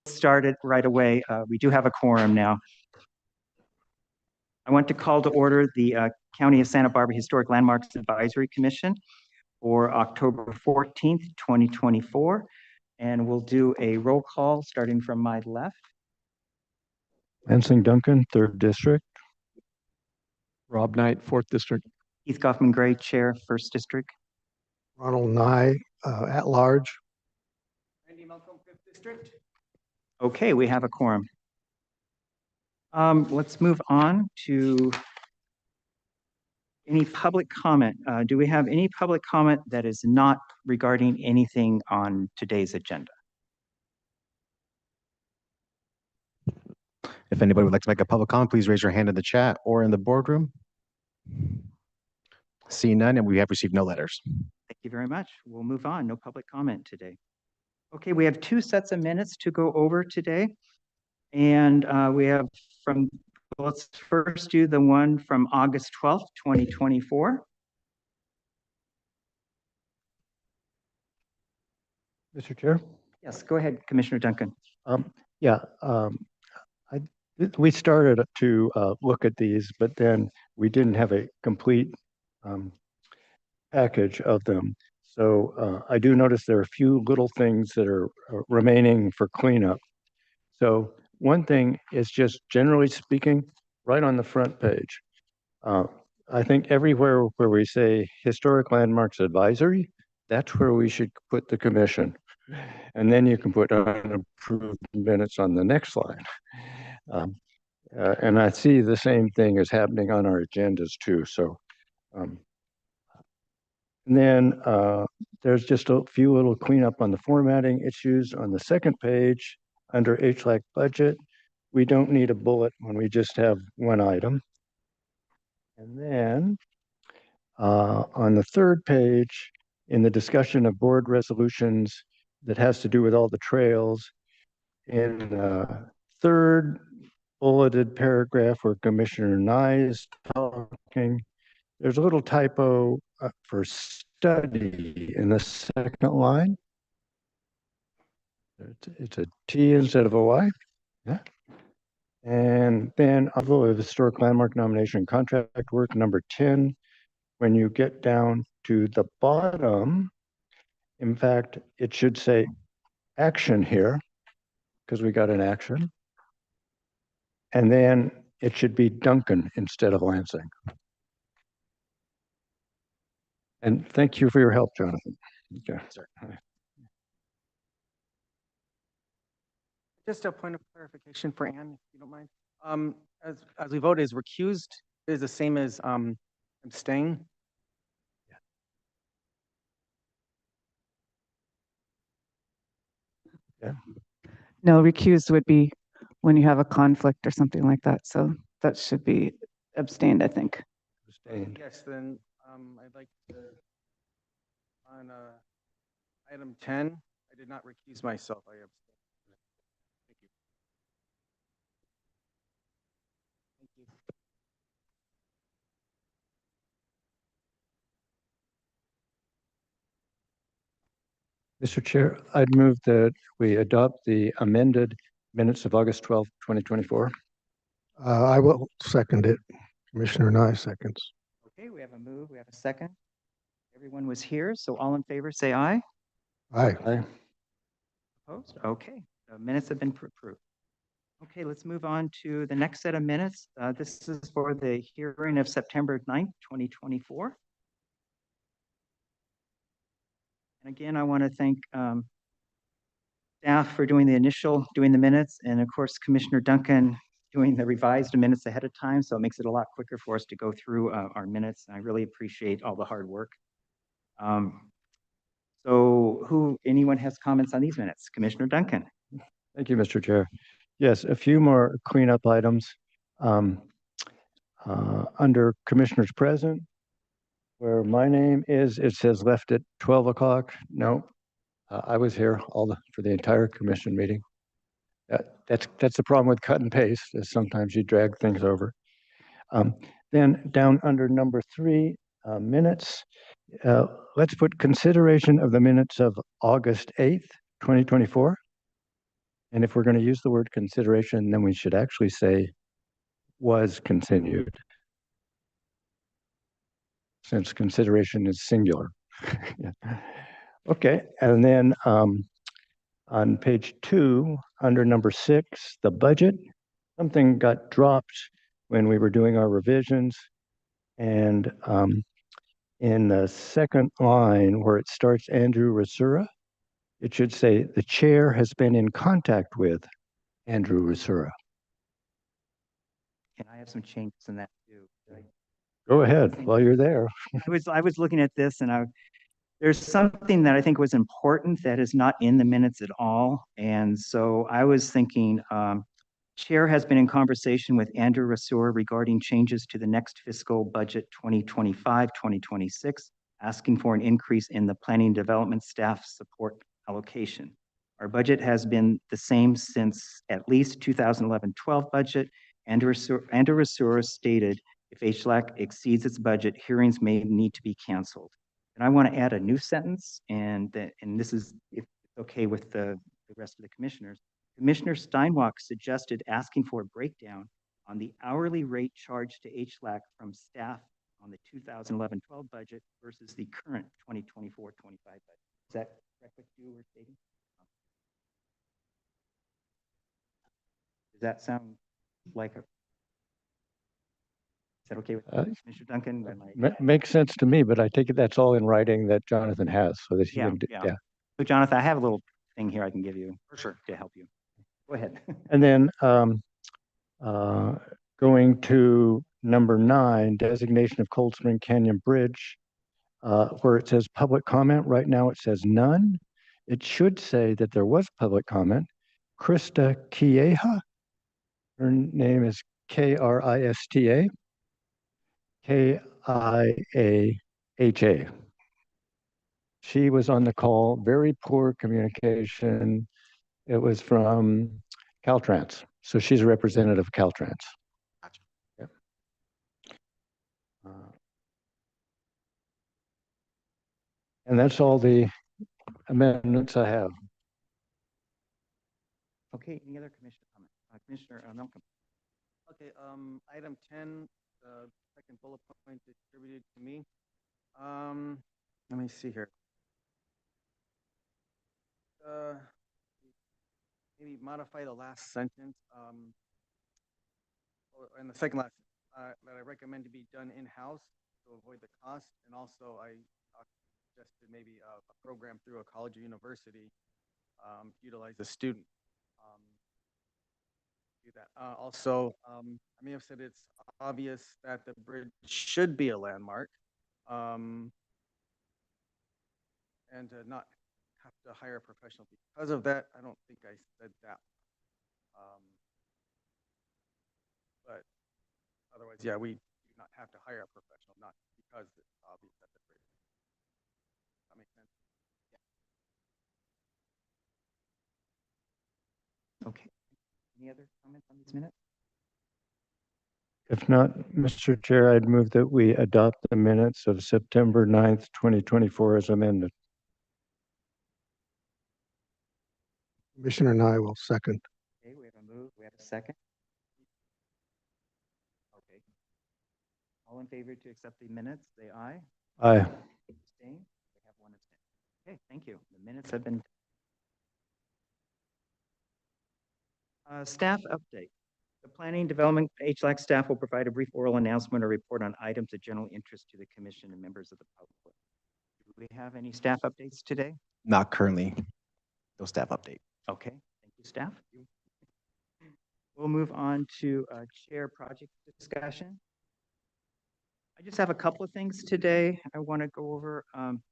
start it right away. We do have a quorum now. I want to call to order the County of Santa Barbara Historic Landmarks Advisory Commission for October 14th, 2024. And we'll do a roll call starting from my left. Lansing Duncan, 3rd District. Rob Knight, 4th District. Keith Goffman Gray, Chair, 1st District. Ronald Nye, at large. Randy Malcolm, 5th District. Okay, we have a quorum. Let's move on to any public comment. Do we have any public comment that is not regarding anything on today's agenda? If anybody would like to make a public comment, please raise your hand in the chat or in the boardroom. See none, and we have received no letters. Thank you very much. We'll move on. No public comment today. Okay, we have 2 sets of minutes to go over today. And we have let's first do the one from August 12th, 2024. Mr. Chair? Yes, go ahead, Commissioner Duncan. We started to look at these, but then we didn't have a complete package of them. So I do notice there are a few little things that are remaining for cleanup. So one thing is just generally speaking, right on the front page. I think everywhere where we say Historic Landmarks Advisory, that's where we should put the commission. And then you can put unapproved minutes on the next line. And I see the same thing is happening on our agendas too. So, and then there's just a few little cleanup on the formatting issues on the second page under HLAC budget. We don't need a bullet when we just have one item. And then on the third page, in the discussion of board resolutions that has to do with all the trails, in the third bulleted paragraph where Commissioner Nye is talking, there's a little typo for study in the second line. It's a T instead of a Y. Yeah. And then I'll go with historic landmark nomination contract work number 10. When you get down to the bottom, in fact, it should say action here because we got an action. And then it should be Duncan instead of Lansing. And thank you for your help, Jonathan. Okay. Just a point of clarification for Ann, if you don't mind. As we vote, is recused is the same as abstain? Yeah. No, recused would be when you have a conflict or something like that. So that should be abstained, I think. Abstained. Yes, then I'd like to, on item 10, I did not recuse myself. I abstained. Thank you. Thank you. Mr. Chair, I'd move that we adopt the amended minutes of August 12th, 2024. I will second it. Commissioner Nye seconds. Okay, we have a move, we have a second. Everyone was here, so all in favor say aye. Aye. Aye. Opposed? Okay, the minutes have been approved. Okay, let's move on to the next set of minutes. This is for the hearing of September 9th, 2024. And again, I want to thank staff for doing the minutes, and of course, Commissioner Duncan doing the revised minutes ahead of time, so it makes it a lot quicker for us to go through our minutes. I really appreciate all the hard work. So anyone has comments on these minutes? Commissioner Duncan. Thank you, Mr. Chair. Yes, a few more cleanup items. Under Commissioners Present, where my name is, it says left at 12 o'clock. No, I was here for the entire commission meeting. That's the problem with cut and paste, is sometimes you drag things over. Then down under number 3, minutes, let's put consideration of the minutes of August 8th, 2024. And if we're going to use the word consideration, then we should actually say was continued, since consideration is singular. Yeah. Okay, and then on page 2, under number 6, the budget, something got dropped when we were doing our revisions. And in the second line where it starts Andrew Rasura, it should say the chair has been in contact with Andrew Rasura. And I have some changes in that too. Go ahead while you're there. I was looking at this and there's something that I think was important that is not in the minutes at all. And so I was thinking, Chair has been in conversation with Andrew Rasur regarding changes to the next fiscal budget 2025-2026, asking for an increase in the planning and development staff support allocation. Our budget has been the same since at least 2011-12 budget. Andrew Rasur stated if HLAC exceeds its budget, hearings may need to be canceled. And I want to add a new sentence, and this is if it's okay with the rest of the commissioners. Commissioner Steinwalk suggested asking for a breakdown on the hourly rate charged to HLAC from staff on the 2011-12 budget versus the current 2024-25 budget. Is that correct what you were stating? Does that sound like is that okay with Commissioner Duncan? Makes sense to me, but I take it that's all in writing that Jonathan has so that he Yeah, can, yeah. So Jonathan, I have a little thing here I can give you For sure. to help you. Go ahead. And then going to number 9, designation of Cold Spring Canyon Bridge, where it says public comment, right now it says none. It should say that there was public comment. Krista Kieha, her name is Krista, Kiaha. She was on the call, very poor communication. It was from Caltrans. So she's a representative of Caltrans. Gotcha. Yep. And that's all the amendments I have. Okay, any other commissioner comment? Commissioner Malcolm. Okay, item 10, the second bullet point distributed to me. Let me see here. Maybe modify the last sentence, and the second last, that I recommend to be done in-house to avoid the cost. And also I suggested maybe a program through a college or university, utilize a student. Do that. Also, I may have said it's obvious that the bridge should be a landmark, and to not have to hire a professional because of that. I don't think I said that. But otherwise, yeah, we do not have to hire a professional, not because it's obvious that the bridge. That makes sense. Okay. Any other comments on these minutes? If not, Mr. Chair, I'd move that we adopt the minutes of September 9th, 2024 as amended. Commissioner Nye will second. Okay, we have a move, we have a second. Okay. All in favor to accept the minutes, say aye. Aye. Abstain? We have one abstain. Okay, thank you. The minutes have been. Staff update. The Planning Development HLAC staff will provide a brief oral announcement or report on items of general interest to the commission and members of the public. Do we have any staff updates today? Not currently. No staff update. Okay, thank you, staff. We'll move on to chair project discussion. I just have a couple of things today. I want to go over an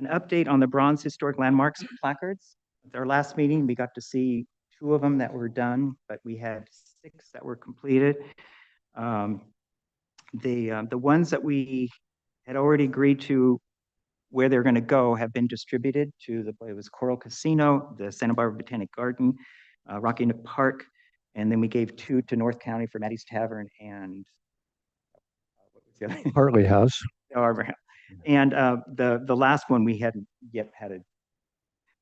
update on the Bronze Historic Landmarks placards. At our last meeting, we got to see 2 of them that were done, but we had 6 that were completed. The ones we had already agreed to where they're going to go have been distributed to it was Coral Casino, the Santa Barbara Botanic Garden, Rocky Nook Park, and then we gave 2 to North County for Maddie's Tavern and what was the other? Hartley House. And the last one we hadn't yet had a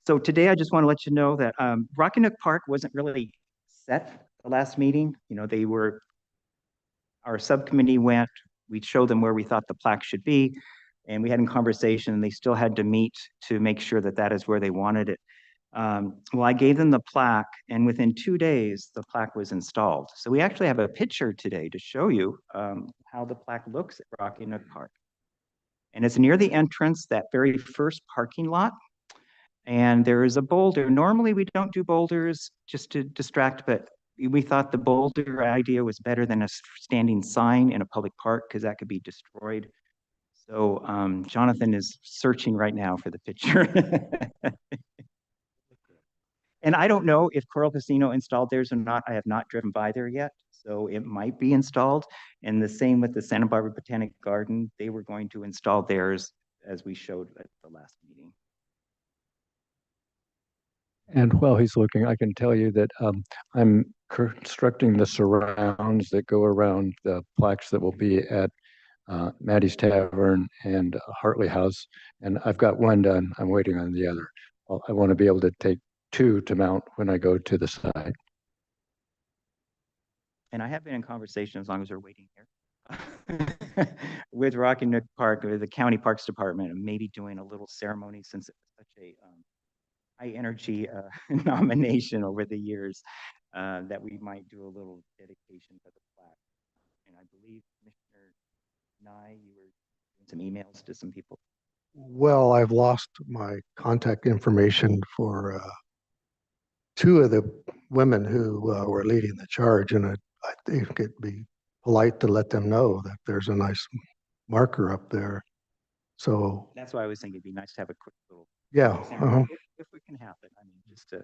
So today I just want to let you know that Rocky Nook Park wasn't really set the last meeting. You know, our subcommittee went, we showed them where we thought the plaque should be, and we had a conversation, and they still had to meet to make sure that that is where they wanted it. Well, I gave them the plaque, and within 2 days, the plaque was installed. So we actually have a picture today to show you how the plaque looks at Rocky Nook Park. And it's near the entrance, that very first parking lot. And there is a boulder. Normally, we don't do boulders just to distract, but we thought the boulder idea was better than a standing sign in a public park because that could be destroyed. So Jonathan is searching right now for the picture. And I don't know if Coral Casino installed theirs or not. I have not driven by there yet, so it might be installed. And the same with the Santa Barbara Botanic Garden. They were going to install theirs as we showed at the last meeting. And while he's looking, I can tell you that I'm constructing the surrounds that go around the plaques that will be at Maddie's Tavern and Hartley House. And I've got one done. I'm waiting on the other. I want to be able to take 2 to mount when I go to the site. And I have been in conversation, as long as we're waiting here, with Rocky Nook Park, or the County Parks Department, and maybe doing a little ceremony, since it was such a high energy nomination over the years, that we might do a little dedication to the plaque. And I believe Commissioner Nye, you were doing some emails to some people. Well, I've lost my contact information for 2 of the women who were leading the charge, and I think it'd be polite to let them know that there's a nice marker up there. So, That's why I was thinking it'd be nice to have a quick little yeah, ceremony, if we can have it. I mean, just to,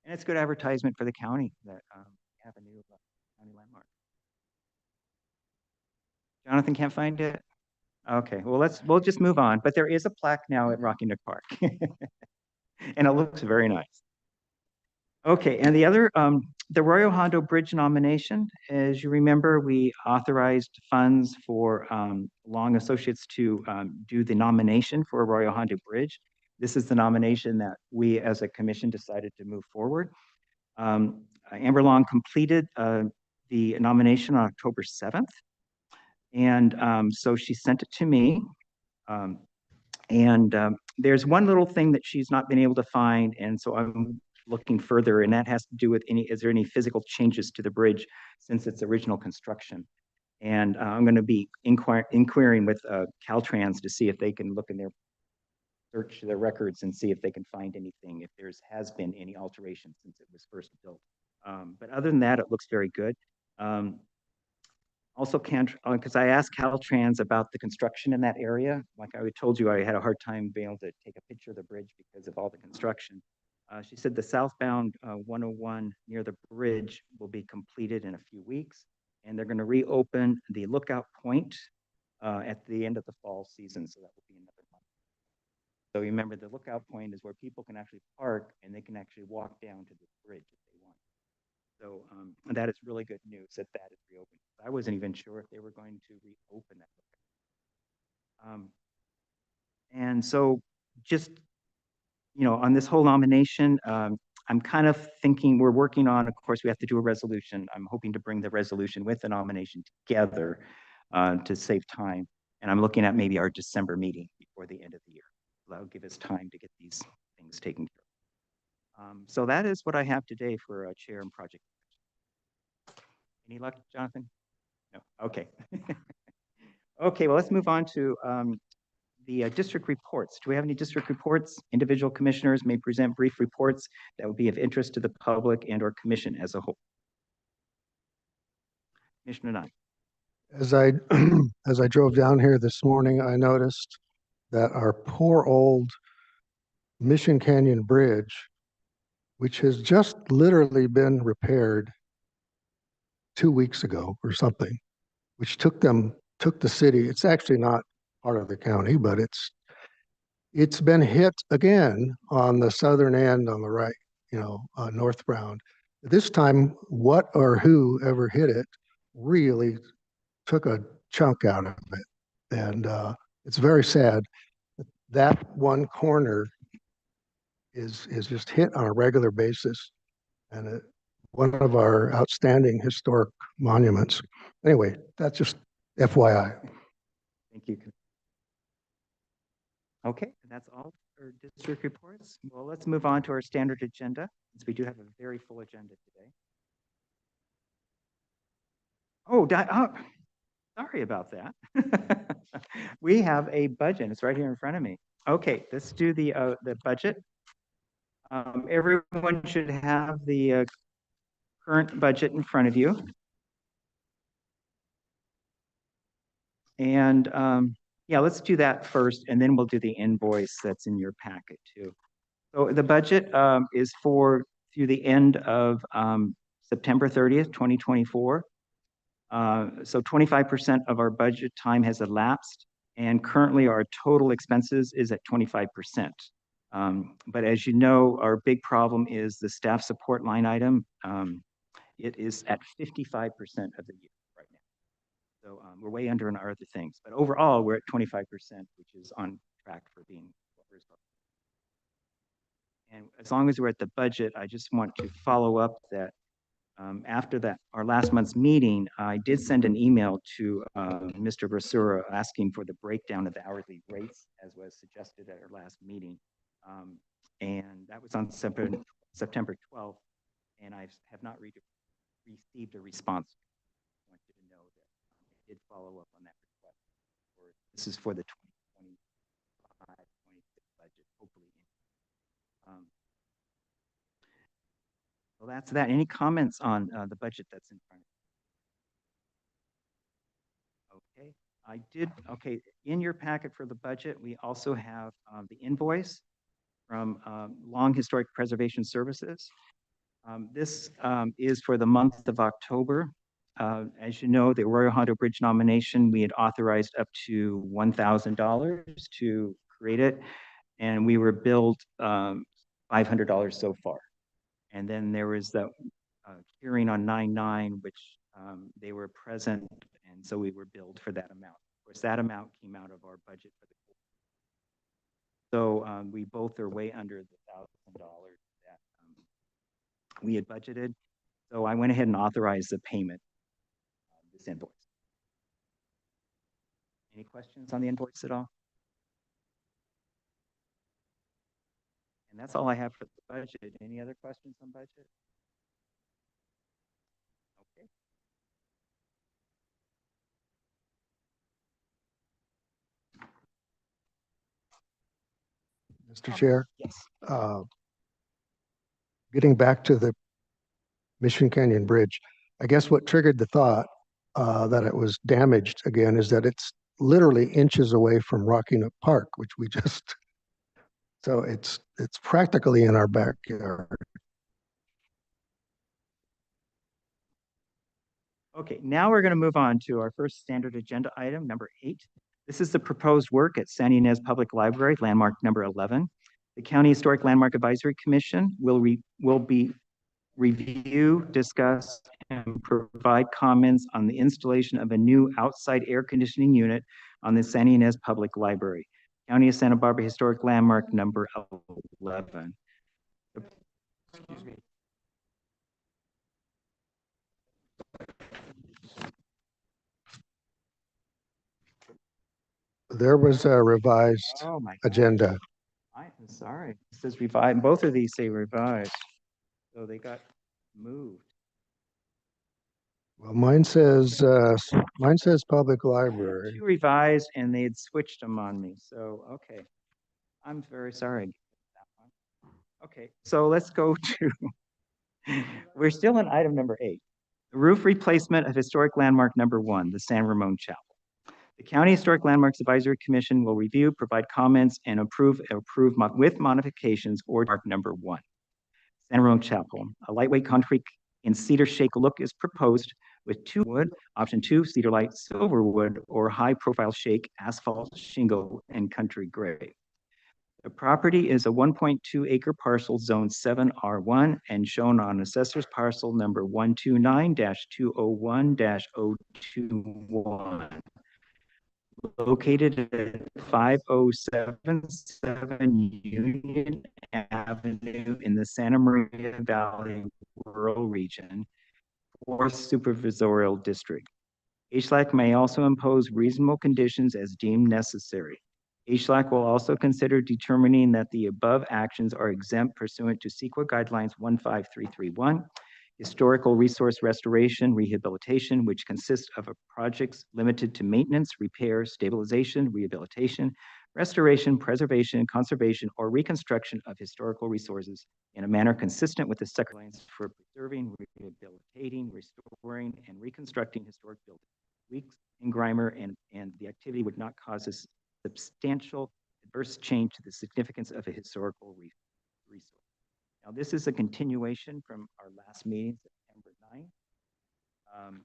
and it's good advertisement for the county that we have a new county landmark. Jonathan can't find it? Okay, well, we'll just move on. But there is a plaque now at Rocky Nook Park. And it looks very nice. Okay, and the other, the Royal Hondo Bridge nomination, as you remember, we authorized funds for Long Associates to do the nomination for Royal Hondo Bridge. This is the nomination that we as a commission decided to move forward. Amber Long completed the nomination on October 7th. And so she sent it to me. There's one little thing that she's not been able to find. And so I'm looking further, and that has to do with is there any physical changes to the bridge since its original construction? And I'm going to be inquiring with Caltrans to see if they can look in their search their records and see if they can find anything, if has been any alteration since it was first built. But other than that, it looks very good. Also, because I asked Caltrans about the construction in that area. Like I told you, I had a hard time being able to take a picture of the bridge because of all the construction. She said the southbound 101 near the bridge will be completed in a few weeks, and they're going to reopen the lookout point at the end of the fall season. So that will be another month. So remember, the lookout point is where people can actually park and they can actually walk down to the bridge if they want. So that is really good news that is reopened. I wasn't even sure if they were going to reopen that. And so just, on this whole nomination, I'm kind of thinking we're working on, of course, we have to do a resolution. I'm hoping to bring the resolution with the nomination together to save time. And I'm looking at maybe our December meeting before the end of the year. That'll give us time to get these things taken care of. So that is what I have today for chair and project. Any luck, Jonathan? No. Okay. Okay, well, let's move on to the district reports. Do we have any district reports? Individual commissioners may present brief reports that would be of interest to the public and or commission as a whole. Commissioner Nye. as I as I drove down here this morning, I noticed that our poor old Mission Canyon Bridge, which has just literally been repaired 2 weeks ago or something, which took the city. It's actually not part of the county, but it's been hit again on the southern end on the right, northbound. This time, what or who ever hit it really took a chunk out of it. And it's very sad. That one corner is just hit on a regular basis. And one of our outstanding historic monuments. Anyway, that's just FYI. Thank you. Okay, that's all for district reports. Well, let's move on to our standard agenda, since we do have a very full agenda today. Oh, sorry about that. We have a budget. It's right here in front of me. Okay, let's do the budget. Everyone should have the current budget in front of you. And yeah, let's do that first, and then we'll do the invoice that's in your packet too. So the budget is for through the end of September 30th, 2024. So 25% of our budget time has elapsed, and currently our total expenses is at 25%. But as you know, our big problem is the staff support line item. It is at 55% of the year right now. So we're way under in our other things. But overall, we're at 25%, which is on track for being what we're supposed to. And as long as we're at the budget, I just want to follow up that after that, our last month's meeting, I did send an email to Mr. Brasura asking for the breakdown of the hourly rates as was suggested at our last meeting. And that was on September 12th, and I have not received a response. I want you to know that I did follow up on that request. This is for the 2025-26 budget, hopefully. So that's that. Any comments on the budget that's in front of you? Okay, in your packet for the budget, we also have the invoice from Long Historic Preservation Services. This is for the month of October. As you know, the Arroyo Hondo Bridge nomination, we had authorized up to $1,000 to create it, and we were billed $500 so far. And then there was the hearing on 9/9, which they were present, and so we were billed for that amount. Of course, that amount came out of our budget for the quarter. So we both are way under the $1,000 that we had budgeted. So I went ahead and authorized the payment of this invoice. Any questions on the invoice at all? And that's all I have for the budget. Any other questions on budget? Okay. Mr. Chair, Yes. getting back to the Mission Canyon Bridge, I guess what triggered the thought that it was damaged again is that it's literally inches away from Rocky Nook Park, which we just, so it's practically in our backyard. Okay, now we're going to move on to our first standard agenda item, number 8. This is the proposed work at Santa Ynez Public Library, landmark number 11. The County Historic Landmark Advisory Commission will review, discuss, and provide comments on the installation of a new outside air conditioning unit on the Santa Ynez Public Library, County of Santa Barbara Historic Landmark number 11. Excuse me. There was a revised Oh my God. agenda. I'm sorry. It says revised. Both of these say revised. So they got moved. Well, mine says public library. Two revised and they had switched them on me. So, okay. I'm very sorry. Okay, so let's go to, we're still in item number 8. The roof replacement of historic landmark number 1, the San Ramon Chapel. The County Historic Landmarks Advisory Commission will review, provide comments, and approve with modifications or mark number 1. San Ramon Chapel, a lightweight concrete and cedar shake look is proposed with 2 wood, option 2, cedar light silver wood, or high profile shake, asphalt shingle, and country gray. The property is a 1.2 acre parcel zone 7R1 and shown on assessor's parcel number 129-201-021. located at 5077 Union Avenue in the Santa Maria Valley Rural Region, 4th Supervisorial District. HLAC may also impose reasonable conditions as deemed necessary. HLAC will also consider determining that the above actions are exempt pursuant to CEQA Guidelines 15331, historical resource restoration, rehabilitation, which consists of projects limited to maintenance, repair, stabilization, rehabilitation, restoration, preservation, conservation, or reconstruction of historical resources in a manner consistent with the guidelines for preserving, rehabilitating, restoring, and reconstructing historic buildings. Weeks and Grimer, and the activity would not cause a substantial adverse change to the significance of a historical resource. Now, this is a continuation from our last meeting, September 9th.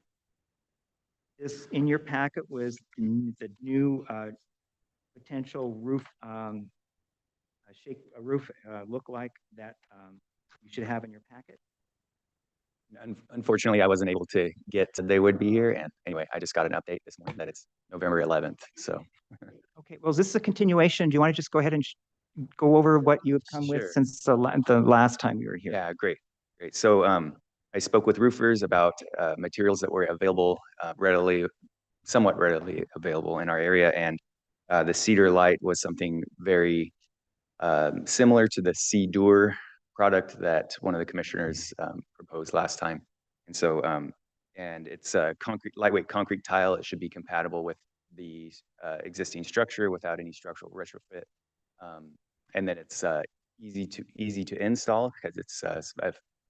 This in your packet was the new potential roof, roof look-alike that you should have in your packet. Unfortunately, I wasn't able to get, they would be here. And anyway, I just got an update this morning that it's November 11th. So, Okay, well, this is a continuation. Do you want to just go ahead and go over what you have come with Sure. since the last time you were here? yeah, great. Great. So, I spoke with roofers about materials that were available somewhat readily available in our area. And the Cedar Light was something very similar to the Sea-Dur product that one of the commissioners proposed last time. And so, and it's a lightweight concrete tile. It should be compatible with the existing structure without any structural retrofit. And then it's easy to install because it's a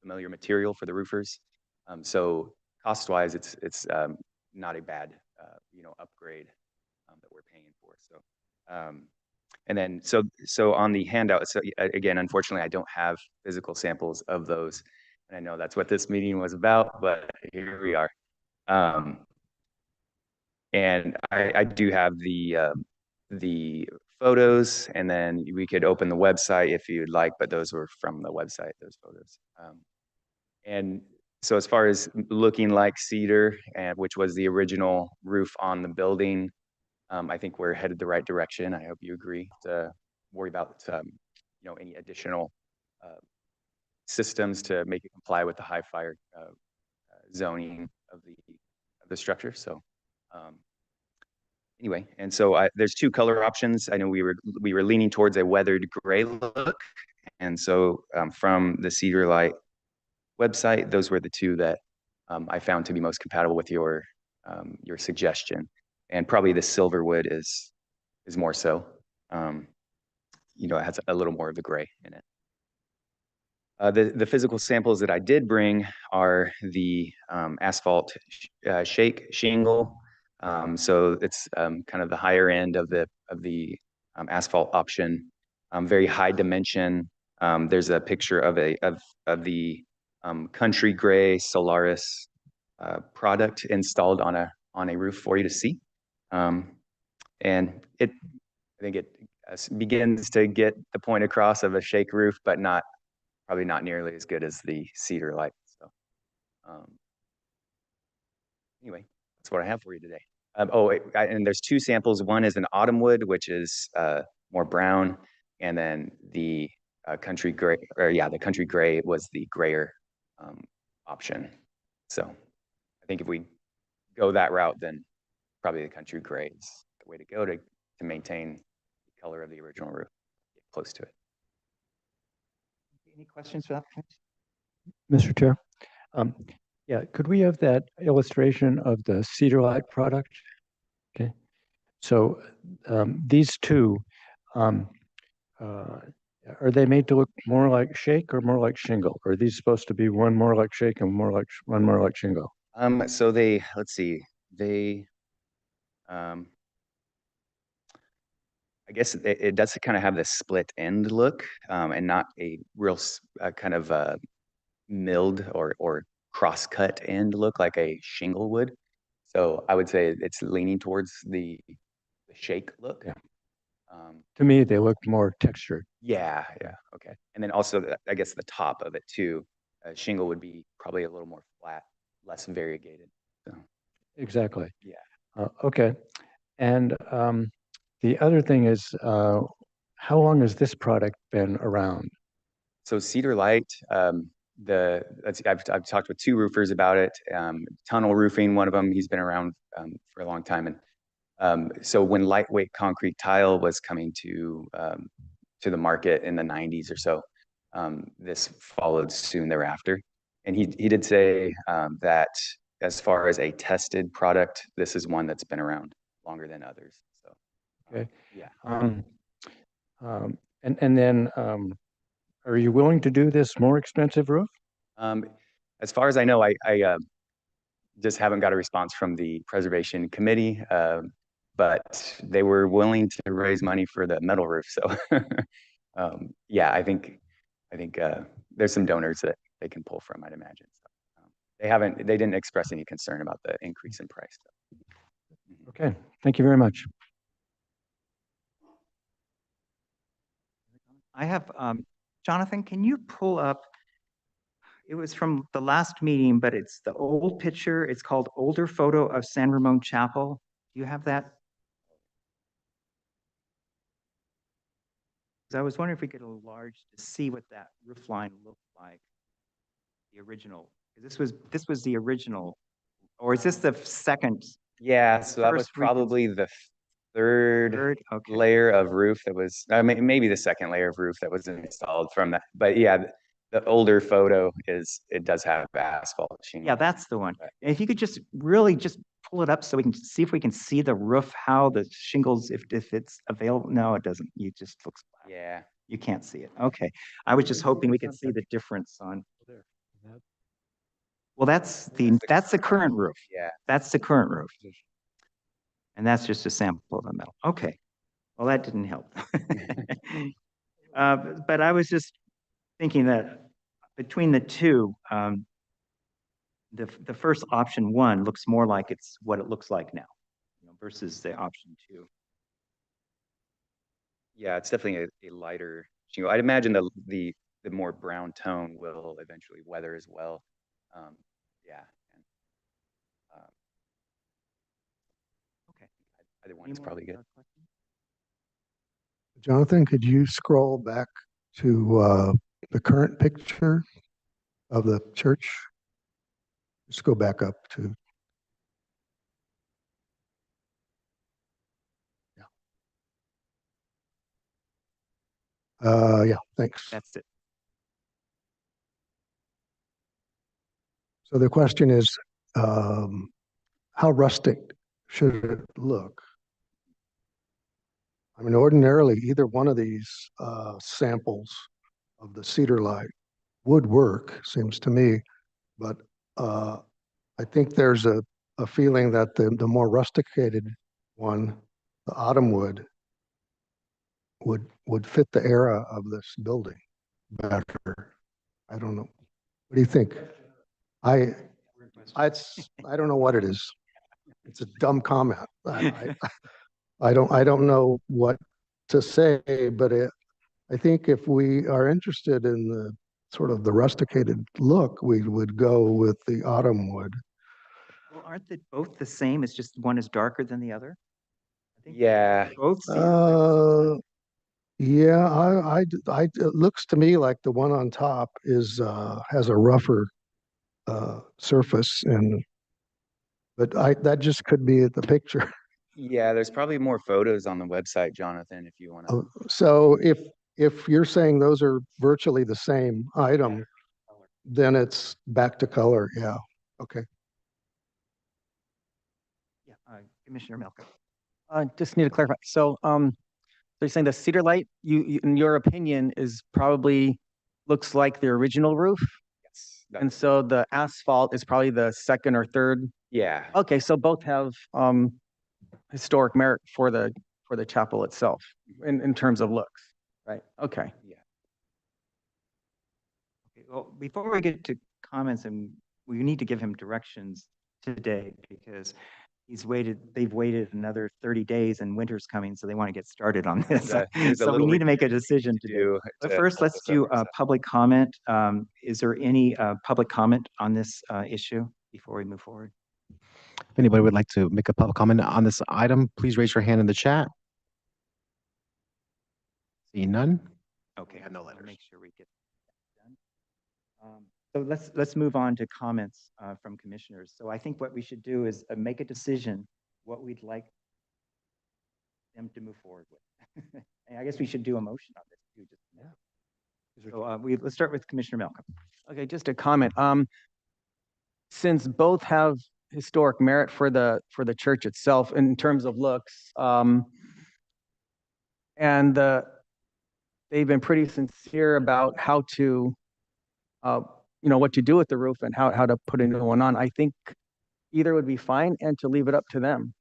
familiar material for the roofers. So cost-wise, it's not a bad upgrade that we're paying for. So. And then, so on the handout, so again, unfortunately, I don't have physical samples of those. And I know that's what this meeting was about, but here we are. And I do have the photos, and then we could open the website if you'd like, but those were from the website, those photos. And so as far as looking like cedar, which was the original roof on the building, I think we're headed the right direction. I hope you agree to worry about, any additional systems to make it comply with the high fire zoning of the structure. So anyway, and so there's two color options. I know we were leaning towards a weathered gray look, and so from the Cedar Light website, those were the two that I found to be most compatible with your suggestion. And probably the Silverwood is more so. It has a little more of the gray in it. The physical samples that I did bring are the asphalt shake shingle. So it's kind of the higher end of the asphalt option. Very high dimension. There's a picture of the Country Gray Solaris product installed on a roof for you to see. And I think it begins to get the point across of a shake roof, but probably not nearly as good as the Cedar Light. So anyway, that's what I have for you today. And there's two samples. One is an autumn wood, which is more brown, and then the Country Gray, the Country Gray was the grayer option. So I think if we go that route, then probably the Country Gray is the way to go to maintain the color of the original roof, get close to it. Any questions for that? Mr. Chair. Yeah, could we have that illustration of the Cedar Light product? Okay. So these two, are they made to look more like shake or more like shingle? Or are these supposed to be one more like shake and one more like shingle? So let's see, I guess it does kind of have this split end look, and not a real kind of milled or cross-cut end look like a shingle would. So I would say it's leaning towards the shake look. Yeah. To me, they look more textured. Yeah, okay. And then also, I guess the top of it too, shingle would be probably a little more flat, less variegated. So. Exactly. Yeah. Okay. And the other thing is, how long has this product been around? So Cedar Light, I've talked with two roofers about it. Tunnel Roofing, one of them, he's been around for a long time. And so when lightweight concrete tile was coming to the market in the 90s or so, this followed soon thereafter. And he did say that as far as a tested product, this is one that's been around longer than others. So, Okay. yeah. And then, are you willing to do this more expensive roof? As far as I know, I just haven't got a response from the preservation committee, but they were willing to raise money for the metal roof. So, yeah, I think there's some donors that they can pull from, I'd imagine. So, they didn't express any concern about the increase in price. Okay, thank you very much. I have, Jonathan, can you pull up? It was from the last meeting, but it's the old picture. It's called Older Photo of San Ramon Chapel. Do you have that? 'Cause I was wondering if we could enlarge to see what that roof line looked like. The original. This was the original, or is this the second? Yeah, so that was First recon- probably the third Third? Okay. layer of roof that was, maybe the second layer of roof that was installed from that. But yeah, the older photo it does have asphalt shingle. Yeah, that's the one. Right. And if you could just really just pull it up so we can see if we can see the roof, how the shingles, if it's available. No, it doesn't. It just looks flat. Yeah. You can't see it. Okay. I was just hoping we could see the difference on. Well, that's the current roof. Yeah. That's the current roof. And that's just a sample of the metal. Okay. Well, that didn't help. But I was just thinking that between the two, the first option one looks more like it's what it looks like now, versus the option two. Yeah, it's definitely a lighter shingle. I'd imagine the more brown tone will eventually weather as well. Yeah. And, Okay. either one Any is more, probably good. questions? Jonathan, could you scroll back to the current picture of the church? Just go back up to. Yeah, thanks. That's it. So the question is, how rustic should it look? I mean, ordinarily, either one of these samples of the Cedar Light would work, seems to me. But I think there's a feeling that the more rusticated one, the autumn wood fit the era of this building better. I don't know. What do you think? I don't know what it is. It's a dumb comment. I don't know what to say, but I think if we are interested in the sort of the rusticated look, we would go with the autumn wood. Well, aren't they both the same? It's just one is darker than the other? I think Yeah. both Cedar. Yeah, it looks to me like the one on top has a rougher surface, but that just could be the picture. Yeah, there's probably more photos on the website, Jonathan, if you want to. So if you're saying those are virtually the same item, then it's back to color. Yeah. Okay. Yeah, Commissioner Melka. Just need to clarify. So, they're saying the Cedar Light, in your opinion, is probably looks like the original roof, Yes. and so the asphalt is probably the second or third. Yeah. Okay, so both have historic merit for the chapel itself in terms of looks, right? Okay. Yeah. Okay, well, before we get to comments, and we need to give him directions today because they've waited another 30 days and winter's coming, so they want to get started on this. There's a So we little need to make a decision today. do But to first, help let's us do a understand. public comment. Is there any public comment on this issue before we move forward? If anybody would like to make a public comment on this item, please raise your hand in the chat. See none? Okay. have no I'll letters. Make sure we get that done. So let's move on to comments from commissioners. So I think what we should do is make a decision what we'd like them to move forward with. And I guess we should do a motion on this too. So let's start with Commissioner Malcolm. Okay, just a comment. Since both have historic merit for the church itself in terms of looks, and they've been pretty sincere about how to, what to do with the roof and how to put a new one on. I think either would be fine, and to leave it up to them,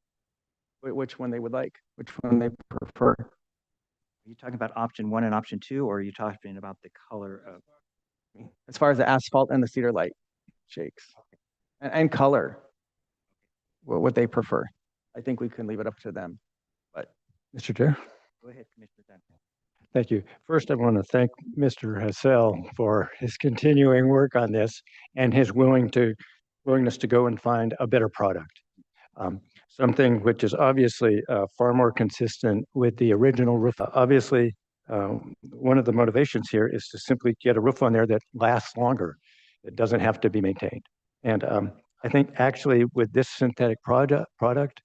which one they would like, which one they prefer. Are you talking about option 1 and option 2, or are you talking about the color of? As far as the asphalt and the cedar light shakes, and color, what they prefer. I think we can leave it up to them. But Mr. Chair. Go ahead, Commissioner Duncan. Thank you. First, I want to thank Mr. Hassel for his continuing work on this and his willingness to go and find a better product. Something which is obviously far more consistent with the original roof. Obviously, one of the motivations here is to simply get a roof on there that lasts longer. It doesn't have to be maintained. And I think actually with this synthetic product,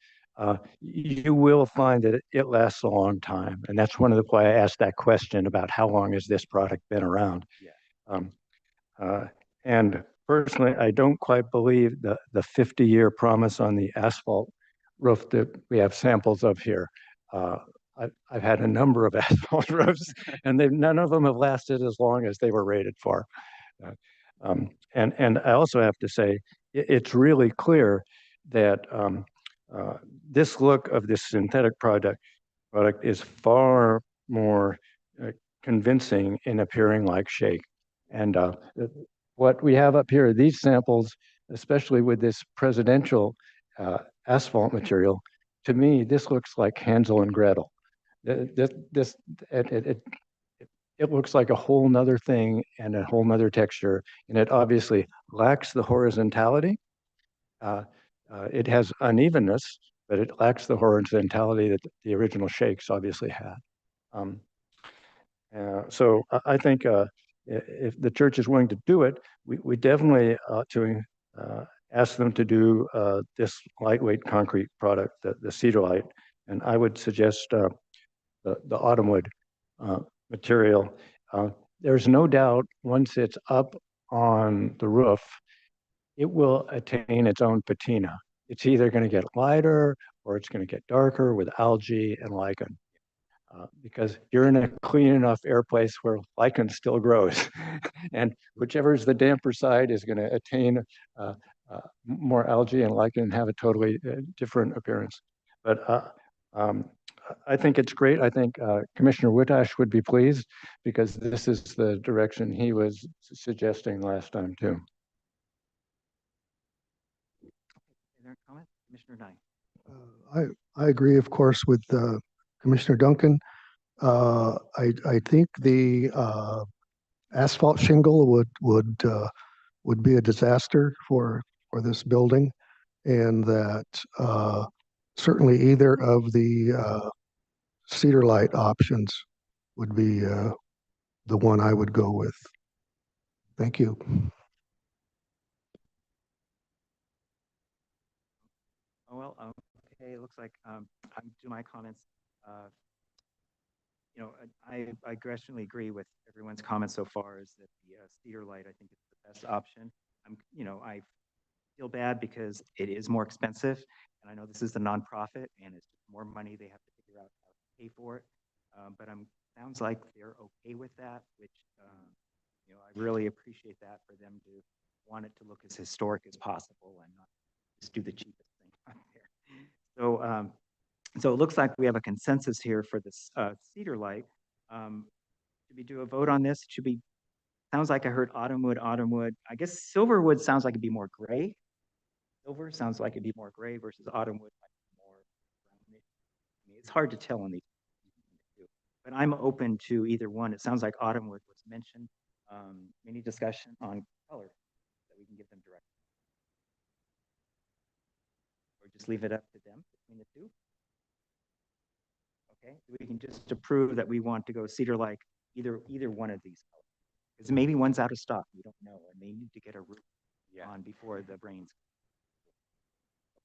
you will find that it lasts a long time. And that's why I asked that question about how long has this product been around. Yeah. And personally, I don't quite believe the 50-year promise on the asphalt roof that we have samples of here. I've had a number of asphalt roofs, and none of them have lasted as long as they were rated for. And I also have to say, it's really clear that this look of this synthetic product is far more convincing in appearing like shake. And what we have up here, these samples, especially with this presidential asphalt material, to me, this looks like Hansel and Gretel. It looks like a whole nother thing and a whole nother texture, and it obviously lacks the horizontality. It has unevenness, but it lacks the horizontality that the original shakes obviously had. So I think if the church is willing to do it, we definitely ought to ask them to do this lightweight concrete product, the cedar light. And I would suggest the autumnwood material. There's no doubt once it's up on the roof, it will attain its own patina. It's either going to get lighter or it's going to get darker with algae and lichen. Because you're in a clean enough air place where lichen still grows. And whichever is the damper side is going to attain more algae and lichen and have a totally different appearance. But I think it's great. I think Commissioner Whitash would be pleased because this is the direction he was suggesting last time too. Is there a comment? Commissioner Nye. I agree, of course, with Commissioner Duncan. I think the asphalt shingle would be a disaster for this building, and that certainly either of the cedar light options would be the one I would go with. Thank you. Oh, well, okay, it looks like I'm doing my comments. I aggressively agree with everyone's comments so far is that the cedar light, I think, is the best option. I feel bad because it is more expensive, and I know this is a nonprofit, and it's more money they have to figure out how to pay for it. But sounds like they're okay with that, which I really appreciate that for them to want it to look as historic as possible and not just do the cheapest thing out there. So it looks like we have a consensus here for this cedar light. Should we do a vote on this? Sounds like I heard autumnwood. I guess silverwood sounds like it'd be more gray. Silver sounds like it'd be more gray versus autumnwood might be more brownish. I mean, it's hard to tell on these. But I'm open to either one. It sounds like autumnwood was mentioned. Any discussion on color that we can give them directly? Or just leave it up to them between the two? Okay, we can just approve that we want to go Cedar Lake, either one of these. Because maybe one's out of stock, we don't know, and they need to get a roof on before the rains.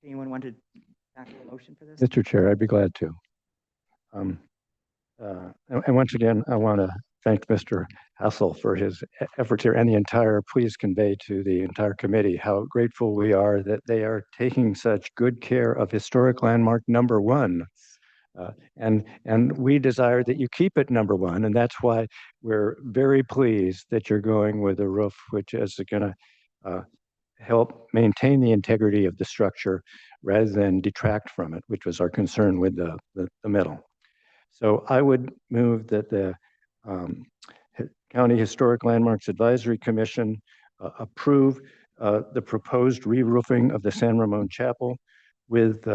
Anyone want to tackle a motion for this? Mr. Chair, I'd be glad to. And once again, I want to thank Mr. Hassel for his efforts here and the entire, please convey to the entire committee how grateful we are that they are taking such good care of historic landmark number one. And we desire that you keep it number one, and that's why we're very pleased that you're going with a roof which is going to help maintain the integrity of the structure rather than detract from it, which was our concern with the metal. So I would move that the County Historic Landmarks Advisory Commission approve the proposed re-roofing of the San Ramon Chapel with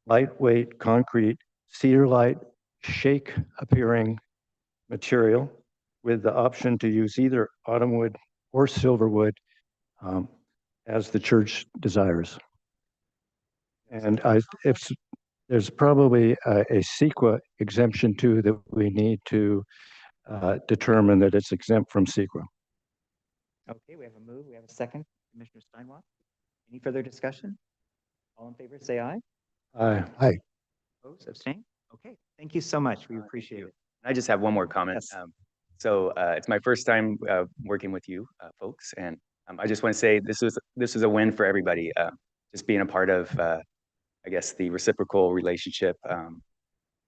lightweight concrete cedar light shake appearing material with the option to use either autumn wood or silver wood as the church desires. And there's probably a CEQA exemption too that we need to determine that it's exempt from CEQA. Okay, we have a move, we have a second. Commissioner Steinwach, any further discussion? All in favor, say aye. Aye. Opposed, abstain? Okay, thank you so much. We appreciate it. I just have one more comment. Yes. So it's my first time working with you folks, and I just want to say this was a win for everybody. Just being a part of, I guess, the reciprocal relationship.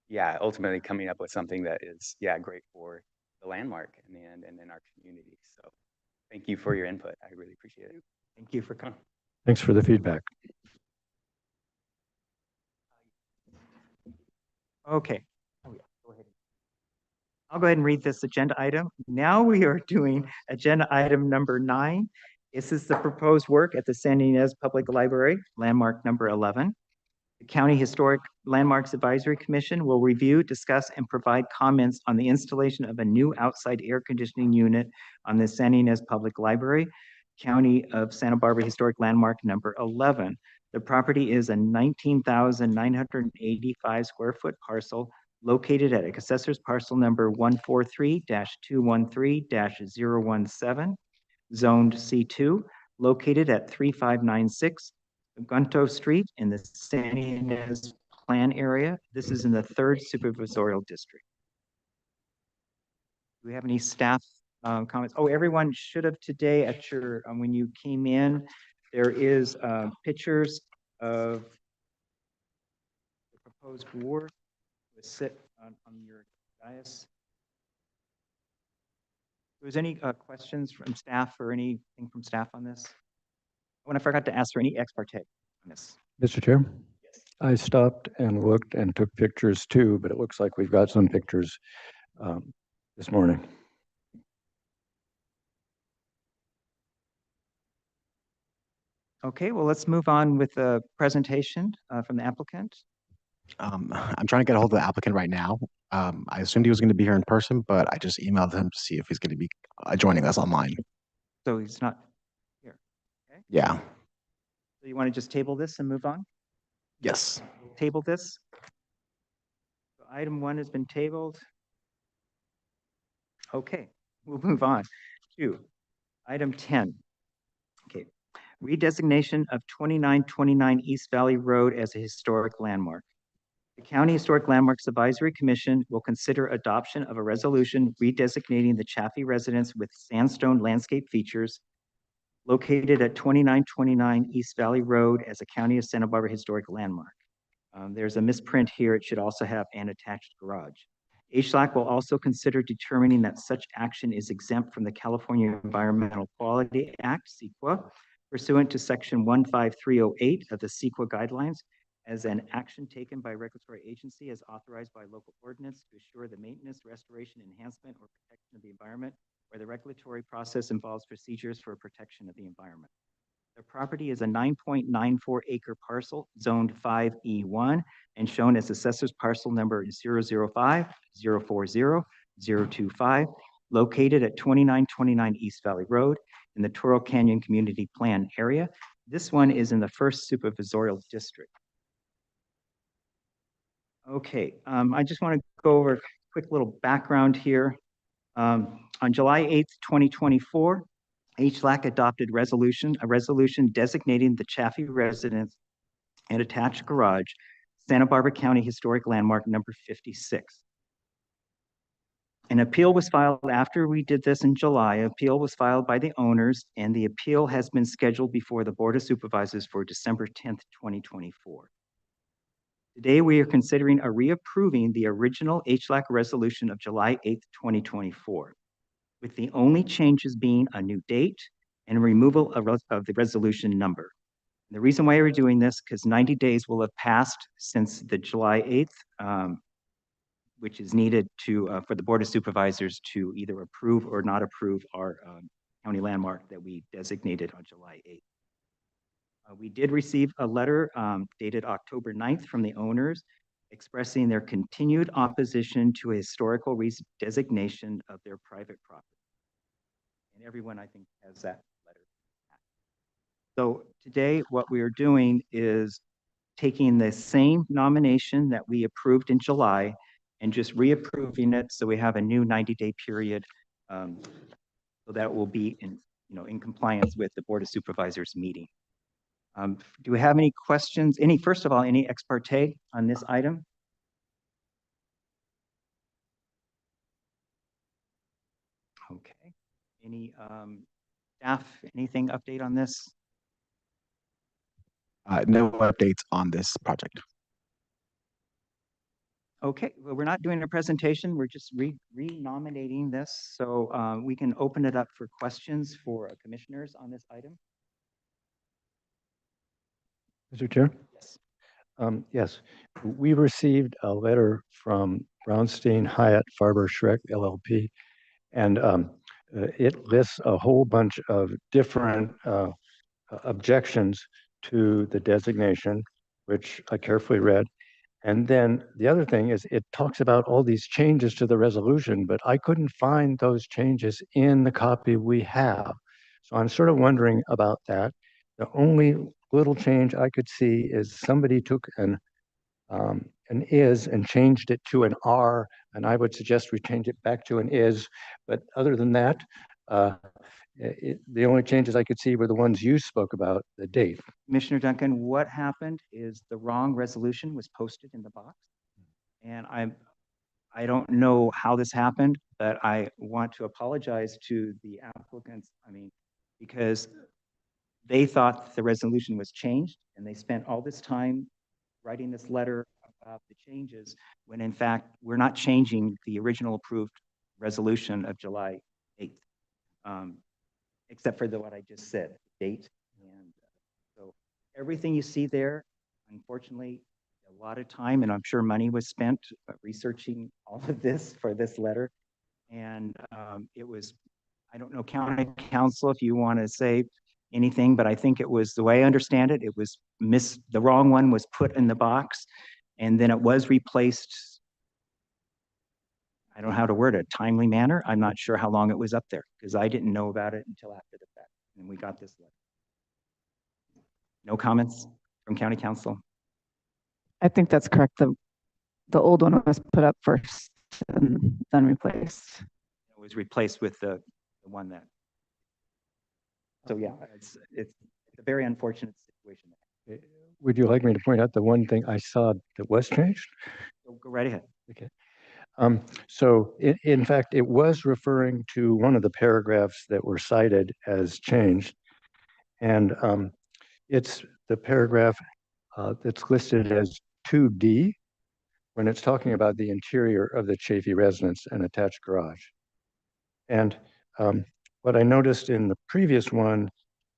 Yeah, ultimately coming up with something that is, yeah, great for the landmark in the end and in our community. So thank you for your input. I really appreciate it. Thank you for coming. Thanks for the feedback. Okay. Oh, yeah. Go ahead. I'll go ahead and read this agenda item. Now we are doing agenda item number 9. This is the proposed work at the San Ynez Public Library, landmark number 11. The County Historic Landmarks Advisory Commission will review, discuss, and provide comments on the installation of a new outside air conditioning unit on the San Ynez Public Library, County of Santa Barbara Historic Landmark number 11. The property is a 19,985 square foot parcel located at Assessor's Parcel number 143-213-017, zoned C2, located at 3596 Gunto Street in the San Ynez Plan area. This is in the 3rd Supervisorial District. Do we have any staff comments? Oh, everyone should have today at your, when you came in, there is pictures of the proposed wharf to sit on your dais. Was any questions from staff or anything from staff on this? When I forgot to ask for any ex parte on this. Mr. Chair? Yes. I stopped and looked and took pictures too, but it looks like we've got some pictures this morning. Okay, well, let's move on with the presentation from the applicant. I'm trying to get a hold of the applicant right now. I assumed he was going to be here in person, but I just emailed him to see if he's going to be joining us online. So he's not here. Yeah. So you want to just table this and move on? Yes. Table this. So item 1 has been tabled. Okay, we'll move on to item 10. Okay, redesignation of 2929 East Valley Road as a historic landmark. The County Historic Landmarks Advisory Commission will consider adoption of a resolution redesignating the Chaffee residence with sandstone landscape features located at 2929 East Valley Road as a County of Santa Barbara historic landmark. There's a misprint here. It should also have an attached garage. HLAC will also consider determining that such action is exempt from the California Environmental Quality Act, CEQA, pursuant to section 15308 of the CEQA guidelines as an action taken by a regulatory agency as authorized by local ordinance to assure the maintenance, restoration, enhancement, or protection of the environment, where the regulatory process involves procedures for protection of the environment. The property is a 9.94 acre parcel zoned 5E1 and shown as assessor's parcel number 005-040-025, located at 2929 East Valley Road in the Toro Canyon Community Plan area. This one is in the 1st Supervisorial District. Okay, I just want to go over a quick little background here. On July 8th, 2024, HLAC adopted a resolution designating the Chaffee residence and attached garage Santa Barbara County Historic Landmark number 56. An appeal was filed after we did this in July. Appeal was filed by the owners, and the appeal has been scheduled before the Board of Supervisors for December 10th, 2024. Today, we are considering reapproving the original HLAC resolution of July 8th, 2024, with the only changes being a new date and removal of the resolution number. The reason why we're doing this, because 90 days will have passed since the July 8th, which is needed for the Board of Supervisors to either approve or not approve our county landmark that we designated on July 8th. We did receive a letter dated October 9th from the owners expressing their continued opposition to a historical designation of their private property. And everyone, I think, has that letter. So today, what we are doing is taking the same nomination that we approved in July and just reapproving it so we have a new 90-day period, so that will be in compliance with the Board of Supervisors meeting. Do we have any questions? First of all, any ex parte on this item? Okay. Any staff, anything update on this? No updates on this project. Okay, well, we're not doing a presentation. We're just re-nominating this. So we can open it up for questions for commissioners on this item. Mr. Chair? Yes. Yes, we received a letter from Brownstein Hyatt Farber Schreck LLP, and it lists a whole bunch of different objections to the designation, which I carefully read. And then the other thing is it talks about all these changes to the resolution, but I couldn't find those changes in the copy we have. So I'm sort of wondering about that. The only little change I could see is somebody took an is and changed it to an R, and I would suggest we change it back to an is. But other than that, the only changes I could see were the ones you spoke about, the date. Commissioner Duncan, what happened is the wrong resolution was posted in the box. And I don't know how this happened, but I want to apologize to the applicants. Because they thought the resolution was changed and they spent all this time writing this letter about the changes when in fact we're not changing the original approved resolution of July 8th. Except for what I just said, date. And so everything you see there, unfortunately, a lot of time and I'm sure money was spent researching all of this for this letter. And it was, I don't know, county council, if you want to say anything, but I think it was, the way I understand it, it was the wrong one was put in the box and then it was replaced. I don't know how to word it, timely manner. I'm not sure how long it was up there because I didn't know about it until after the fact. And we got this letter. No comments from county council? I think that's correct. The old one was put up first and then replaced. It was replaced with the one that. So yeah, it's a very unfortunate situation. Would you like me to point out the one thing I saw that was changed? Go right ahead. Okay. So in fact, it was referring to one of the paragraphs that were cited as changed. And it's the paragraph that's listed as 2D when it's talking about the interior of the Chaffee residence and attached garage. And what I noticed in the previous one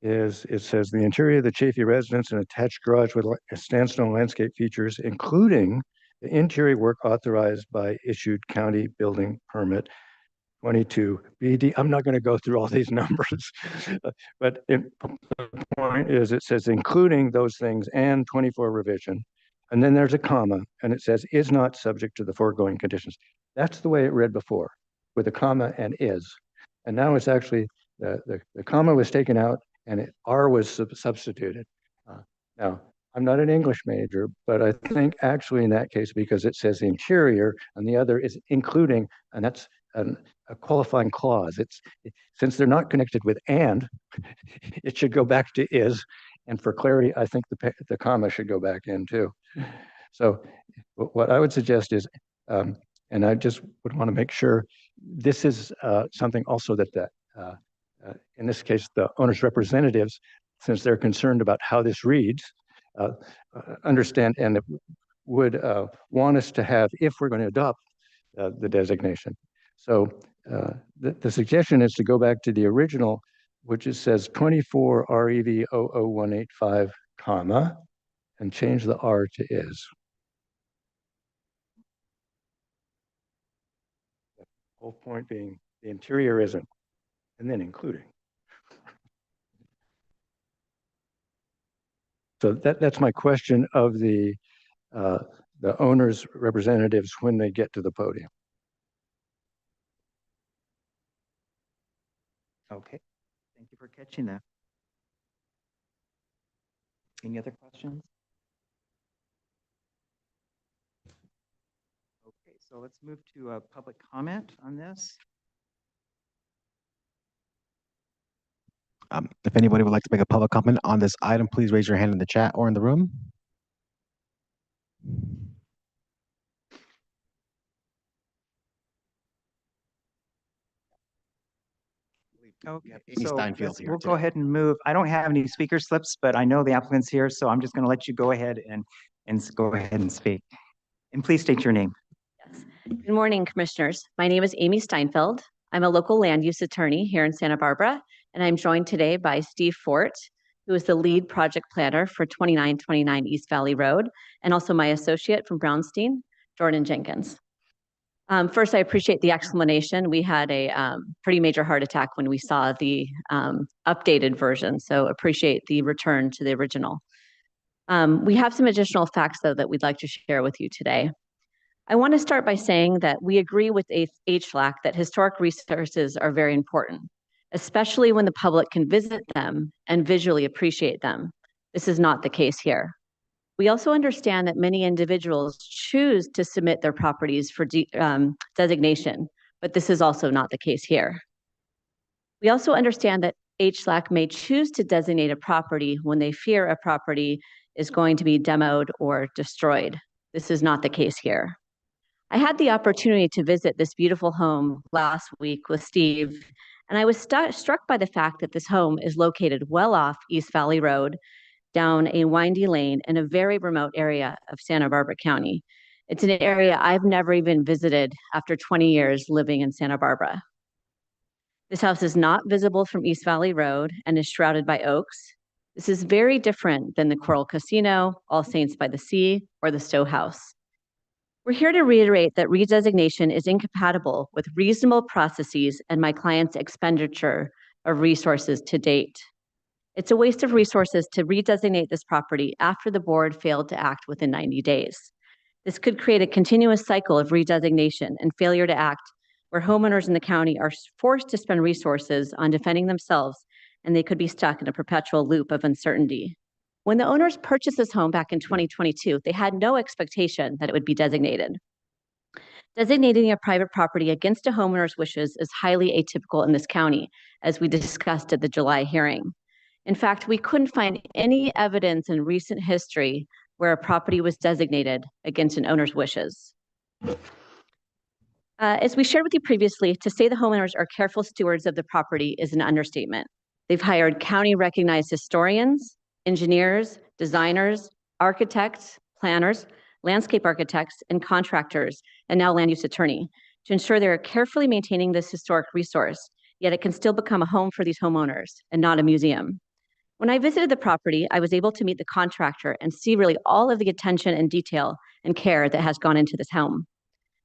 is it says the interior of the Chaffee residence and attached garage with sandstone landscape features, including the interior work authorized by issued county building permit 22 BD. I'm not going to go through all these numbers, but the point is it says including those things and 24 revision. And then there's a comma and it says is not subject to the foregoing conditions. That's the way it read before with a comma and is. And now it's actually the comma was taken out and R was substituted. Now, I'm not an English major, but I think actually in that case, because it says interior and the other is including, and that's a qualifying clause. Since they're not connected with and, it should go back to is. And for clarity, I think the comma should go back in too. So what I would suggest is, and I just would want to make sure this is something also that in this case, the owner's representatives, since they're concerned about how this reads, understand and would want us to have if we're going to adopt the designation. So the suggestion is to go back to the original, which it says 24 REV 00185, comma, and change the R to is. The whole point being the interior isn't, and then including. So that's my question of the owner's representatives when they get to the podium. Okay, thank you for catching that. Any other questions? Okay, so let's move to a public comment on this. If anybody would like to make a public comment on this item, please raise your hand in the chat or in the room. Okay, Amy so Steinfeld here we'll go today. ahead and move. I don't have any speaker slips, but I know the applicant's here, so I'm just going to let you go ahead and go ahead and speak. And please state your name. Yes. Good morning, Commissioners. My name is Amy Steinfeld. I'm a local land use attorney here in Santa Barbara, and I'm joined today by Steve Fort, who is the lead project planner for 2929 East Valley Road, and also my associate from Brownstein, Jordan Jenkins. First, I appreciate the explanation. We had a pretty major heart attack when we saw the updated version, so appreciate the return to the original. We have some additional facts, though, that we'd like to share with you today. I want to start by saying that we agree with HLAC that historic resources are very important, especially when the public can visit them and visually appreciate them. This is not the case here. We also understand that many individuals choose to submit their properties for designation, but this is also not the case here. We also understand that HLAC may choose to designate a property when they fear a property is going to be demoed or destroyed. This is not the case here. I had the opportunity to visit this beautiful home last week with Steve, and I was struck by the fact that this home is located well off East Valley Road, down a windy lane in a very remote area of Santa Barbara County. It's an area I've never even visited after 20 years living in Santa Barbara. This house is not visible from East Valley Road and is shrouded by oaks. This is very different than the Coral Casino, All Saints by the Sea, or the Stowe House. We're here to reiterate that redesignation is incompatible with reasonable processes and my client's expenditure of resources to date. It's a waste of resources to redesignate this property after the board failed to act within 90 days. This could create a continuous cycle of redesignation and failure to act where homeowners in the county are forced to spend resources on defending themselves, and they could be stuck in a perpetual loop of uncertainty. When the owners purchased this home back in 2022, they had no expectation that it would be designated. Designating a private property against a homeowner's wishes is highly atypical in this county, as we discussed at the July hearing. In fact, we couldn't find any evidence in recent history where a property was designated against an owner's wishes. As we shared with you previously, to say the homeowners are careful stewards of the property is an understatement. They've hired county-recognized historians, engineers, designers, architects, planners, landscape architects, and contractors, and now land use attorney, to ensure they're carefully maintaining this historic resource, yet it can still become a home for these homeowners and not a museum. When I visited the property, I was able to meet the contractor and see really all of the attention and detail and care that has gone into this home.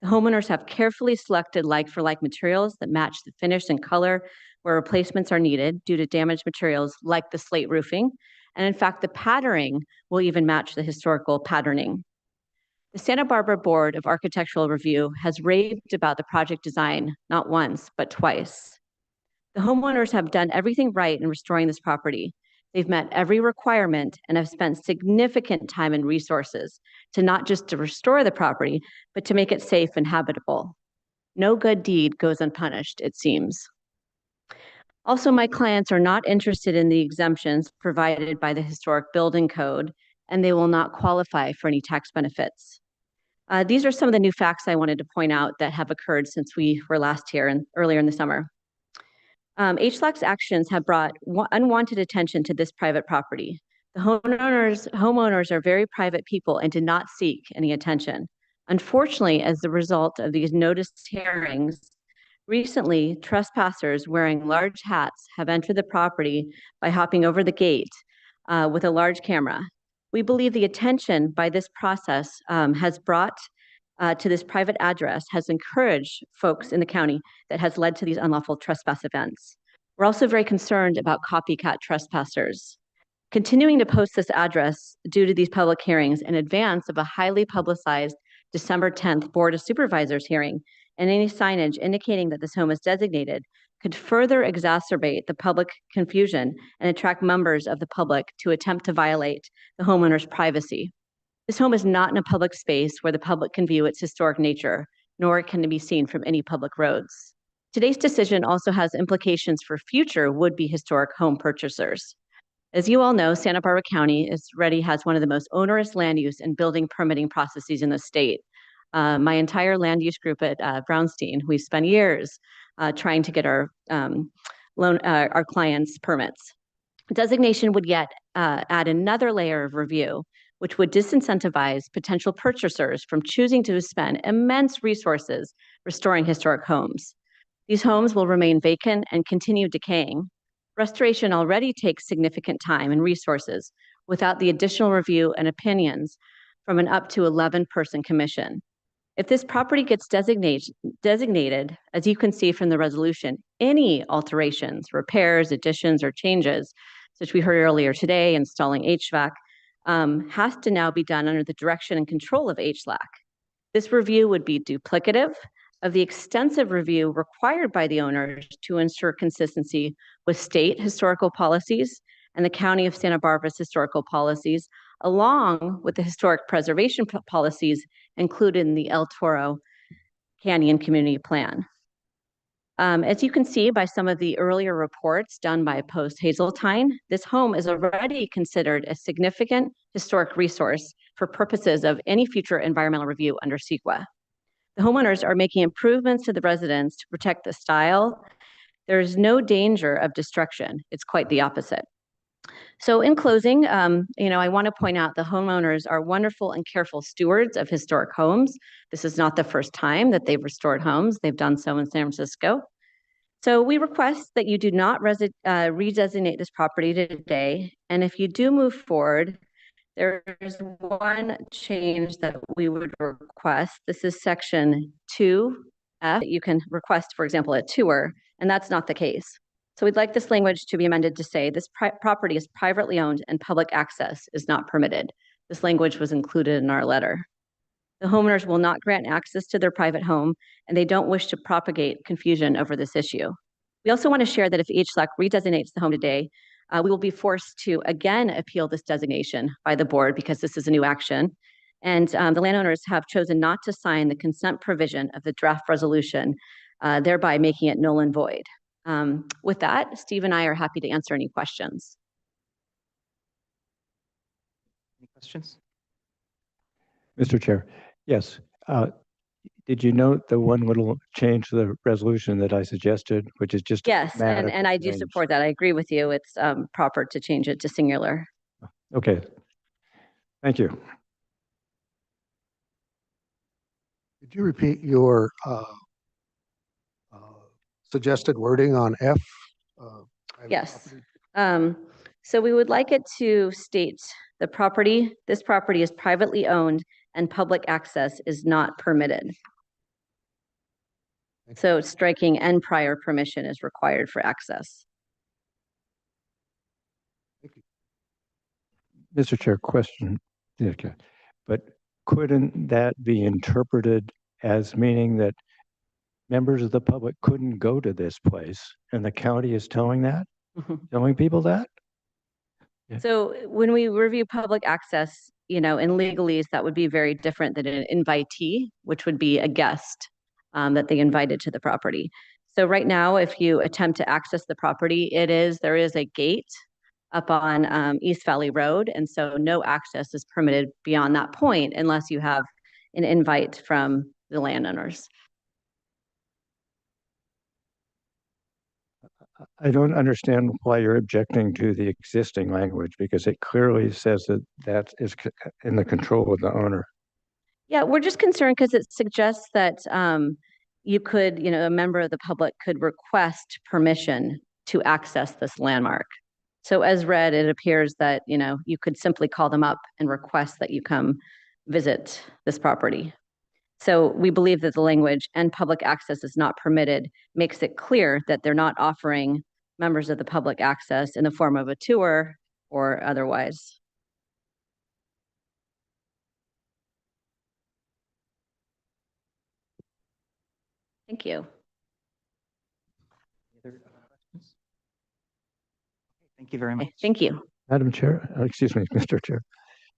The homeowners have carefully selected like-for-like materials that match the finish and color where replacements are needed due to damaged materials like the slate roofing. And in fact, the patterning will even match the historical patterning. The Santa Barbara Board of Architectural Review has raved about the project design not once, but twice. The homeowners have done everything right in restoring this property. They've met every requirement and have spent significant time and resources to not just to restore the property, but to make it safe and habitable. No good deed goes unpunished, it seems. Also, my clients are not interested in the exemptions provided by the Historic Building Code, and they will not qualify for any tax benefits. These are some of the new facts I wanted to point out that have occurred since we were last here and earlier in the summer. HLAC's actions have brought unwanted attention to this private property. The homeowners are very private people and did not seek any attention. Unfortunately, as a result of these noticed hearings, recently trespassers wearing large hats have entered the property by hopping over the gate with a large camera. We believe the attention by this process has brought to this private address has encouraged folks in the county that has led to these unlawful trespass events. We're also very concerned about copycat trespassers. Continuing to post this address due to these public hearings in advance of a highly publicized December 10th Board of Supervisors hearing and any signage indicating that this home is designated could further exacerbate the public confusion and attract members of the public to attempt to violate the homeowner's privacy. This home is not in a public space where the public can view its historic nature, nor can it be seen from any public roads. Today's decision also has implications for future would-be historic home purchasers. As you all know, Santa Barbara County has one of the most onerous land use and building permitting processes in the state. My entire land use group at Brownstein, we spent years trying to get our clients' permits. Designation would yet add another layer of review, which would disincentivize potential purchasers from choosing to spend immense resources restoring historic homes. These homes will remain vacant and continue decaying. Restoration already takes significant time and resources without the additional review and opinions from an up to 11-person commission. If this property gets designated, as you can see from the resolution, any alterations, repairs, additions, or changes, such we heard earlier today, installing HVAC, has to now be done under the direction and control of HLAC. This review would be duplicative of the extensive review required by the owners to ensure consistency with state historical policies and the County of Santa Barbara's historical policies, along with the historic preservation policies included in the El Toro Canyon Community Plan. As you can see by some of the earlier reports done by Post Hazeltine, this home is already considered a significant historic resource for purposes of any future environmental review under CEQA. The homeowners are making improvements to the residence to protect the style. There is no danger of destruction. It's quite the opposite. So in closing, I want to point out the homeowners are wonderful and careful stewards of historic homes. This is not the first time that they've restored homes. They've done so in San Francisco. So we request that you do not redesignate this property today. And if you do move forward, there is one change that we would request. This is section 2F. You can request, for example, a tour, and that's not the case. So we'd like this language to be amended to say this property is privately owned and public access is not permitted. This language was included in our letter. The homeowners will not grant access to their private home, and they don't wish to propagate confusion over this issue. We also want to share that if HLAC redesignates the home today, we will be forced to again appeal this designation by the board because this is a new action. And the landowners have chosen not to sign the consent provision of the draft resolution, thereby making it null and void. With that, Steve and I are happy to answer any questions. Any questions? Mr. Chair, yes. Did you note the one little change to the resolution that I suggested, which is just Yes, and I do change? support that. I agree with you. It's proper to change it to singular. Okay. Thank you. Could you repeat your suggested wording on F? Yes. So we would like it to state this property is privately owned and public access is not permitted. So striking and prior permission is required for access. Mr. Chair, question. Okay. But couldn't that be interpreted as meaning that members of the public couldn't go to this place and the county is telling that, telling people that? Yeah. So when we review public access, in legalese, that would be very different than an invitee, which would be a guest that they invited to the property. So right now, if you attempt to access the property, there is a gate up on East Valley Road, and so no access is permitted beyond that point unless you have an invite from the landowners. I don't understand why you're objecting to the existing language because it clearly says that that is in the control of the owner. Yeah, we're just concerned because it suggests that you could, a member of the public could request permission to access this landmark. So as read, it appears that, you could simply call them up and request that you come visit this property. So we believe that the language "and public access is not permitted" makes it clear that they're not offering members of the public access in the form of a tour or otherwise. Thank you. Any other questions? Thank you very much. Okay, thank you. Madam Chair, excuse me, Mr. Chair.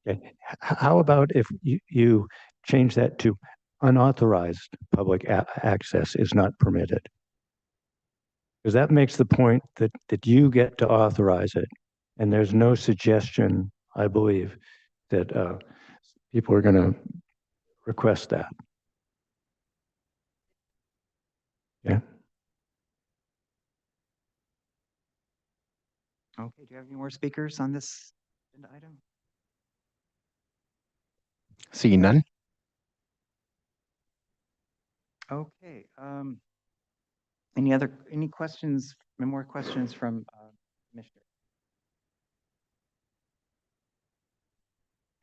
Okay. How about if you change that to unauthorized public access is not permitted? Because that makes the point that you get to authorize it. And there's no suggestion, I believe, that people are going to request that. Yeah. Okay, do you have any more speakers on this agenda item? Seeing none? Okay, any questions, more questions from Commissioner?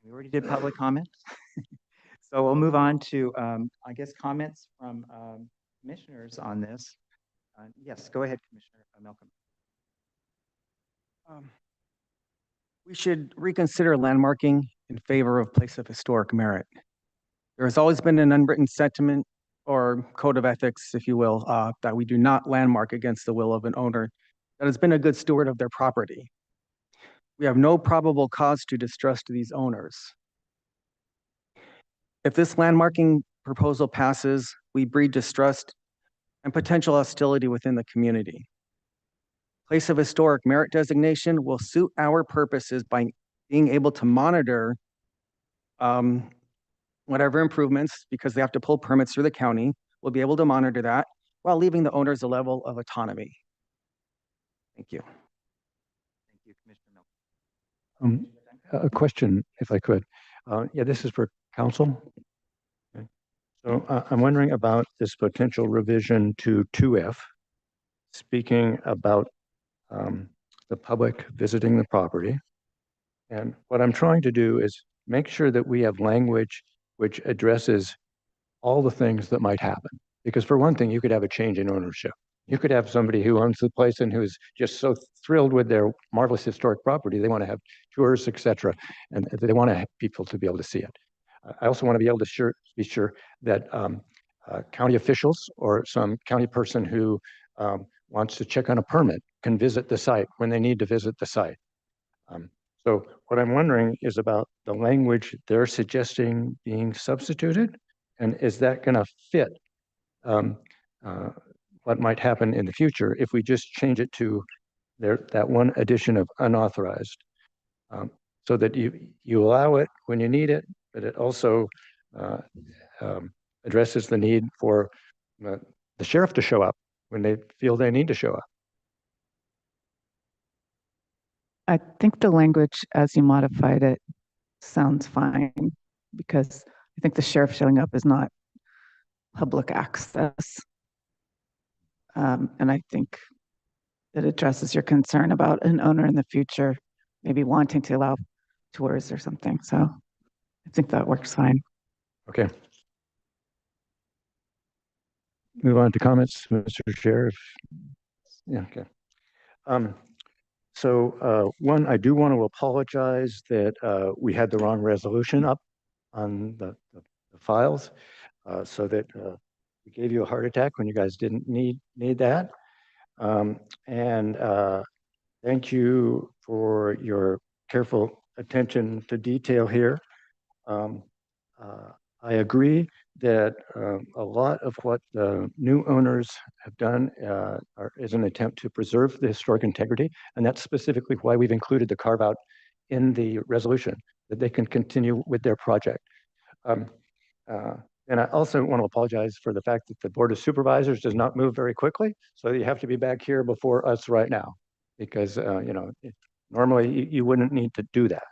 We already did public comment. So we'll move on to, I guess, comments from commissioners on this. Yes, go ahead, Commissioner Malcolm. We should reconsider landmarking in favor of place of historic merit. There has always been an unwritten sentiment or code of ethics, if you will, that we do not landmark against the will of an owner that has been a good steward of their property. We have no probable cause to distrust these owners. If this landmarking proposal passes, we breed distrust and potential hostility within the community. Place of historic merit designation will suit our purposes by being able to monitor whatever improvements, because they have to pull permits through the county. We'll be able to monitor that while leaving the owners a level of autonomy. Thank you. Thank you, Commissioner Malcolm. A question, if I could. Yeah, this is for council. Okay. So I'm wondering about this potential revision to 2F, speaking about the public visiting the property. And what I'm trying to do is make sure that we have language which addresses all the things that might happen. Because for one thing, you could have a change in ownership. You could have somebody who owns the place and who's just so thrilled with their marvelous historic property, they want to have tours, etc., and they want to have people to be able to see it. I also want to be able to be sure that county officials or some county person who wants to check on a permit can visit the site when they need to visit the site. So what I'm wondering is about the language they're suggesting being substituted, and is that going to fit what might happen in the future if we just change it to that one addition of unauthorized, so that you allow it when you need it, but it also addresses the need for the sheriff to show up when they feel they need to show up. I think the language as you modified it sounds fine, because I think the sheriff showing up is not public access. And I think it addresses your concern about an owner in the future maybe wanting to allow tours or something. So I think that works fine. Okay. Move on to comments, Mr. Sheriff. Yeah, okay. One, I do want to apologize that we had the wrong resolution up on the files, so that we gave you a heart attack when you guys didn't need that. Thank you for your careful attention to detail here. Um, I agree that a lot of what the new owners have done is an attempt to preserve the historic integrity, and that's specifically why we've included the carve out in the resolution, that they can continue with their project. Um, and I also want to apologize for the fact that the Board of Supervisors does not move very quickly, so you have to be back here before us right now, because normally you wouldn't need to do that.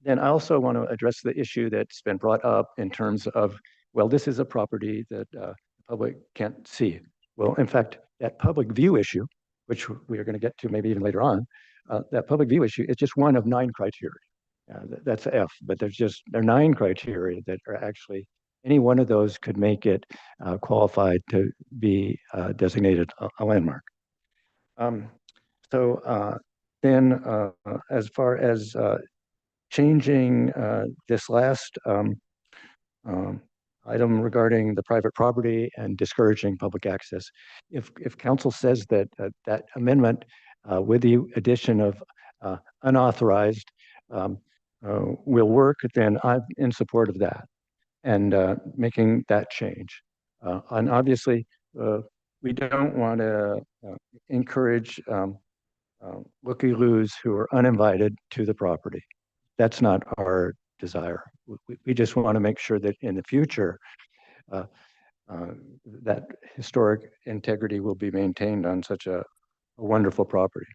Then I also want to address the issue that's been brought up in terms of, well, this is a property that the public can't see. Well, in fact, that public view issue, which we are going to get to maybe even later on, that public view issue is just one of 9 criteria. That's F, but there are 9 criteria that are actually, any one of those could make it qualified to be designated a landmark. Then as far as changing this last item regarding the private property and discouraging public access, if council says that that amendment with the addition of unauthorized will work, then I'm in support of that and making that change. And obviously, we don't want to encourage looky-loos who are uninvited to the property. That's not our desire. We just want to make sure that in the future, that historic integrity will be maintained on such a wonderful property.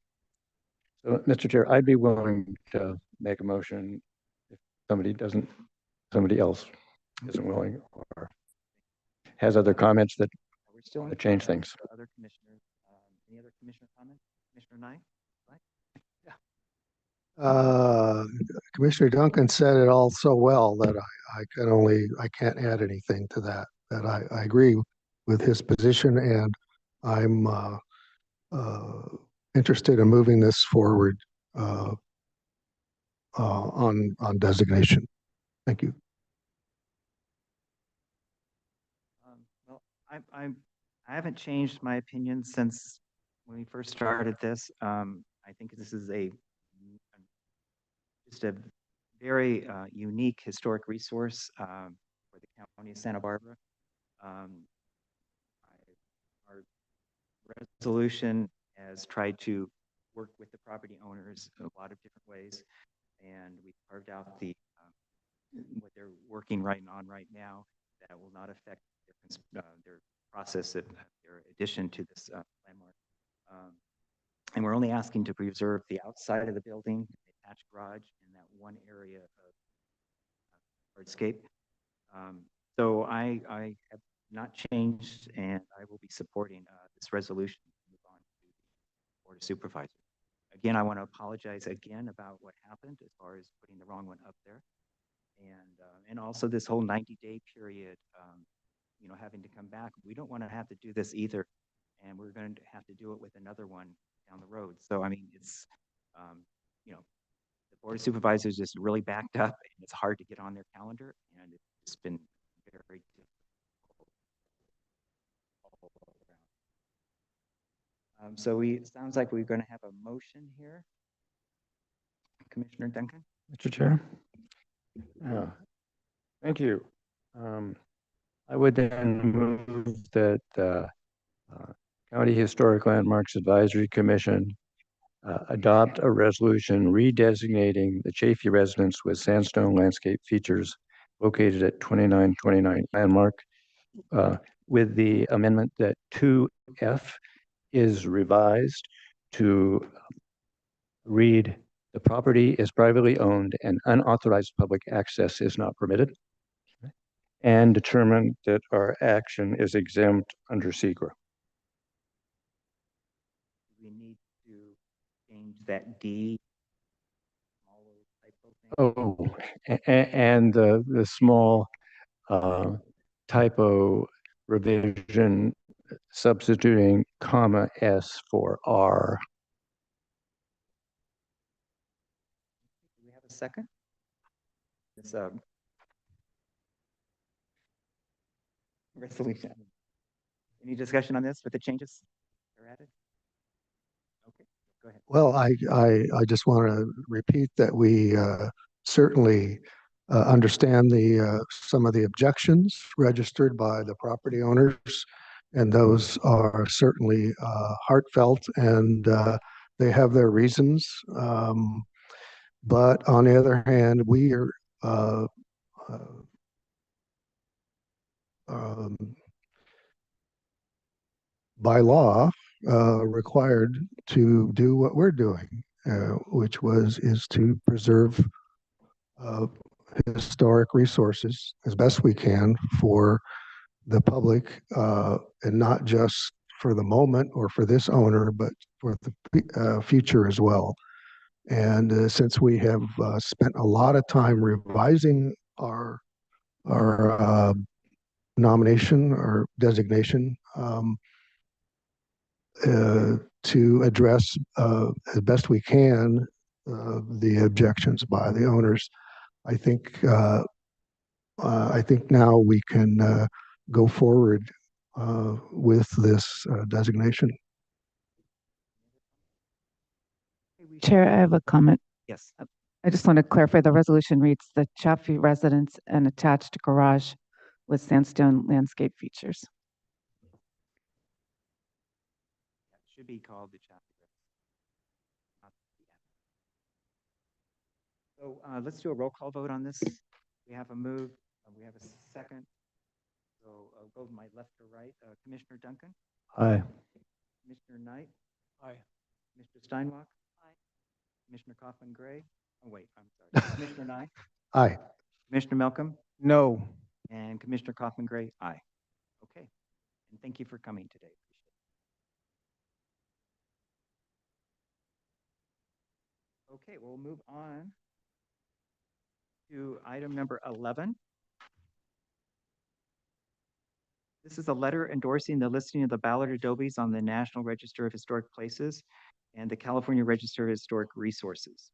So, Mr. Chair, I'd be willing to make a motion if somebody else isn't willing or has other comments that We're still on change things. other commissioners. Any other commissioner comments? Commissioner Nye? Commissioner Duncan said it all so well that I can't add anything to that. That I agree with his position, and I'm interested in moving this forward on designation. Thank you. Well, I haven't changed my opinion since when we first started this. I think this is just a very unique historic resource for the county of Santa Barbara. Our resolution has tried to work with the property owners in a lot of different ways, and we carved out the what they're working on right now that will not affect their process of their addition to this landmark. And we're only asking to preserve the outside of the building, the attached garage, and that one area of hardscape. So I have not changed, and I will be supporting this resolution to move on to the Board of Supervisors. Again, I want to apologize again about what happened as far as putting the wrong one up there. And also this whole 90-day period, having to come back. We don't want to have to do this either. And we're going to have to do it with another one down the road. So, I mean, it's, the Board of Supervisors is really backed up, and it's hard to get on their calendar, and it's been very difficult. So it sounds like we're going to have a motion here. Commissioner Duncan? Mr. Chair? Thank you. I would then move that County Historic Landmarks Advisory Commission adopt a resolution redesignating the Chafee residence with sandstone landscape features located at 2929 Landmark with the amendment that 2F is revised to read, the property is privately owned and unauthorized public access is not permitted, and determine that our action is exempt under SECRA. We need to change that D. Oh, and the small typo revision substituting comma S for R. Do we have a second? It's resolution. Any discussion on this with the changes that are added? Okay, Go ahead. Well, I just want to repeat that we certainly understand some of the objections registered by the property owners, and those are certainly heartfelt, and they have their reasons. But on the other hand, we are uh, um, by law required to do what we're doing, which is to preserve uh, historic resources as best we can for the public, and not just for the moment or for this owner, but for the future as well. And since we have spent a lot of time revising our nomination or designation, to address as best we can the objections by the owners, I think now we can go forward with this designation. Chair, I have a comment. Yes. I just want to clarify, the resolution reads the Chaffee residence and attached garage with sandstone landscape features. It should be called the Chaffee. So let's do a roll call vote on this. We have a move, we have a second. So I'll go my left to right. Commissioner Duncan, Aye. Commissioner Knight, Aye. Mr. Steinwalk. Aye. Commissioner Coughlin Gray. Oh, wait, I'm sorry. Commissioner Nye, Aye. Commissioner Malcolm, No. and Commissioner Coughlin Gray. Aye. Okay. And thank you for coming today. Appreciate it. Okay, we'll move on to item number 11. This is a letter endorsing the listing of the Ballard Adobes on the National Register of Historic Places and the California Register of Historic Resources.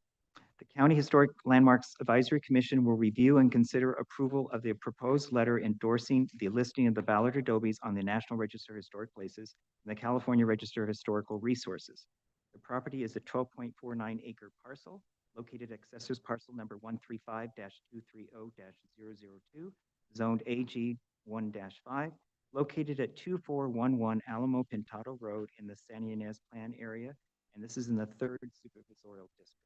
The County Historic Landmarks Advisory Commission will review and consider approval of the proposed letter endorsing the listing of the Ballard Adobes on the National Register of Historic Places and the California Register of Historical Resources. The property is a 12.49 acre parcel located at Assessor's Parcel number 135-230-002, zoned AG 1-5, located at 2411 Alamo Pintado Road in the San Ynez Plan area, and this is in the 3rd Supervisorial District.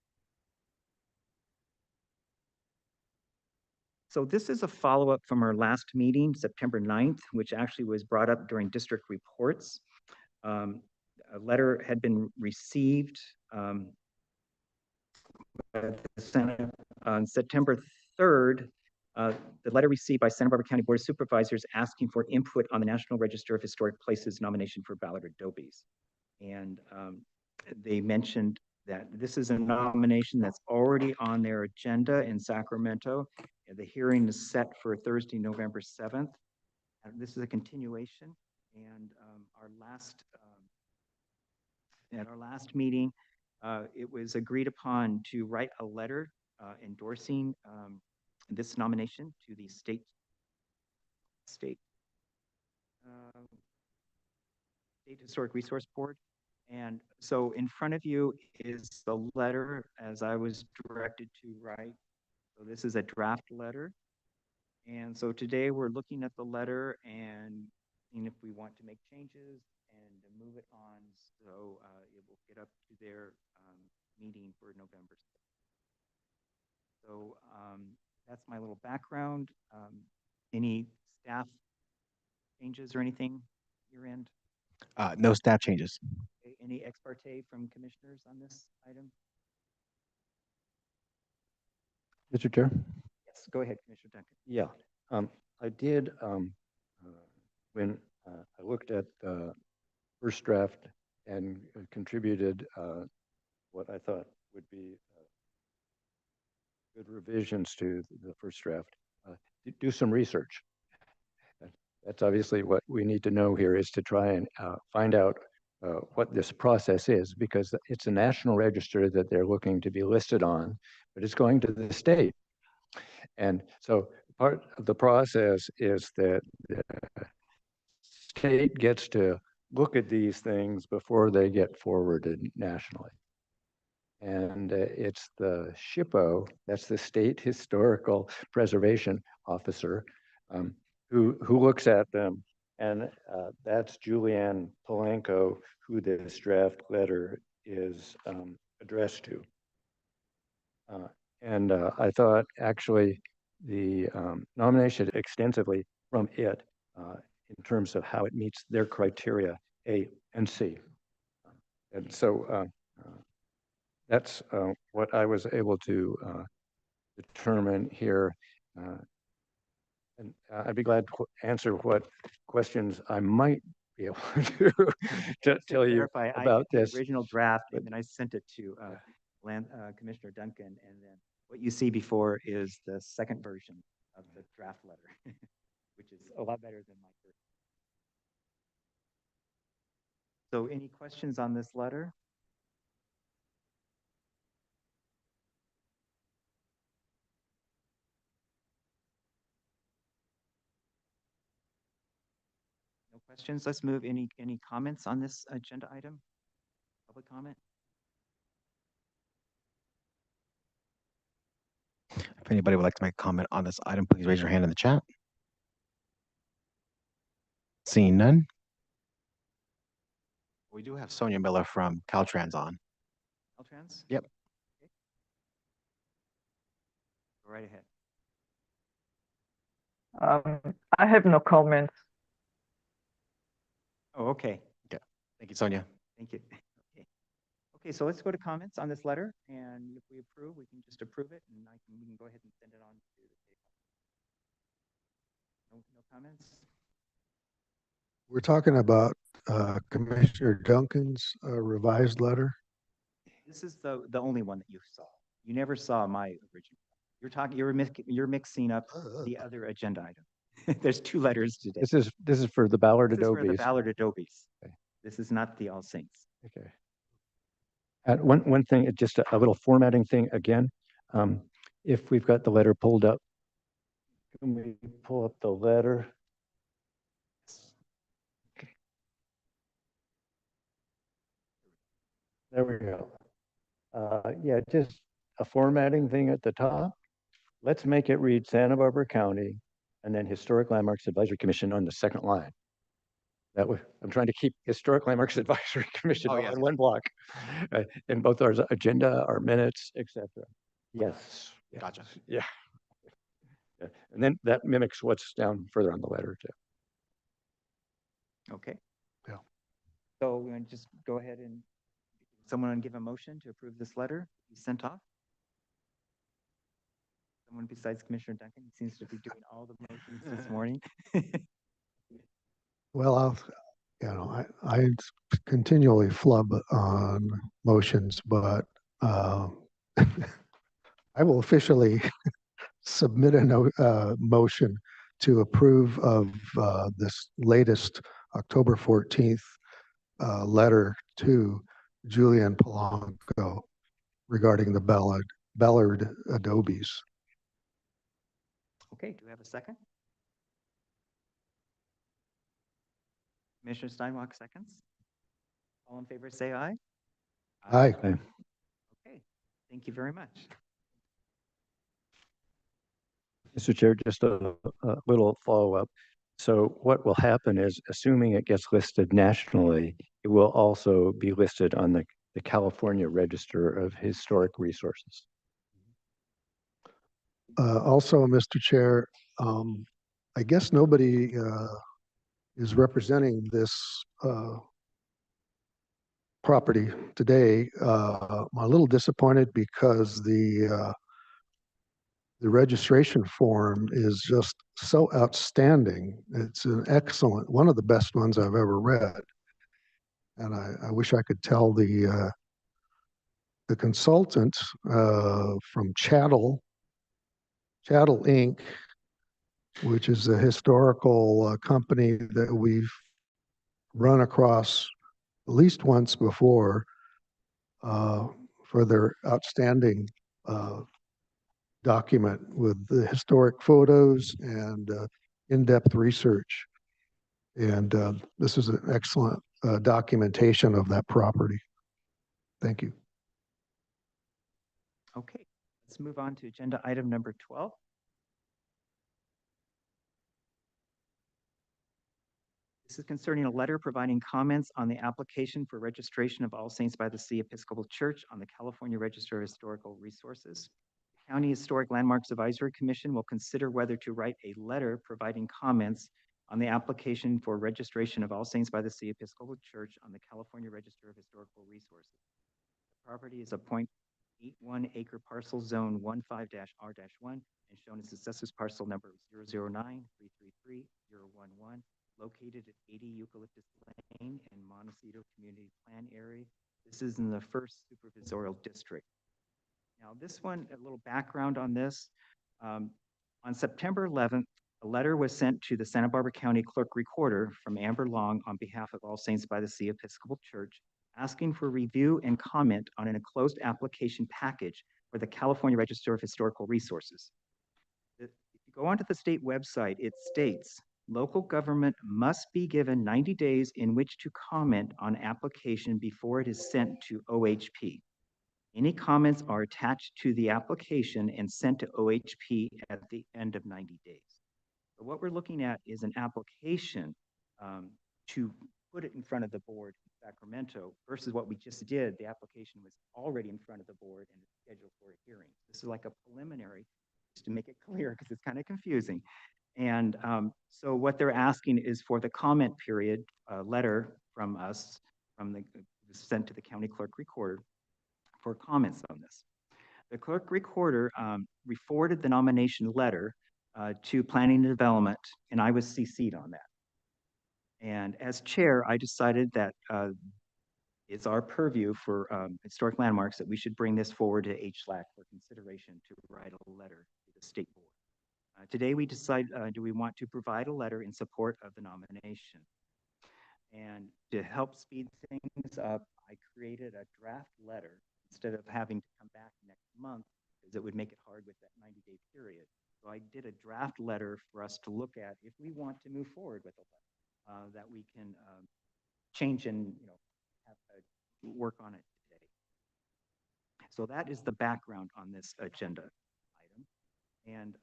So this is a follow-up from our last meeting, September 9th, which actually was brought up during district reports. A letter had been received by the Senate on September 3rd. The letter received by Santa Barbara County Board of Supervisors asking for input on the National Register of Historic Places nomination for Ballard Adobes. And they mentioned that this is a nomination that's already on their agenda in Sacramento. The hearing is set for Thursday, November 7th. This is a continuation. And at our last meeting, it was agreed upon to write a letter endorsing this nomination to the state Historic Resource Board. And so in front of you is the letter as I was directed to write. So this is a draft letter. And so today we're looking at the letter and seeing if we want to make changes and to move it on. So it will get up to their meeting for November 6th. So that's my little background. Any staff changes or anything your end? No staff changes. Okay, any ex parte from commissioners on this item? Mr. Chair? Yes, go ahead, Commissioner Duncan. Yeah, I did, when I looked at the first draft and contributed what I thought would be good revisions to the first draft, do some research. That's obviously what we need to know here, is to try and find out what this process is, because it's a national register that they're looking to be listed on, but it's going to the state. And so part of the process is that the state gets to look at these things before they get forwarded nationally. And it's the SHPO, that's the State Historical Preservation Officer, who looks at them. And that's Julianne Polanco, who this draft letter is addressed to. And I thought actually the nomination extensively from it in terms of how it meets their criteria A and C. And so that's what I was able to determine here. And I'd be glad to answer what questions I might be able to tell you clarify, I about did the this. original draft, but- and then I sent it to Commissioner Duncan, and then what you see before is the second version of the draft letter, which is a lot better than my first. So any questions on this letter? No questions? Let's move. Any comments on this agenda item? Public comment? If anybody would like to make a comment on this item, please raise your hand in the chat. Seeing none. We do have Sonia Miller from Caltrans on. Caltrans? Yep. Okay. Go right ahead. I have no comments. Oh, okay. Thank you, Sonia. Thank you. Okay. Okay, so let's go to comments on this letter, and if we approve, we can just approve it, and we can go ahead and send it on to the table. No comments? We're talking about Commissioner Duncan's revised letter. This is the only one that you saw. You never saw my original. You're mixing up the other agenda item. There's two letters today. This is for the Ballard This is for the Adobes. Ballard Adobes. Okay. This is not the All Saints. Okay. One thing, just a little formatting thing again. If we've got the letter pulled up, can we pull up the letter? Okay. There we go. Yeah, just a formatting thing at the top. Let's make it read Santa Barbara County and then Historic Landmarks Advisory Commission on the second line. That way, I'm trying to keep Historic Landmarks Advisory Commission Oh, all yes. in one block. In both our agenda, our minutes, etc. Yes. yes, Gotcha. Yeah. Yeah. And then that mimics what's down further on the letter too. Okay. Yeah. So we're going to just go ahead and someone give a motion to approve this letter be sent off. Someone besides Commissioner Duncan seems to be doing all the motions this morning. Well, I continually flub on motions, but I will officially submit a motion to approve of this latest October 14th letter to Julianne Polanco regarding the Ballard Adobes. Okay, do we have a second? Commissioner Steinwalk seconds. All in favor, say aye. Aye. Okay, thank you very much. Mr. Chair, just a little follow-up. So what will happen is, assuming it gets listed nationally, it will also be listed on the California Register of Historic Resources. Also, Mr. Chair, I guess nobody is representing this property today. I'm a little disappointed because the registration form is just so outstanding. It's an excellent, one of the best ones I've ever read. And I wish I could tell the consultant from Chattel Inc., which is a historical company that we've run across at least once before for their outstanding document with the historic photos and in-depth research. And this is an excellent documentation of that property. Thank you. Okay, let's move on to agenda item number 12. This is concerning a letter providing comments on the application for registration of All Saints by the Sea Episcopal Church on the California Register of Historical Resources. The County Historic Landmarks Advisory Commission will consider whether to write a letter providing comments on the application for registration of All Saints by the Sea Episcopal Church on the California Register of Historical Resources. The property is a 0.81 acre parcel zone 15-R-1 and shown as assessors parcel number 009-333-011, located at 80 Eucalyptus Lane in Montecito Community Plan Area. This is in the first supervisorial district. Now, this one, a little background on this. On September 11th, a letter was sent to the Santa Barbara County Clerk Recorder from Amber Long on behalf of All Saints by the Sea Episcopal Church, asking for review and comment on an enclosed application package for the California Register of Historical Resources. If you go onto the state website, it states, local government must be given 90 days in which to comment on application before it is sent to OHP. Any comments are attached to the application and sent to OHP at the end of 90 days. So what we're looking at is an application to put it in front of the board in Sacramento versus what we just did. The application was already in front of the board and is scheduled for a hearing. This is like a preliminary, just to make it clear because it's kind of confusing. And so what they're asking is for the comment period letter from us, sent to the county clerk recorder for comments on this. The clerk recorder forwarded the nomination letter to Planning and Development, and I was CC'd on that. And as chair, I decided that it's our purview for historic landmarks that we should bring this forward to HLAC for consideration to write a letter to the state board. Today we decide, do we want to provide a letter in support of the nomination? And to help speed things up, I created a draft letter instead of having to come back next month, because it would make it hard with that 90-day period. So I did a draft letter for us to look at if we want to move forward with a letter that we can change and work on it today. So that is the background on this agenda item. And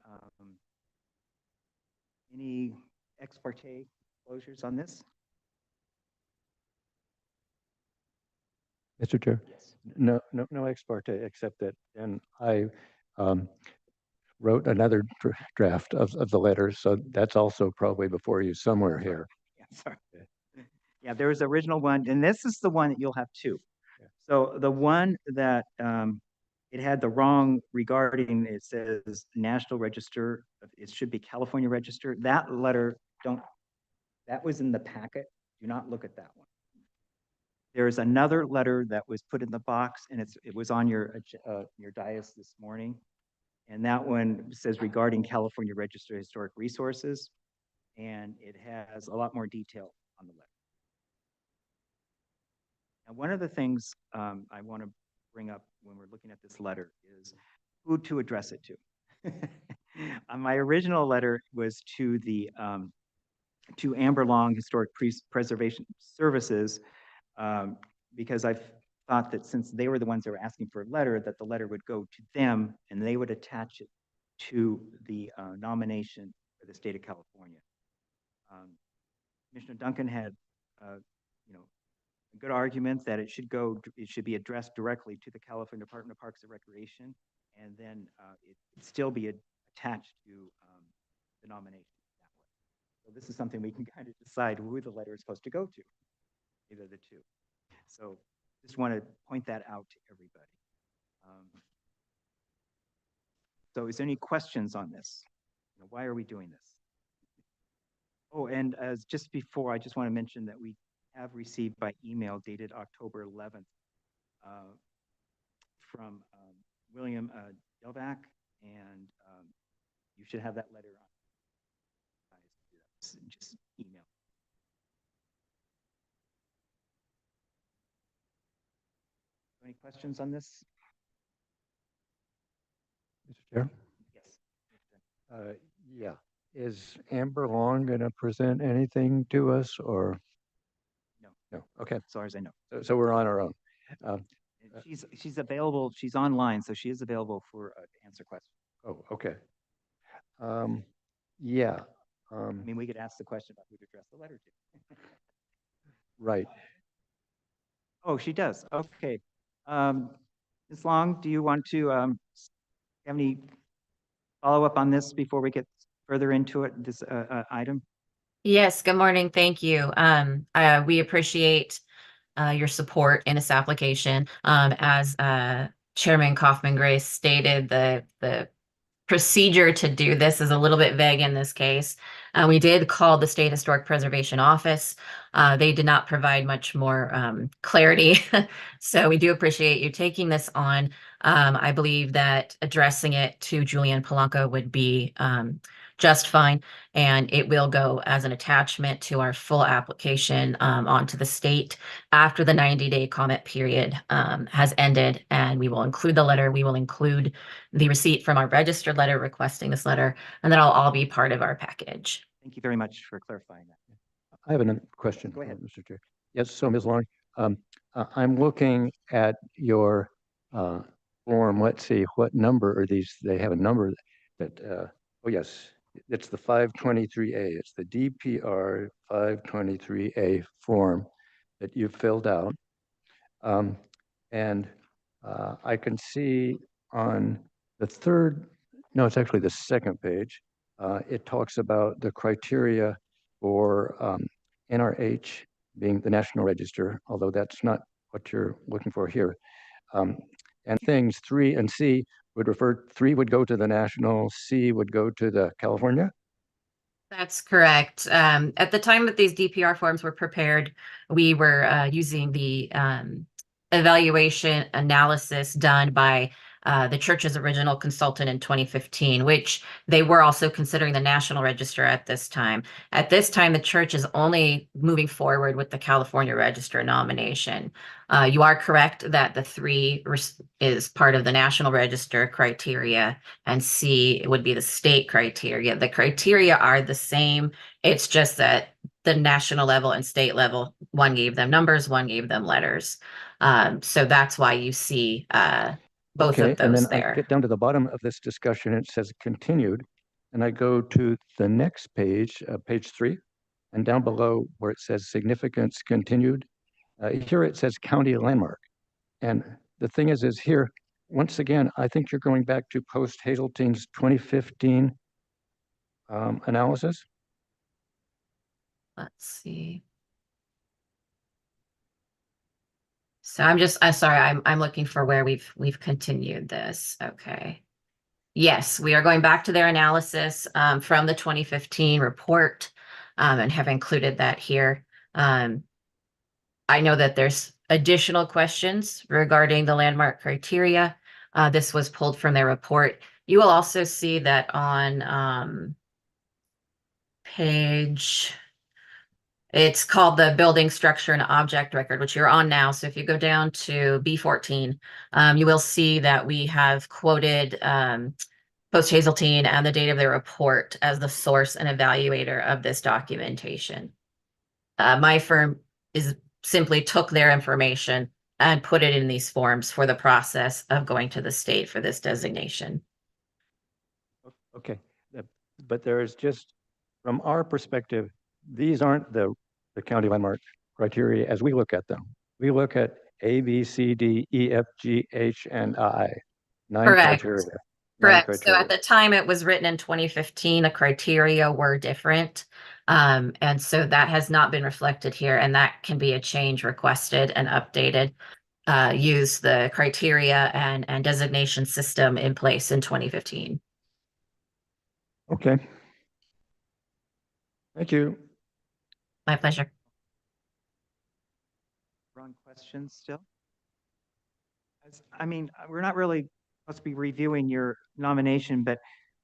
any ex parte closures on this? Mr. Chair? Yes. No ex parte, except that then I wrote another draft of the letter, so that's also probably before you somewhere here. Yeah, sorry. Yeah, there was the original one, and this is the one that you'll have two. Yeah. So the one that it had the wrong regarding, it says National Register, it should be California Register. That letter, that was in the packet. Do not look at that one. There is another letter that was put in the box, and it was on your dais this morning. And that one says regarding California Register of Historic Resources, and it has a lot more detail on the letter. Now, one of the things I want to bring up when we're looking at this letter is who to address it to. My original letter was to the to Amber Long Historic Preservation Services, because I thought that since they were the ones that were asking for a letter, that the letter would go to them and they would attach it to the nomination for the state of California. Commissioner Duncan had, a good argument that it should be addressed directly to the California Department of Parks and Recreation, and then it still be attached to the nomination that way. So this is something we can kind of decide who the letter is supposed to go to, either the two. So just want to point that out to everybody. So is there any questions on this? Why are we doing this? Oh, and as just before, I just want to mention that we have received by email dated October 11th from William Delvac, and you should have that letter on. Just email. Any questions on this? Mr. Chair? Yes. Yeah. Is Amber Long going to present anything to us, or? No. No. Okay. As far as I know. So we're on our own. She's available, she's online, so she is available for, to answer questions. Oh, okay. Yeah, I mean, we could ask the question about who to address the letter to. right. Oh, she does, okay. Ms. Long, do you want to, have any follow-up on this before we get further into it, this, item? Yes, good morning. Thank you. We appreciate your support in this application. As Chairman Kaufman Grace stated, the procedure to do this is a little bit vague in this case. We did call the State Historic Preservation Office. They did not provide much more clarity. So we do appreciate you taking this on. I believe that addressing it to Julianne Polanco would be just fine. And it will go as an attachment to our full application onto the state after the 90-day comment period has ended. And we will include the letter. We will include the receipt from our registered letter requesting this letter, and that'll all be part of our package. Thank you very much for clarifying that. I have a question. Go ahead. Mr. Chair. Yes, so Ms. Long, I'm looking at your form. Let's see, what number are these? They have a number that, oh yes, it's the 523A. It's the DPR 523A form that you filled out. And I can see on the third, no, it's actually the second page. It talks about the criteria for NRH being the National Register, although that's not what you're looking for here. And things 3 and C would refer, 3 would go to the national, C would go to the California. That's correct. At the time that these DPR forms were prepared, we were using the evaluation analysis done by the church's original consultant in 2015, which they were also considering the National Register at this time. At this time, the church is only moving forward with the California Register nomination. You are correct that the 3 is part of the National Register criteria, and C would be the state criteria. The criteria are the same. It's just that the national level and state level, one gave them numbers, one gave them letters. So that's why you see both Okay, of those and then there. I get down to the bottom of this discussion, it says continued, and I go to the next page, page 3, and down below where it says significance continued, here it says county landmark. And the thing is here, once again, I think you're going back to post-Hazeltine's 2015 analysis. Let's see. So I'm sorry, I'm looking for where we've continued this. Okay. Yes, we are going back to their analysis from the 2015 report and have included that here. I know that there's additional questions regarding the landmark criteria. This was pulled from their report. You will also see that on page, it's called the building structure and object record, which you're on now. So if you go down to B14, you will see that we have quoted Post Hazeltine and the date of their report as the source and evaluator of this documentation. My firm simply took their information and put it in these forms for the process of going to the state for this designation. Okay, but there is just, from our perspective, these aren't the county landmark criteria as we look at them. We look at A, B, C, D, E, F, G, H, and I. 9 Correct. criteria. 9 Correct. So criteria. at the time it was written in 2015, the criteria were different. And so that has not been reflected here, and that can be a change requested and updated. Use the criteria and designation system in place in 2015. Okay. Thank you. My pleasure. Wrong questions still? I mean, we're not really supposed to be reviewing your nomination, but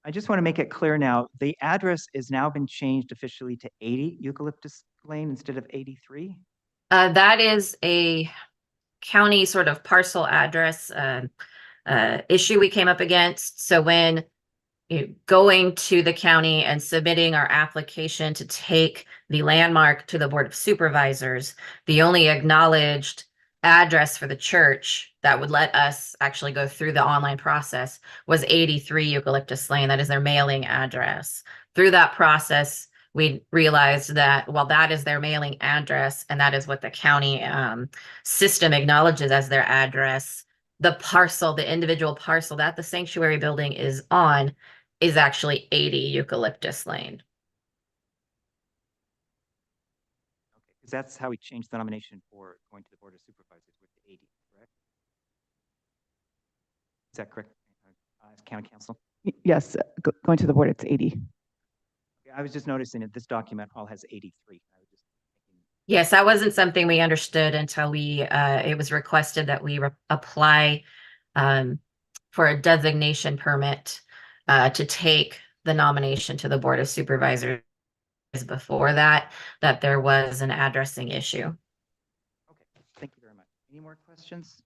I just want to make it clear now, the address has now been changed officially to 80 Eucalyptus Lane instead of 83? That is a county sort of parcel address issue we came up against. So when going to the county and submitting our application to take the landmark to the Board of Supervisors, the only acknowledged address for the church that would let us actually go through the online process was 83 Eucalyptus Lane. That is their mailing address. Through that process, we realized that while that is their mailing address and that is what the county system acknowledges as their address, the parcel, the individual parcel that the sanctuary building is on is actually 80 Eucalyptus Lane. Okay, because that's how we changed the nomination for going to the Board of Supervisors with the 80, correct? Is that correct, County Council? Yes, going to the board, it's 80. Okay, I was just noticing that this document all has 83. I was just thinking, Yes, that wasn't something we understood until it was requested that we apply for a designation permit to take the nomination to the Board of Supervisors. Before that there was an addressing issue. okay, thank you very much. Any more questions?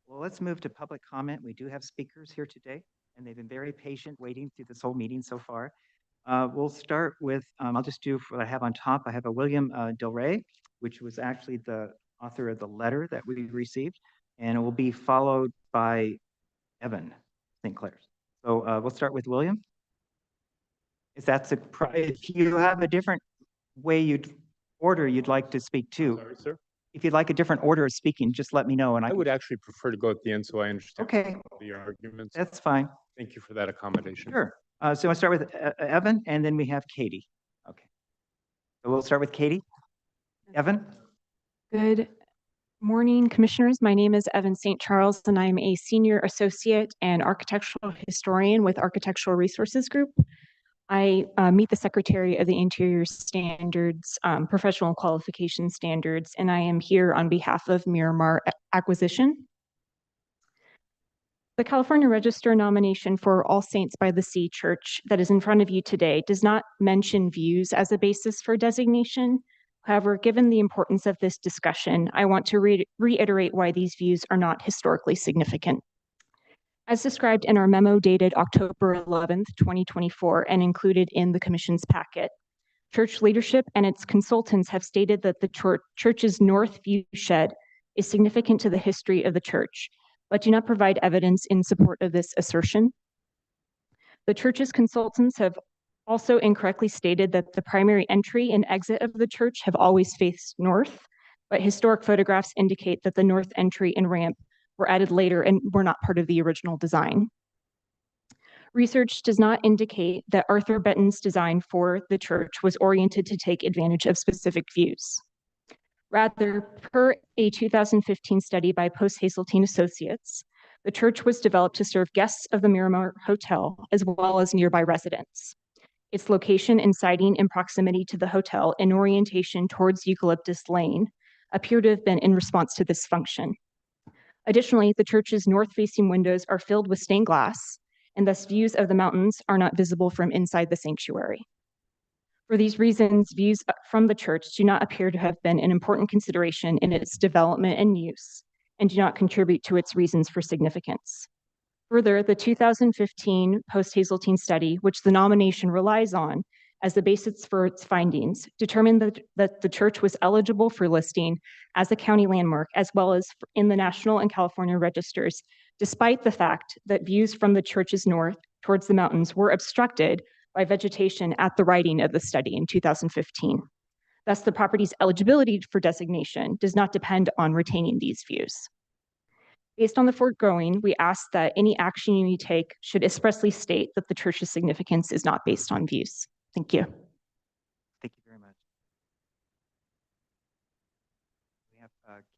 Well, let's move to public comment. We do have speakers here today, and they've been very patient waiting through this whole meeting so far. We'll start with, I'll just do what I have on top. I have a William Del Rey, which was actually the author of the letter that we received, and it will be followed by Evan St. Clair's. So we'll start with William. If you have a different way you'd like to speak too. Sorry, sir. If you'd like a different order of speaking, just let me know and I would actually prefer to go at the end so I understand Okay, the arguments. that's fine. Thank you for that accommodation. Sure. So I'll start with Evan, and then we have Katie. Okay. So we'll start with Katie. Evan? Good morning, Commissioners. My name is Evan St. Charles, and I'm a Senior Associate and Architectural Historian with Architectural Resources Group. I meet the Secretary of the Interior Standards, Professional Qualification Standards, and I am here on behalf of Miramar Acquisition. The California Register nomination for All Saints by the Sea Church that is in front of you today does not mention views as a basis for designation. However, given the importance of this discussion, I want to reiterate why these views are not historically significant. As described in our memo dated October 11th, 2024, and included in the Commission's packet, church leadership and its consultants have stated that the church's north view shed is significant to the history of the church, but do not provide evidence in support of this assertion. The church's consultants have also incorrectly stated that the primary entry and exit of the church have always faced north, but historic photographs indicate that the north entry and ramp were added later and were not part of the original design. Research does not indicate that Arthur Benton's design for the church was oriented to take advantage of specific views. Rather, per a 2015 study by Post Hazeltine Associates, the church was developed to serve guests of the Miramar Hotel as well as nearby residents. Its location and siting in proximity to the hotel and orientation towards Eucalyptus Lane appear to have been in response to this function. Additionally, the church's north-facing windows are filled with stained glass, and thus views of the mountains are not visible from inside the sanctuary. For these reasons, views from the church do not appear to have been an important consideration in its development and use, and do not contribute to its reasons for significance. Further, the 2015 Post Hazeltine study, which the nomination relies on as the basis for its findings, determined that the church was eligible for listing as a county landmark, as well as in the national and California registers, despite the fact that views from the church's north towards the mountains were obstructed by vegetation at the writing of the study in 2015. Thus, the property's eligibility for designation does not depend on retaining these views. Based on the foregoing, we ask that any action you take should expressly state that the church's significance is not based on views. Thank you. Thank you very much. We have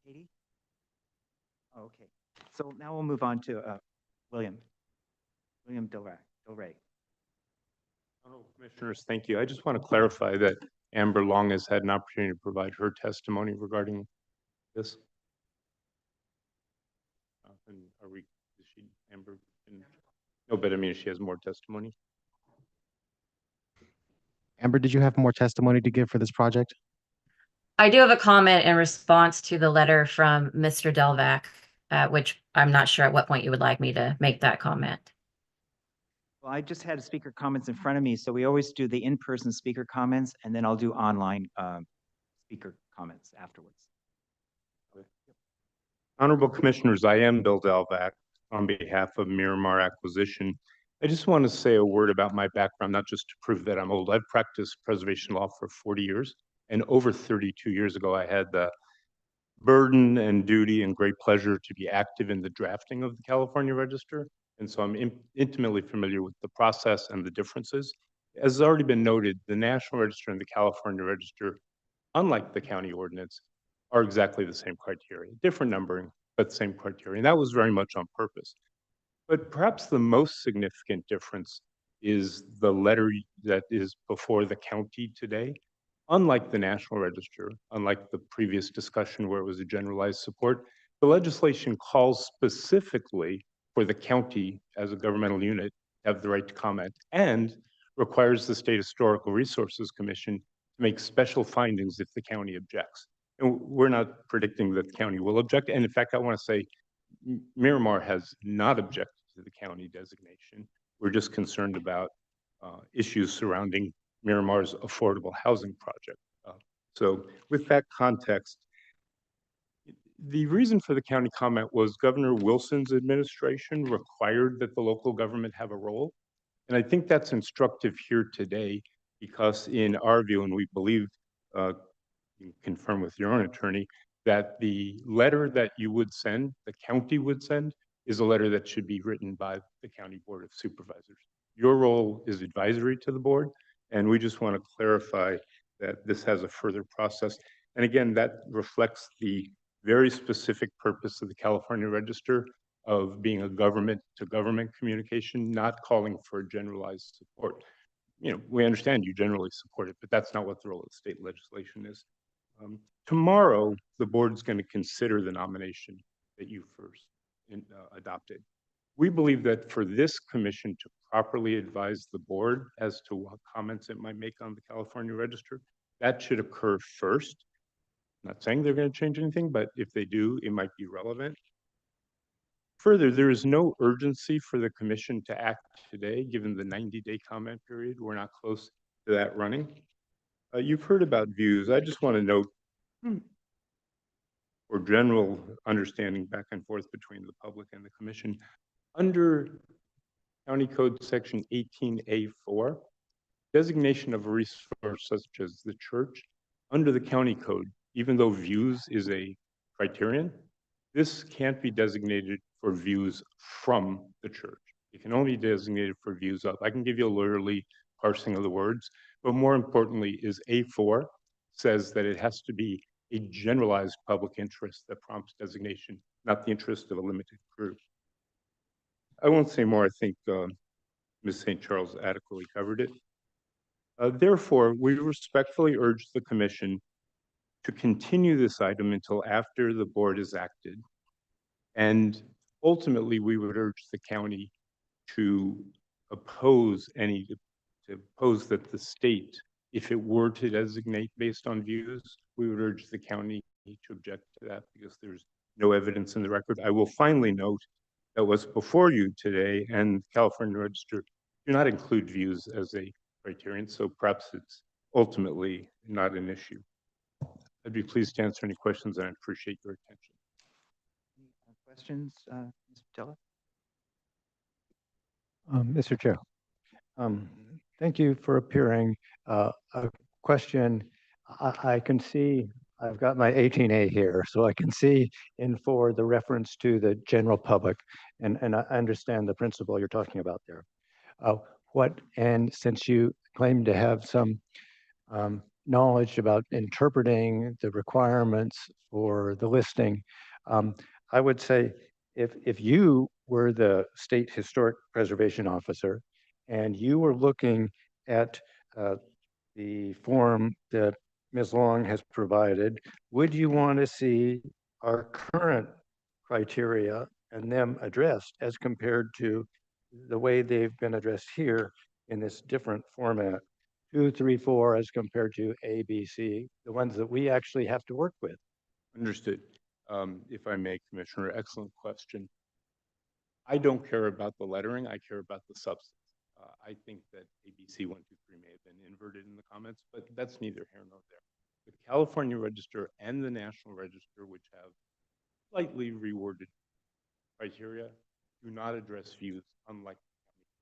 Katie. Oh, okay. So now we'll move on to William Del Rey. Hello, Commissioners, thank you. I just want to clarify that Amber Long has had an opportunity to provide her testimony regarding this. And are we, is she, Amber? No, but I mean, she has more testimony. Amber, did you have more testimony to give for this project? I do have a comment in response to the letter from Mr. Delvac, which I'm not sure at what point you would like me to make that comment. Well, I just had speaker comments in front of me, so we always do the in-person speaker comments, and then I'll do online speaker comments afterwards. Honorable Commissioners, I am Bill Delvac on behalf of Miramar Acquisition. I just want to say a word about my background, not just to prove that I'm old. I've practiced preservation law for 40 years, and over 32 years ago, I had the burden and duty and great pleasure to be active in the drafting of the California Register. And so I'm intimately familiar with the process and the differences. As has already been noted, the National Register and the California Register, unlike the county ordinance, are exactly the same criteria, different numbering, but same criteria. And that was very much on purpose. But perhaps the most significant difference is the letter that is before the county today. Unlike the National Register, unlike the previous discussion where it was a generalized support, the legislation calls specifically for the county as a governmental unit to have the right to comment and requires the State Historical Resources Commission to make special findings if the county objects. And we're not predicting that the county will object. And in fact, I want to say Miramar has not objected to the county designation. We're just concerned about issues surrounding Miramar's affordable housing project. So with that context, the reason for the county comment was Governor Wilson's administration required that the local government have a role. And I think that's instructive here today because in our view, and we believe, you can confirm with your own attorney, that the letter that you would send, the county would send, is a letter that should be written by the County Board of Supervisors. Your role is advisory to the board, and we just want to clarify that this has a further process. And again, that reflects the very specific purpose of the California Register of being a government to government communication, not calling for generalized support. You know, we understand you generally support it, but that's not what the role of state legislation is. Tomorrow, the board is going to consider the nomination that you first adopted. We believe that for this commission to properly advise the board as to what comments it might make on the California Register, that should occur first. I'm not saying they're going to change anything, but if they do, it might be relevant. Further, there is no urgency for the commission to act today, given the 90-day comment period. We're not close to that running. You've heard about views. I just want to note for general understanding back and forth between the public and the commission, under County Code Section 18A4, designation of a resource such as the church, under the county code, even though views is a criterion, this can't be designated for views from the church. It can only be designated for views of. I can give you a lawyerly parsing of the words, but more importantly is A4 says that it has to be a generalized public interest that prompts designation, not the interest of a limited group. I won't say more. I think Ms. St. Charles adequately covered it. Therefore, we respectfully urge the commission to continue this item until after the board has acted. And ultimately, we would urge the county to oppose that the state, if it were to designate based on views, we would urge the county to object to that because there's no evidence in the record. I will finally note that what's before you today and California Register do not include views as a criterion, so perhaps it's ultimately not an issue. I'd be pleased to answer any questions and I appreciate your attention. Any questions, Mr. Patella? Mr. Chair, thank you for appearing. A question, I can see, I've got my 18A here, so I can see in for the reference to the general public, and I understand the principle you're talking about there. And since you claim to have some knowledge about interpreting the requirements for the listing, I would say if you were the State Historic Preservation Officer and you were looking at the form that Ms. Long has provided, would you want to see our current criteria and them addressed as compared to the way they've been addressed here in this different format, 2, 3, 4 as compared to A, B, C, the ones that we actually have to work with? Understood. If I may, Commissioner, excellent question. I don't care about the lettering, I care about the substance. I think that ABC 1, 2, 3 may have been inverted in the comments, but that's neither here nor there. The California Register and the National Register, which have slightly reworded criteria do not address views unlike the county.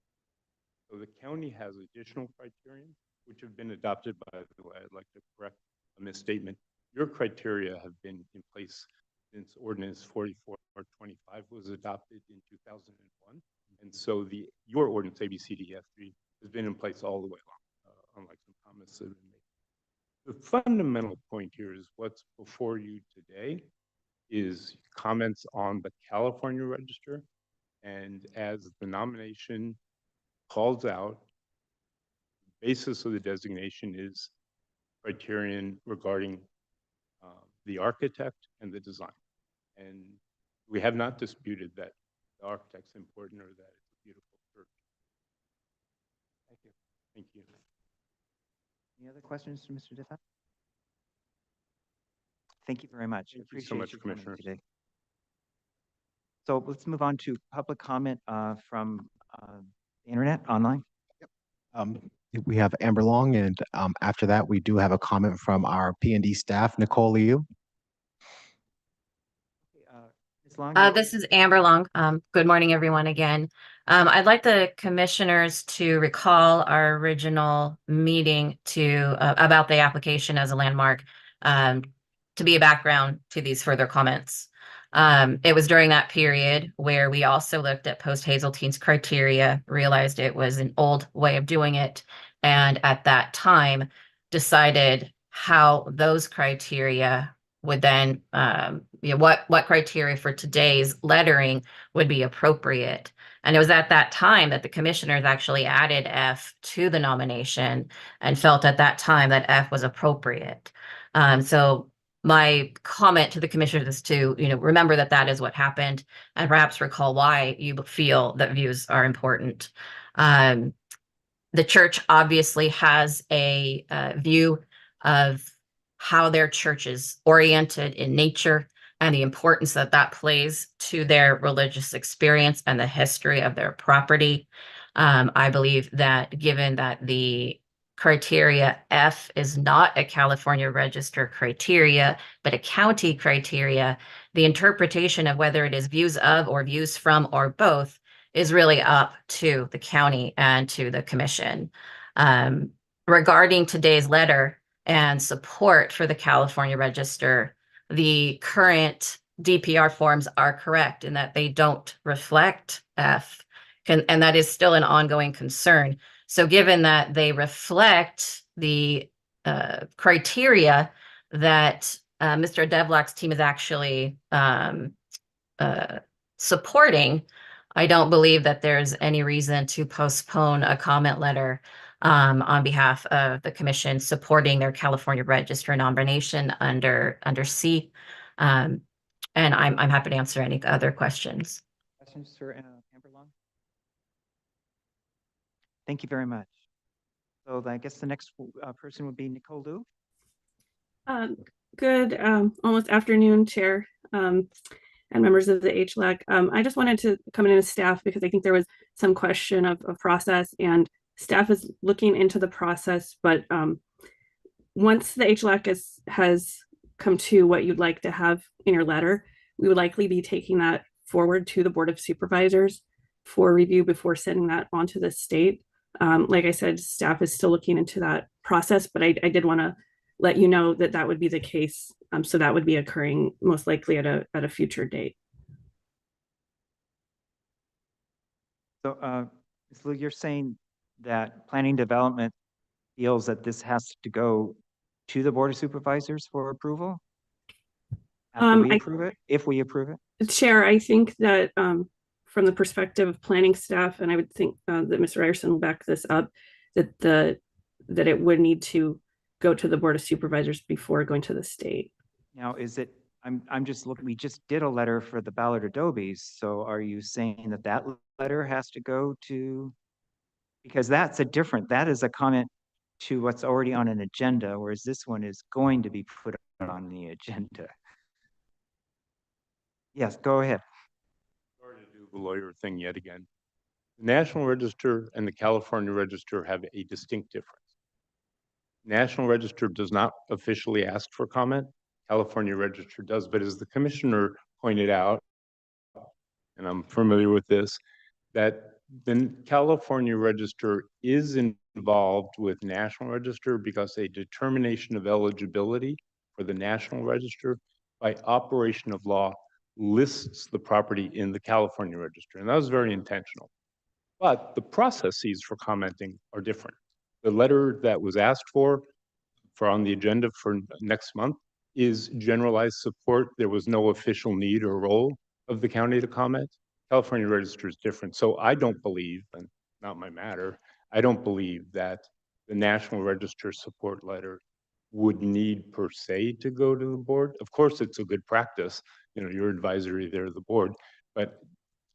So the county has additional criterion, which have been adopted, by the way. I'd like to correct a misstatement. Your criteria have been in place since Ordinance 4425 was adopted in 2001. And so your ordinance, ABCDEF3, has been in place all the way along, unlike some comments that have been made. The fundamental point here is what's before you today is comments on the California Register. And as the nomination calls out, the basis of the designation is criterion regarding the architect and the design. And we have not disputed that the architect's important or that it's a beautiful church. Thank you. Thank you. Any other questions for Mr. Diffett? Thank you very much. Thank you Appreciate so much, you coming Commissioners. today. So let's move on to public comment from the internet, online. We have Amber Long, and after that, we do have a comment from our P&D staff, Nicole Liu. Ms. Long, This is Amber Long. Good morning, everyone, again. I'd like the commissioners to recall our original meeting about the application as a landmark, to be a background to these further comments. It was during that period where we also looked at post-Hazeltine's criteria, realized it was an old way of doing it, and at that time decided how those criteria would then, what criteria for today's lettering would be appropriate. And it was at that time that the commissioners actually added F to the nomination and felt at that time that F was appropriate. So my comment to the commissioners is to, remember that that is what happened and perhaps recall why you feel that views are important. The church obviously has a view of how their church is oriented in nature and the importance that that plays to their religious experience and the history of their property. I believe that given that the criteria F is not a California Register criteria, but a county criteria, the interpretation of whether it is views of or views from or both is really up to the county and to the commission. Regarding today's letter and support for the California Register, the current DPR forms are correct in that they don't reflect F, and that is still an ongoing concern. So given that they reflect the criteria that Mr. Devlock's team is actually supporting, I don't believe that there's any reason to postpone a comment letter on behalf of the commission supporting their California Register nomination under C. And I'm happy to answer any other questions. questions for Amber Long? Thank you very much. So I guess the next person would be Nicole Liu. Good almost afternoon, Chair, and members of the HLAC. I just wanted to come in as staff because I think there was some question of process, and staff is looking into the process. But once the HLAC has come to what you'd like to have in your letter, we would likely be taking that forward to the Board of Supervisors for review before sending that on to the state. Like I said, staff is still looking into that process, but I did want to let you know that that would be the case. So that would be occurring most likely at a future date. So Ms. Liu, you're saying that planning development feels that this has to go to the Board of Supervisors for approval? After we approve it, if we approve it? Chair, I think that from the perspective of planning staff, and I would think that Mr. Ryerson will back this up, that it would need to go to the Board of Supervisors before going to the state. Now, is it, I'm just looking, we just did a letter for the Ballard Adobes. So are you saying that that letter has to go to, because that is a comment to what's already on an agenda, whereas this one is going to be put on the agenda. Yes, go ahead. Sorry to do the lawyer thing yet again. The National Register and the California Register have a distinct difference. National Register does not officially ask for comment. California Register does, but as the commissioner pointed out, and I'm familiar with this, that the California Register is involved with National Register because a determination of eligibility for the National Register by operation of law lists the property in the California Register. And that was very intentional. But the processes for commenting are different. The letter that was asked for on the agenda for next month is generalized support. There was no official need or role of the county to comment. California Register is different. So I don't believe, and not my matter, I don't believe that the National Register support letter would need per se to go to the board. Of course, it's a good practice. You know, you're advisory there to the board, but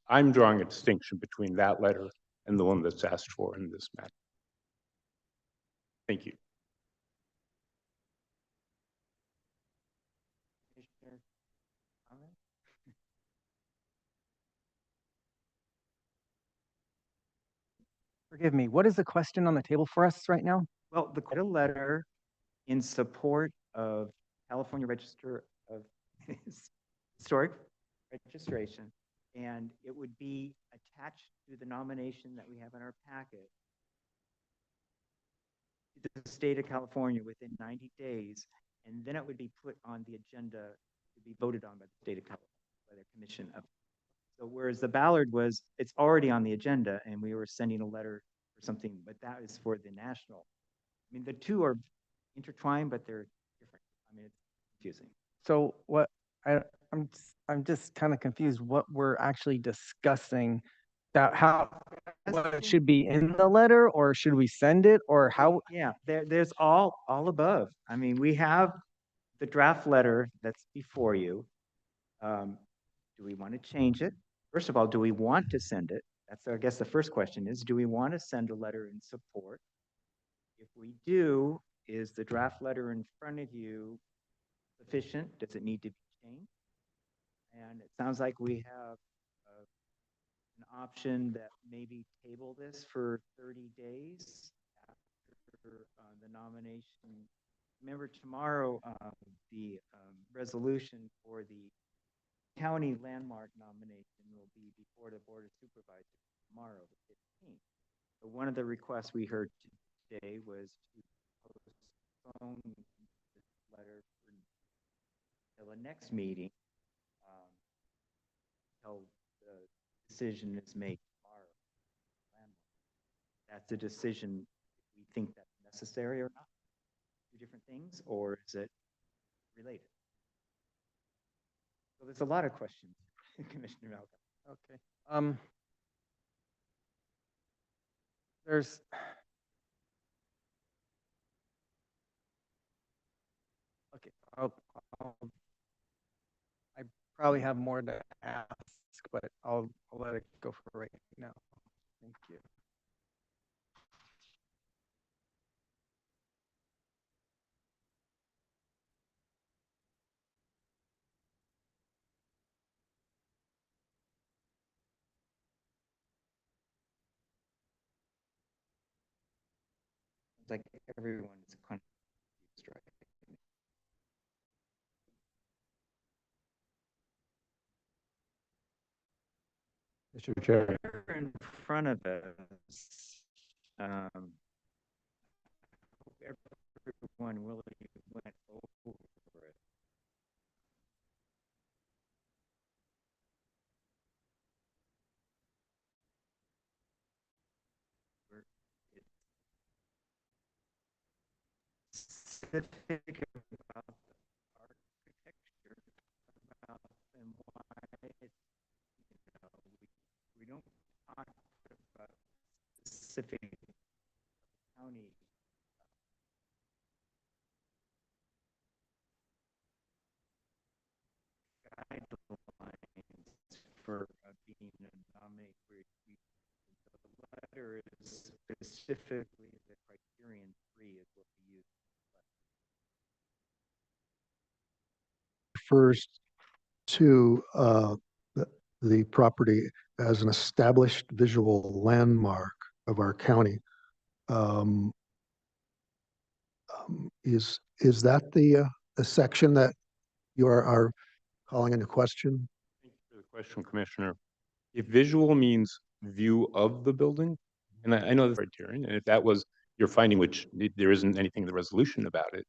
I'm drawing a distinction between that letter and the one that's asked for in this matter. Thank you. Commissioner comment? Forgive me, what is the question on the table for us right now? Well, a letter in support of California Register of Historic Registration, and it would be attached to the nomination that we have in our packet. The state of California within 90 days, and then it would be put on the agenda to be voted on by the state of California, by the commission of. So whereas the Ballard was, it's already on the agenda, and we were sending a letter or something, but that is for the national. I mean, the two are intertwined, but they're different. I mean, it's confusing. So what, I'm just kind of confused what we're actually discussing. That what it should be in the letter, or should we send it, or how? Yeah, there's all above. I mean, we have the draft letter that's before you. Do we want to change it? First of all, do we want to send it? That's, I guess, the first question is, do we want to send a letter in support? If we do, is the draft letter in front of you sufficient? Does it need to be changed? And it sounds like we have an option that maybe table this for 30 days after the nomination. Remember, tomorrow, the resolution for the county landmark nomination will be before the Board of Supervisors tomorrow, the 15th. So one of the requests we heard today was to postpone this letter until the next meeting, until the decision is made tomorrow. That's a decision if we think that's necessary or not. Two different things, or is it related? So there's a lot of questions, Commissioner Malcolm. Okay. There's. Okay, I probably have more to ask, but I'll let it go for right now. Thank you. It's like everyone's confused, right? Mr. Chair. In front of us, everyone really went over it. Specific about the architecture, about and why it, we don't talk about specific county guidelines for being a nominee. The letter is specifically the criterion 3 is what we use. Refers to the property as an established visual landmark of our county. Is that the section that you are calling into question? question, Commissioner. If visual means view of the building, and I know the criterion, and if that was your finding, which there isn't anything in the resolution about it,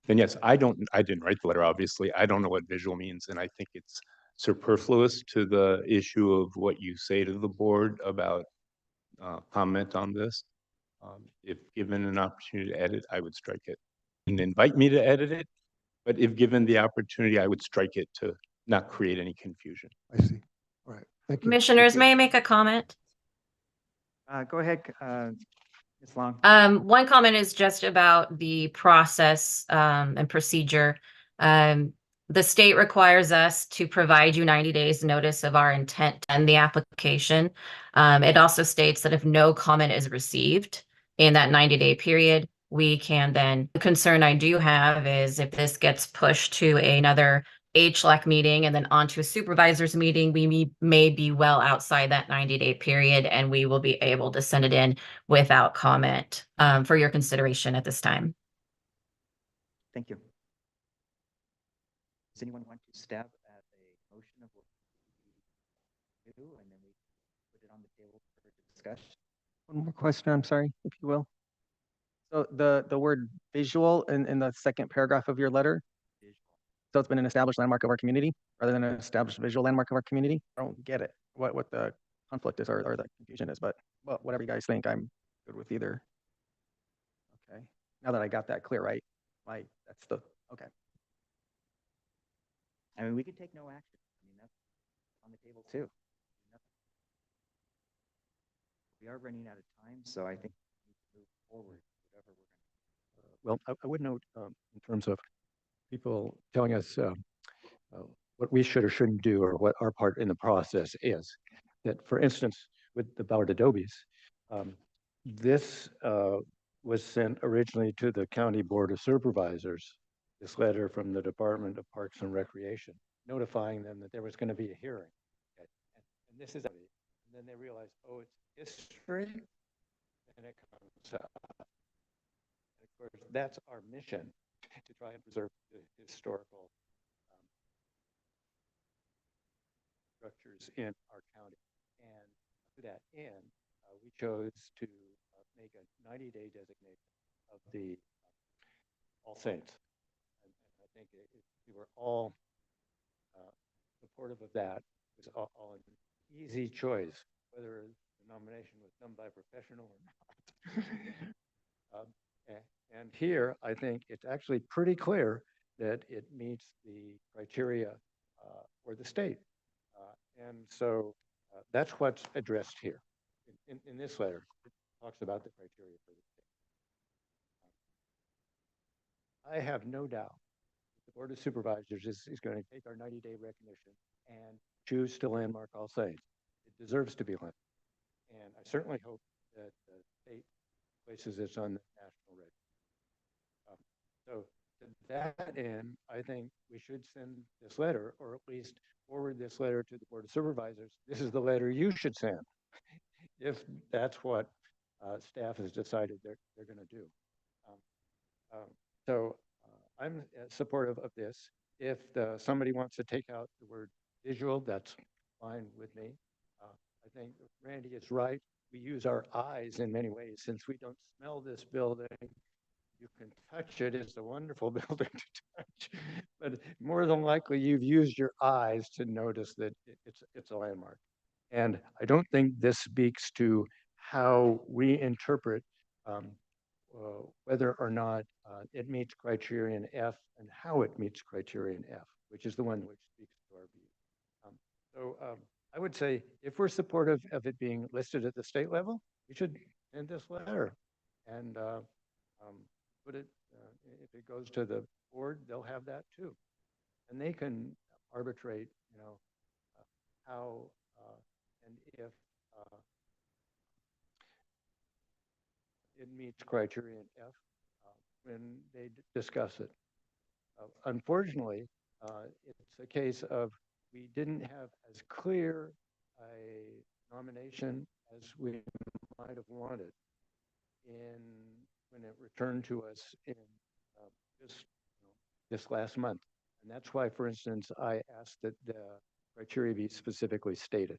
then yes, I didn't write the letter, obviously. I don't know what visual means, and I think it's superfluous to the issue of what you say to the board about comment on this. If given an opportunity to edit, I would strike it. And invite me to edit it, but if given the opportunity, I would strike it to not create any confusion. I see. All right, thank you. Commissioners, may I make a comment? Go ahead, Ms. Long. One comment is just about the process and procedure. The state requires us to provide you 90 days notice of our intent and the application. It also states that if no comment is received in that 90-day period, we can then, the concern I do have is if this gets pushed to another HLAC meeting and then onto a supervisor's meeting, we may be well outside that 90-day period, and we will be able to send it in without comment for your consideration at this time. Thank you. Does anyone want to stab at a motion of what we do, and then we put it on the table for discussion? One more question, I'm sorry, if you will. So the word visual in the second paragraph of your letter, so it's been an established landmark of our community rather than an established visual landmark of our community? I don't get it, what the conflict is or the confusion is, but well, whatever you guys think, I'm good with either. Okay, now that I got that clear, right? That's the, okay. I mean, we could take no action. I mean, that's on the table too. We are running out of time, so I think we need to move forward, whatever we're going to. Well, I would note in terms of people telling us what we should or shouldn't do or what our part in the process is, that for instance, with the Ballard Adobes, this was sent originally to the County Board of Supervisors, this letter from the Department of Parks and Recreation, notifying them that there was going to be a hearing. Okay. And this is, and then they realized, oh, it's history, and it comes up. Of course, that's our mission, to try and preserve the historical structures in our county. And to that end, we chose to make a 90-day designation of the All Saints. And I think we were all supportive of that. It was all an easy choice, whether the nomination was done by a professional or not. And here, I think it's actually pretty clear that it meets the criteria for the state. And so that's what's addressed here. In this letter, it talks about the criteria for the state. I have no doubt the Board of Supervisors is going to take our 90-day recognition and choose to landmark All Saints. It deserves to be landmarked. And I certainly hope that the state places this on the national register. So to that end, I think we should send this letter, or at least forward this letter to the Board of Supervisors. This is the letter you should send, if that's what staff has decided they're going to do. So I'm supportive of this. If somebody wants to take out the word visual, that's fine with me. I think Randy is right. We use our eyes in many ways. Since we don't smell this building, you can touch it. It's a wonderful building to touch. But more than likely, you've used your eyes to notice that it's a landmark. And I don't think this speaks to how we interpret whether or not it meets criterion F and how it meets criterion F, which is the one which speaks to our view. I would say if we're supportive of it being listed at the state level, we should send this letter and put it, if it goes to the board, they'll have that too. And they can arbitrate, how and if it meets criterion F when they discuss it. Unfortunately, it's a case of we didn't have as clear a nomination as we might have wanted when it returned to us in this last month. And that's why, for instance, I asked that the criteria be specifically stated.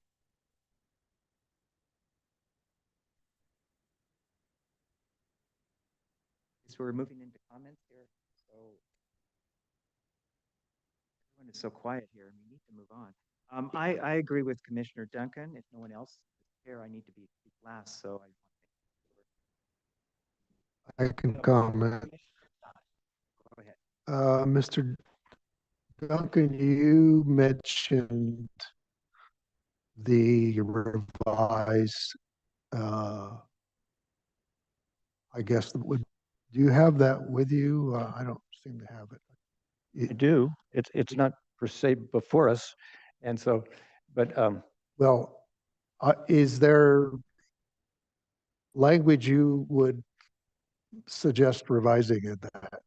So we're moving into comments here. So everyone is so quiet here. We need to move on. I agree with Commissioner Duncan. If no one else is here, I need to be last. So I can comment. go ahead. Mr. Duncan, you mentioned the revised, I guess, do you have that with you? I don't seem to have it. I do. It's not per se before us. And so, but Well, is there language you would suggest revising in that?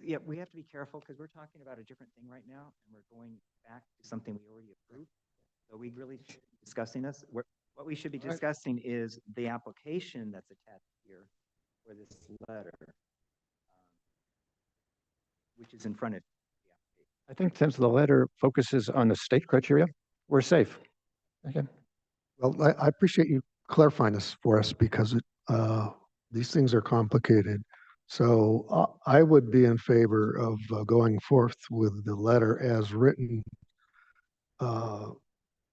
Yeah, we have to be careful because we're talking about a different thing right now, and we're going back to something we already approved. So we really should be discussing this. What we should be discussing is the application that's attached here for this letter, which is in front of the application. I think since the letter focuses on the state criteria, we're safe. Okay. Well, I appreciate you clarifying this for us because these things are complicated. So I would be in favor of going forth with the letter as written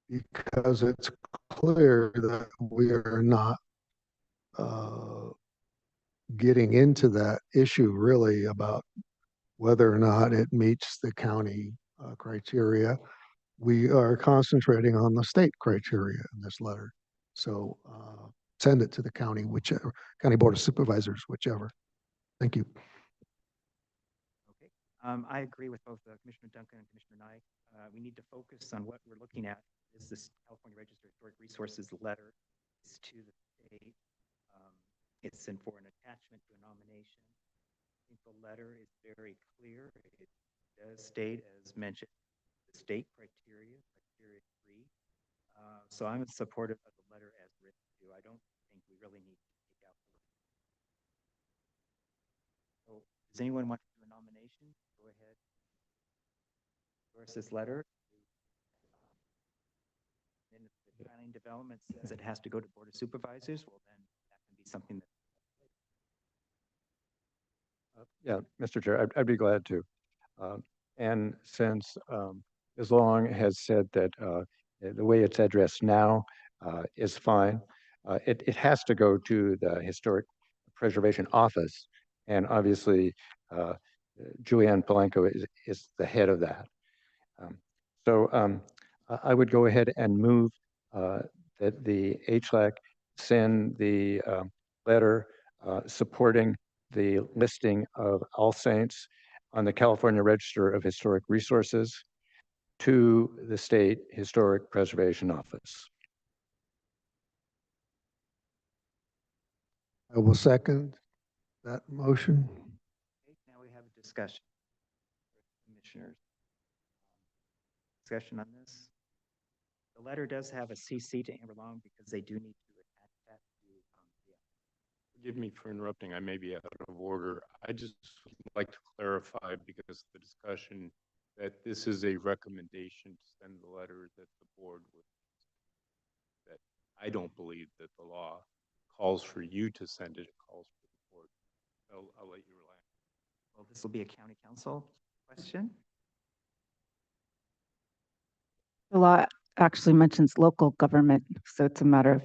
because it's clear that we are not getting into that issue really about whether or not it meets the county criteria. We are concentrating on the state criteria in this letter. So send it to the county, whichever, county board of supervisors, whichever. Thank you. Okay. I agree with both Commissioner Duncan and Commissioner Nye. We need to focus on what we're looking at. Is this California Register of Historic Resources letter is to the state. It's in for an attachment to a nomination. I think the letter is very clear. It does state, as mentioned, the state criteria, criteria 3. So I'm supportive of the letter as written too. I don't think we really need to take out the word. So does anyone want to do a nomination? Go ahead. Endorse this letter. And if the planning development says it has to go to Board of Supervisors, well then that can be something that. Yeah, Mr. Chair, I'd be glad to. And since as long has said that the way it's addressed now is fine, it has to go to the Historic Preservation Office. And obviously, Julianne Palenko is the head of that. So I would go ahead and move that the HLAC send the letter supporting the listing of All Saints on the California Register of Historic Resources to the State Historic Preservation Office. I will second that motion. Okay, now we have a discussion. Commissioners. Discussion on this. The letter does have a CC to Amber Long because they do need to attach that to Forgive me for interrupting. I may be out of order. I just would like to clarify because of the discussion that this is a recommendation to send the letter that the board would. That I don't believe that the law calls for you to send it. It calls for the board. I'll let you relax. well, this will be a county council question. The law actually mentions local government, so it's a matter of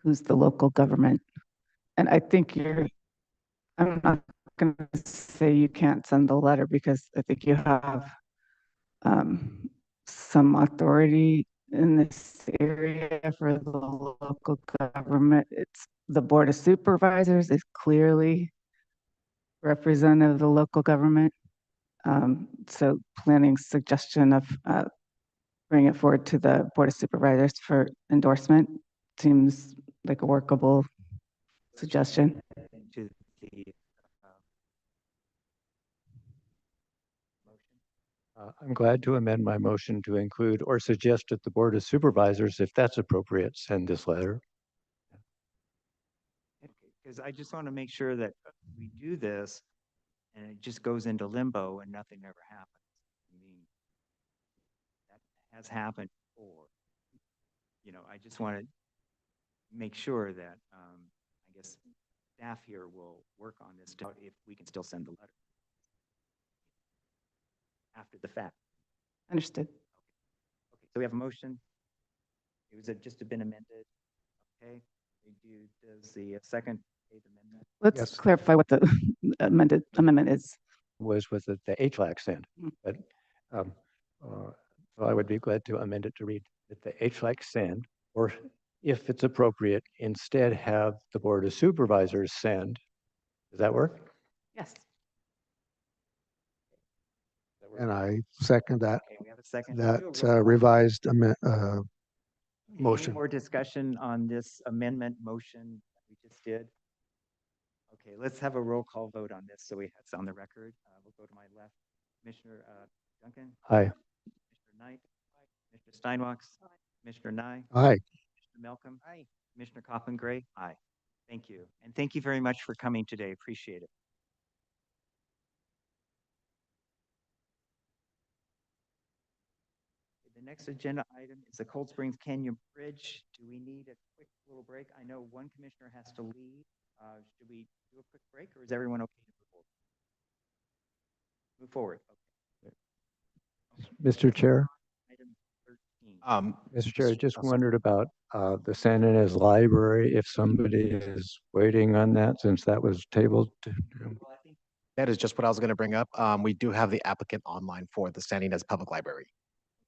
who's the local government. And I think I'm not going to say you can't send the letter because I think you have some authority in this area for the local government. It's the Board of Supervisors is clearly representative of the local government. So planning's suggestion of bring it forward to the Board of Supervisors for endorsement seems like a workable suggestion. To the motion. I'm glad to amend my motion to include or suggest that the Board of Supervisors, if that's appropriate, send this letter. Because I just want to make sure that we do this and it just goes into limbo and nothing ever happens. I mean, has happened before. I just want to make sure that, I guess, staff here will work on this, if we can still send the letter after the fact. Understood. Okay, so we have a motion. It was just been amended. Okay, does the second page amendment? Let's Yes. clarify what the amendment is. Was with the HLAC send, Mm. but so I would be glad to amend it to read that the HLAC send, or if it's appropriate, instead have the Board of Supervisors send. Does that work? Yes. And I second that, Okay, we have a second. that Do a roll call. revised Any motion. more discussion on this amendment motion that we just did? Okay, let's have a roll call vote on this, so it's on the record. We'll go to my left. Commissioner Duncan? Aye. Commissioner Knight? Commissioner Steinwachs? Commissioner Nye? Aye. Commissioner Malcolm? Aye. Commissioner Coffin Gray? Aye. Thank you. And thank you very much for coming today. Appreciate it. The next agenda item is the Cold Springs Canyon Bridge. Do we need a quick little break? I know one commissioner has to leave. Should we do a quick break, or is everyone okay to move forward? Okay. Mr. Chair, Item 13. Mr. Chair, I just wondered about the San Ynez Library, if somebody is waiting on that, since that was tabled. Well, I think That is just what I was going to bring up. We do have the applicant online for the San Ynez Public Library.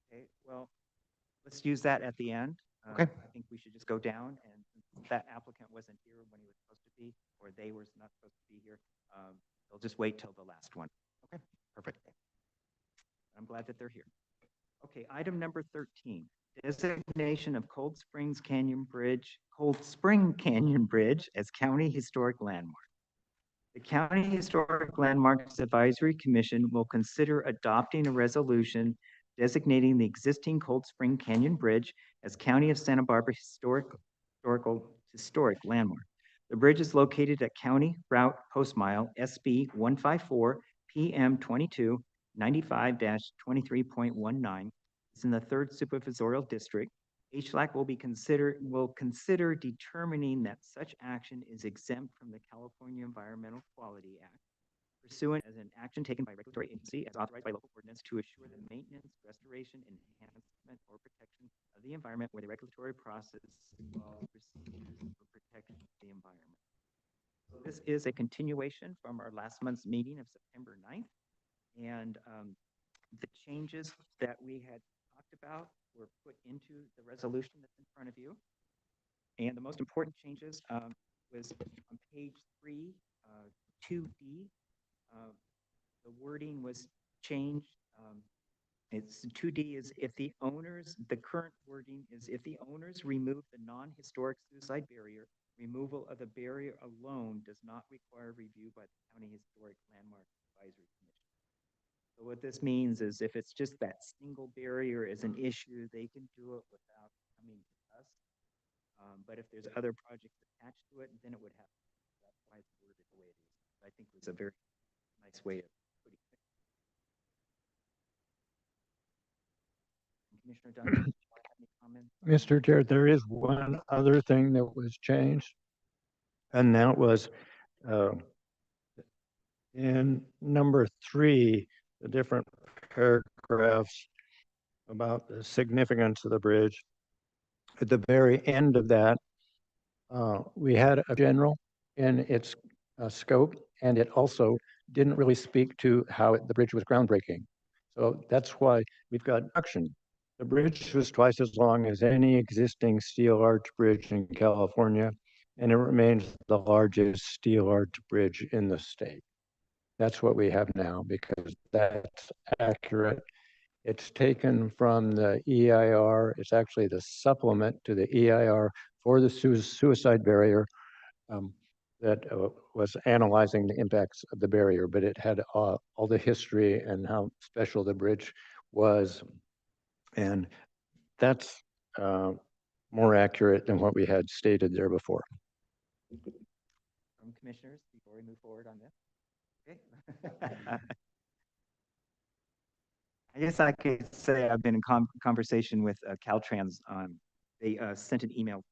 Okay, well, let's use that at the end. Okay. I think we should just go down, and since that applicant wasn't here when he was supposed to be, or they were not supposed to be here, they'll just wait till the last one. Okay, perfect. I'm glad that they're here. Okay, item number 13, designation of Cold Spring Canyon Bridge as County Historic Landmark. The County Historic Landmarks Advisory Commission will consider adopting a resolution designating the existing Cold Spring Canyon Bridge as County of Santa Barbara Historic Landmark. The bridge is located at County Route Post Mile SB 154 PM 22 95-23.19. It's in the 3rd Supervisorial District. HLAC will consider determining that such action is exempt from the California Environmental Quality Act, pursuant as an action taken by regulatory agency as authorized by local ordinance to assure the maintenance, restoration, enhancement, or protection of the environment where the regulatory process involves procedures for protecting the environment. So this is a continuation from our last month's meeting of September 9th. And the changes that we had talked about were put into the resolution that's in front of you. And the most important changes was on page 3, 2D. The wording was changed. It's 2D is if the owners, the current wording is if the owners remove the non-historic suicide barrier, removal of the barrier alone does not require review by the County Historic Landmark Advisory Commission. So what this means is if it's just that single barrier is an issue, they can do it without coming to us. But if there's other projects attached to it, then it would have. That's why it's worded the way it is. I think it was a very nice way of putting it. Commissioner Duncan, do you have any comments? Mr. Chair, there is one other thing that was changed, and that was in number 3, the different paragraphs about the significance of the bridge. At the very end of that, we had a general in its scope, and it also didn't really speak to how the bridge was groundbreaking. So that's why we've got action. The bridge was twice as long as any existing steel arch bridge in California, and it remains the largest steel arch bridge in the state. That's what we have now, because that's accurate. It's taken from the EIR. It's actually the supplement to the EIR for the suicide barrier that was analyzing the impacts of the barrier, but it had all the history and how special the bridge was. And that's more accurate than what we had stated there before. From commissioners, before we move forward on this? Okay. I guess I could say I've been in conversation with Caltrans. They sent an email.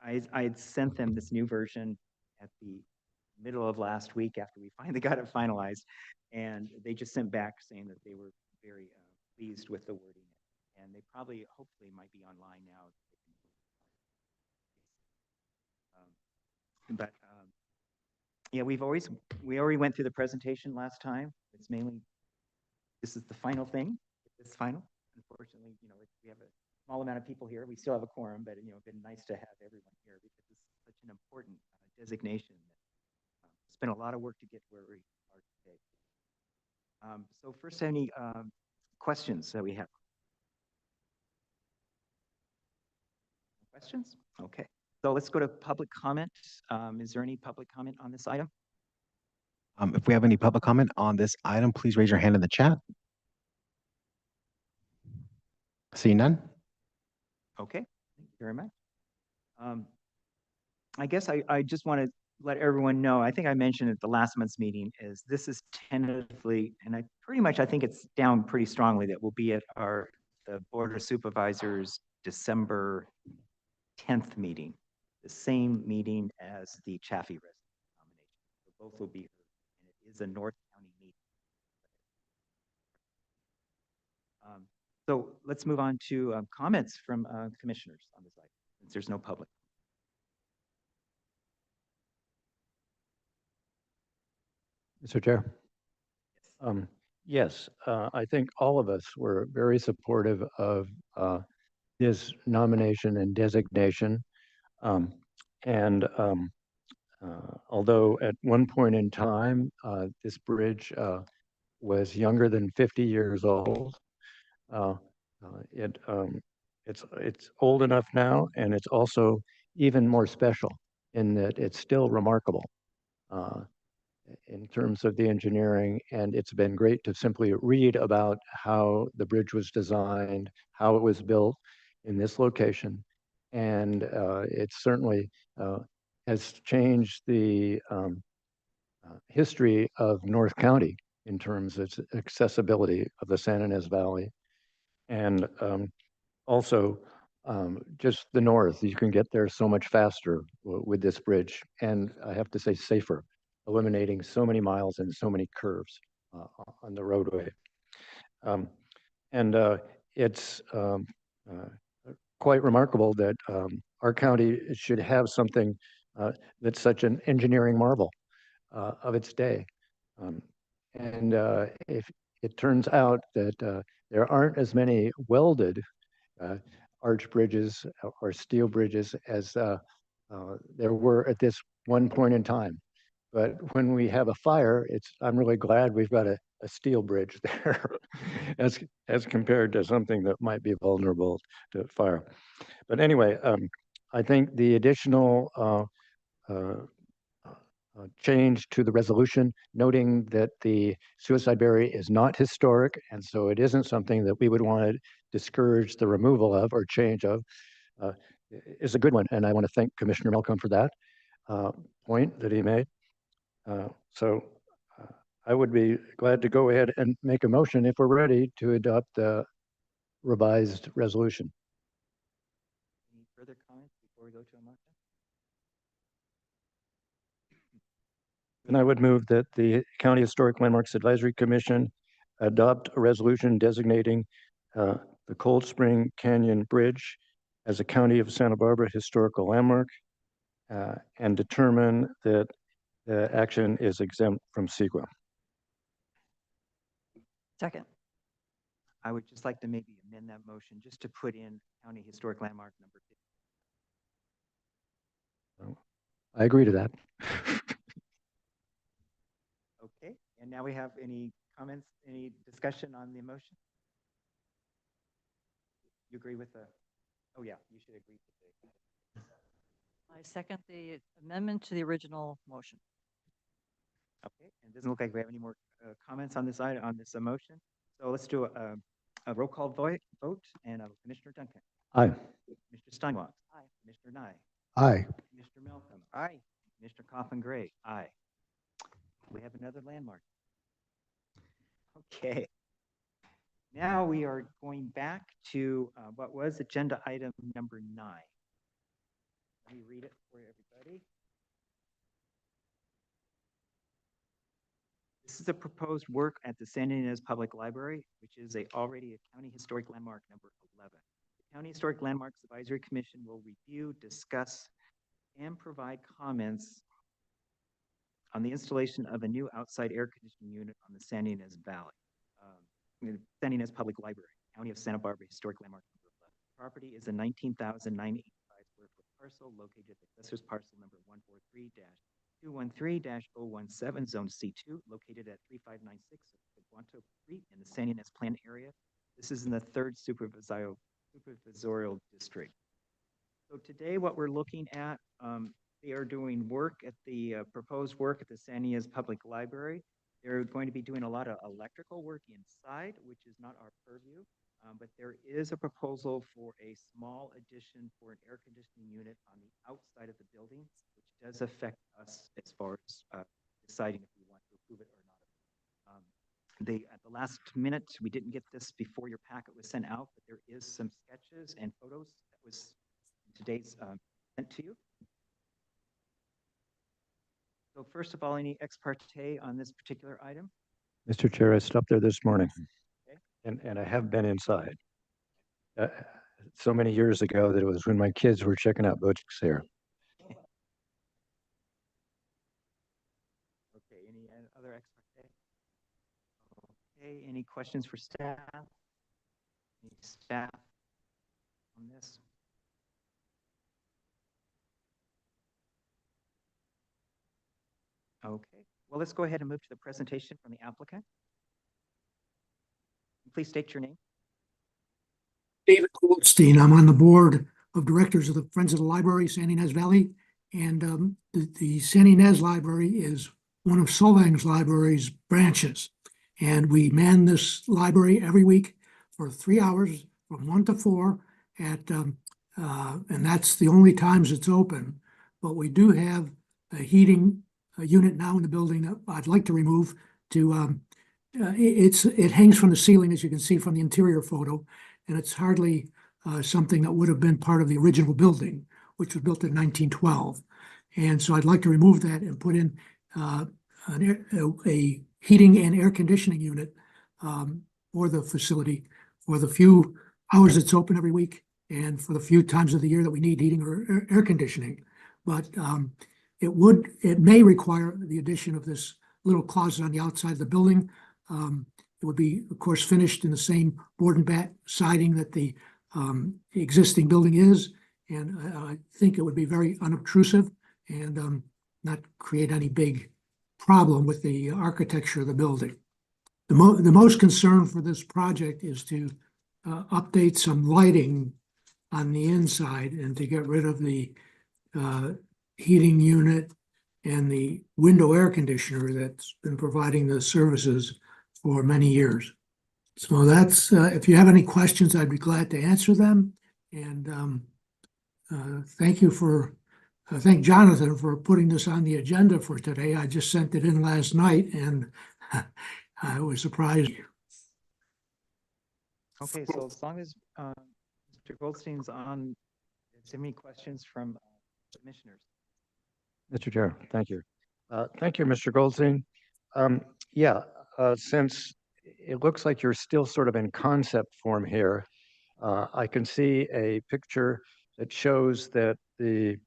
I had sent them this new version at the middle of last week after we finally got it finalized. And they just sent back saying that they were very pleased with the wording. And they probably, hopefully, might be online now. Yeah, we already went through the presentation last time. It's mainly, this is the final thing. It's final. Unfortunately, we have a small amount of people here. We still have a quorum, but it's been nice to have everyone here because it's such an important designation. It's been a lot of work to get where we are today. So first, any questions that we have? Questions? Okay. So let's go to public comment. Is there any public comment on this item? If we have any public comment on this item, please raise your hand in the chat. Seeing none? Okay, thank you very much. I guess I just want to let everyone know, I think I mentioned at the last month's meeting, is this is tentatively, and I think it's down pretty strongly that we'll be at the Board of Supervisors December 10th meeting, the same meeting as the Chaffee resident nomination. So both will be heard, and it is a North County meeting. So let's move on to comments from commissioners on this item, since there's no public. Mr. Chair. Yes, I think all of us were very supportive of his nomination and designation. Although at one point in time, this bridge was younger than 50 years old, it's old enough now, and it's also even more special in that it's still remarkable in terms of the engineering. And it's been great to simply read about how the bridge was designed, how it was built in this location. And it certainly has changed the history of North County in terms of accessibility of the San Ynez Valley. And also just the north, you can get there so much faster with this bridge. And I have to say safer, eliminating so many miles and so many curves on the roadway. It's quite remarkable that our county should have something that's such an engineering marvel of its day. If it turns out that there aren't as many welded arch bridges or steel bridges as there were at this one point in time. But when we have a fire, I'm really glad we've got a steel bridge there as compared to something that might be vulnerable to fire. But anyway, I think the additional change to the resolution, noting that the Suicide Berry is not historic, and so it isn't something that we would want to discourage the removal of or change of, is a good one. And I want to thank Commissioner Malcolm for that point that he made. I would be glad to go ahead and make a motion if we're ready to adopt the revised resolution. Any further comments before we go to a motion? And I would move that the County Historic Landmarks Advisory Commission adopt a resolution designating the Cold Spring Canyon Bridge as a County of Santa Barbara historical landmark and determine that the action is exempt from CEQA. Second. I would just like to maybe amend that motion just to put in County Historic Landmark number 50. I agree to that. Okay, and now we have any comments, any discussion on the motion? You agree with the, oh yeah, you should agree with the. I second the amendment to the original motion. Okay, and it doesn't look like we have any more comments on this item, on this motion. So let's do a roll call vote, and Commissioner Duncan. Aye. Mr. Steinwach. Aye. Mr. Nye. Aye. Mr. Malcolm. Aye. Mr. Coffin Gray. Aye. We have another landmark. Okay. Now we are going back to what was agenda item number 9. Let me read it for everybody. This is a proposed work at the San Ynez Public Library, which is already a County Historic Landmark number 11. The County Historic Landmarks Advisory Commission will review, discuss, and provide comments on the installation of a new outside air conditioning unit on the San Ynez Valley, San Ynez Public Library, County of Santa Barbara Historic Landmark number 11. The property is a 19,985 square foot parcel located at Assessor's Parcel number 143-213-017, Zone C2, located at 3596 Guanto Creek in the San Ynez Plan area. This is in the 3rd supervisorial district. So today what we're looking at, they are doing work at the proposed work at the San Ynez Public Library. They're going to be doing a lot of electrical work inside, which is not our purview, but there is a proposal for a small addition for an air conditioning unit on the outside of the building, which does affect us as far as deciding if we want to approve it or not. At the last minute, we didn't get this before your packet was sent out, but there is some sketches and photos that was today's sent to you. So first of all, any ex parte on this particular item? Mr. Chair, I stopped there this morning, Okay. and I have been inside. So many years ago that it was when my kids were checking out Bojack's here. Okay, any other ex parte? Okay, any questions for staff? Any staff on this? Okay, well, let's go ahead and move to the presentation from the applicant. Please state your name. David Goldstein. I'm on the board of directors of the Friends of the Library, San Ynez Valley. And the San Ynez Library is one of Solvang's library's branches. And we man this library every week for 3 hours from 1 to 4 and that's the only times it's open. But we do have a heating unit now in the building that I'd like to remove to, it hangs from the ceiling, as you can see from the interior photo, and it's hardly something that would have been part of the original building, which was built in 1912. And so I'd like to remove that and put in a heating and air conditioning unit for the facility for the few hours it's open every week and for the few times of the year that we need heating or air conditioning. But it may require the addition of this little closet on the outside of the building. It would be, of course, finished in the same board and bat siding that the existing building is. And I think it would be very unobtrusive and not create any big problem with the architecture of the building. The most concern for this project is to update some lighting on the inside and to get rid of the heating unit and the window air conditioner that's been providing the services for many years. So that's, if you have any questions, I'd be glad to answer them. And thank Jonathan for putting this on the agenda for today. I just sent it in last night and I was surprised. Okay, so as long as Mr. Goldstein's on, is there any questions from commissioners? Mr. Chair, thank you. Thank you, Mr. Goldstein. Since it looks like you're still sort of in concept form here, I can see a picture that shows that the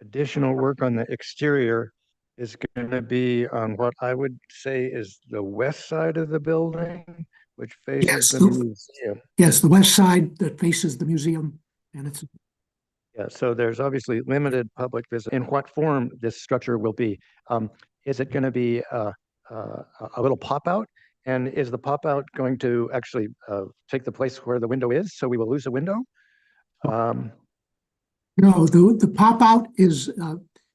additional work on the exterior is going to be on what I would say is the west side of the building, which faces the museum. Yes, the west side that faces the museum, and it's. Yeah, so there's obviously limited public visit. In what form this structure will be? Is it going to be a little pop out? And is the pop out going to actually take the place where the window is? So we will lose a window? No, the pop out is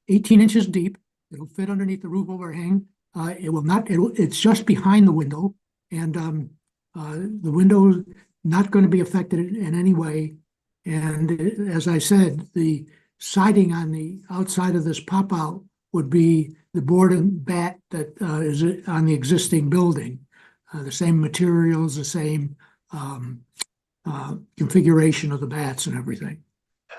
18 inches deep. It'll fit underneath the roof overhang. It's just behind the window, and the window not going to be affected in any way. And as I said, the siding on the outside of this pop out would be the board and bat that is on the existing building. the same materials, the same configuration of the bats and everything.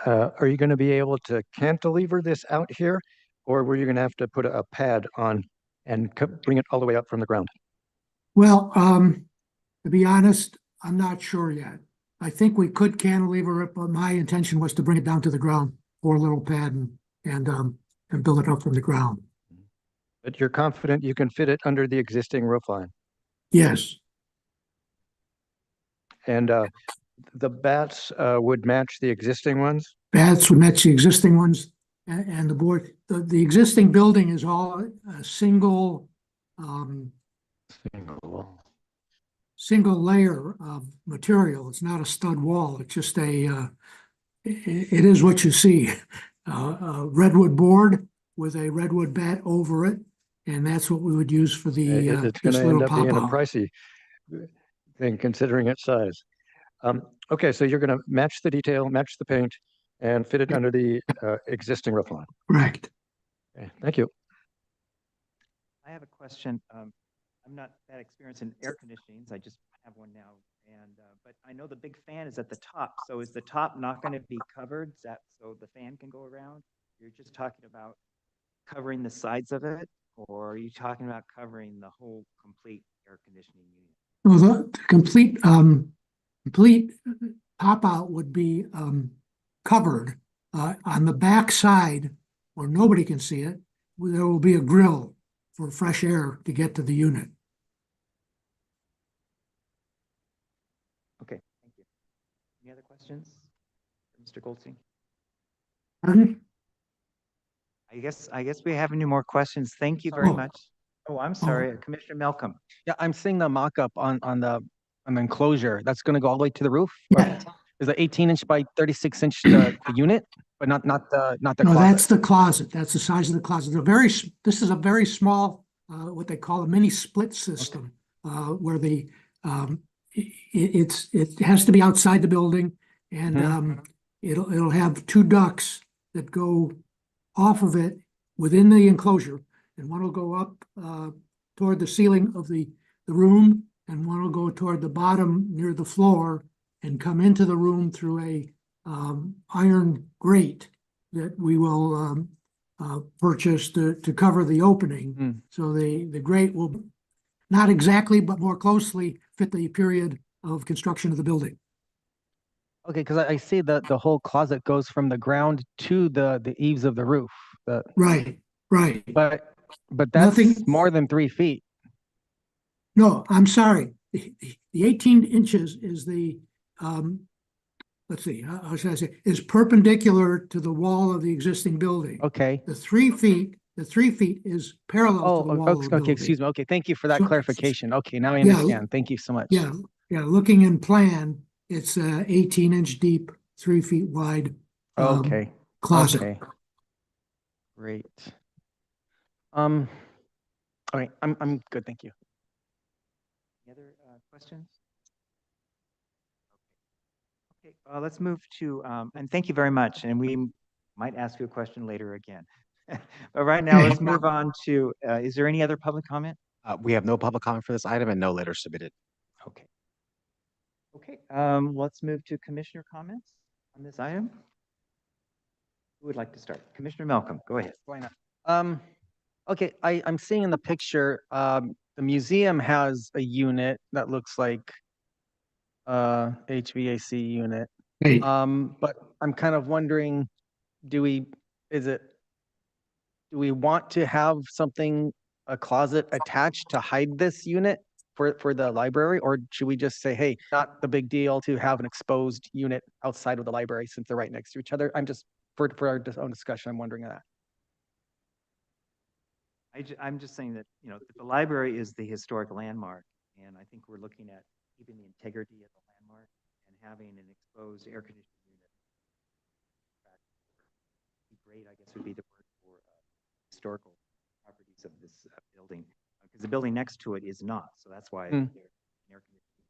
Are you going to be able to cantilever this out here? Or were you going to have to put a pad on and bring it all the way up from the ground? Well, to be honest, I'm not sure yet. I think we could cantilever it, but my intention was to bring it down to the ground for a little pad and build it up from the ground. But you're confident you can fit it under the existing roof line? Yes. And the bats would match the existing ones? Bats would match the existing ones and the board. The existing building is all a single single layer of material. It's not a stud wall. It's just it is what you see. A redwood board with a redwood bat over it. And that's what we would use for the It's going this to end little up being a pop-out. pricey thing considering its size. Okay, so you're going to match the detail, match the paint, and fit it under the existing roof line. Correct. Okay, thank you. I have a question. I'm not that experienced in air conditionings. I just have one now. And but I know the big fan is at the top. So is the top not going to be covered so the fan can go around? You're just talking about covering the sides of it, or are you talking about covering the whole complete air conditioning unit? Well, the complete pop-out would be covered on the back side where nobody can see it. There will be a grill for fresh air to get to the unit. Okay, thank you. Any other questions for Mr. Goldstein? Pardon? I guess we have any more questions. Thank you very Oh. much. Oh, I'm sorry, Commissioner Malcolm. Yeah, I'm seeing the mock-up on the enclosure. That's going to go all the way to the roof? Or is the 18-inch by 36-inch the unit, but not the No, closet? that's the closet. That's the size of the closet. This is a very small, what they call a mini split system, where it has to be outside the building, and it'll have two ducts that go off of it within the enclosure, and one will go up toward the ceiling of the room, and one will go toward the bottom near the floor and come into the room through a iron grate that we will purchase to cover the opening. So the grate will not exactly, but more closely fit the period of construction of the building. Okay, because I see that the whole closet goes from the ground to the eaves of the roof. Right. But that's more than 3 feet. No, I'm sorry. The 18 inches is the, let's see, how should I say, is perpendicular to the wall of the existing building. Okay. The 3 feet is parallel to the wall of the Okay, building. excuse me. Okay, thank you for that So- clarification. Okay, now I Yeah, understand. Thank you so much. Yeah, looking in plan, it's a 18-inch deep, 3 feet wide Okay. closet. Okay. Great. All right, I'm good, thank you. Any other questions? Okay, let's move to, and thank you very much. And we might ask you a question later again. But right now, let's move on to, is there any other public comment? We have no public comment for this item and no letters submitted. Okay. Okay, let's move to commissioner comments on this item. Who would like to start? Commissioner Malcolm, go ahead. Why not? Okay, I'm seeing in the picture, the museum has a unit that looks like HVAC unit. Hey. But I'm kind of wondering, do we want to have a closet attached to hide this unit for the library? Or should we just say, hey, not the big deal to have an exposed unit outside of the library since they're right next to each other? I'm just, for our own discussion, I'm wondering that. I'm just saying that, the library is the historic landmark, and I think we're looking at keeping the integrity of the landmark and having an exposed air conditioning unit. Great, I guess would be the word for historical properties of this building, because the building next to it is not, so that's why they're air conditioning.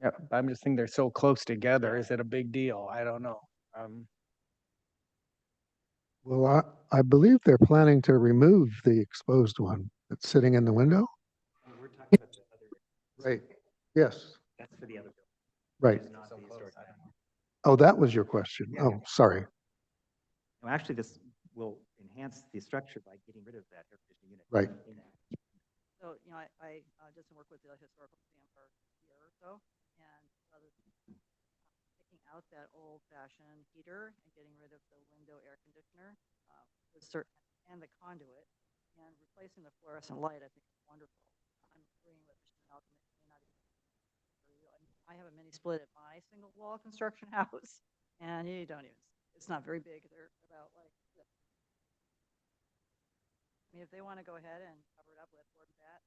Yeah, but I'm just thinking they're so close together. Is it a big deal? I don't know. Well, I believe they're planning to remove the exposed one that's sitting in the window. We're talking about Right, yes, That's for the other building. right. It's not the historic building. Oh, that was your question. Yeah. Oh, sorry. No, actually, this will enhance the structure by getting rid of that air conditioning unit. Right. So, you know, I did some work with the historical museum for a year or so, and rather than taking out that old-fashioned heater and getting rid of the window air conditioner, with certain, and the conduit, and replacing the fluorescent light, I think is wonderful. I'm agreeing with Mr. Malcolm, it may not even for you. I have a mini split at my single wall construction house, and you don't even, it's not very big. They're about like this. I mean, if they want to go ahead and cover it up with board and bat.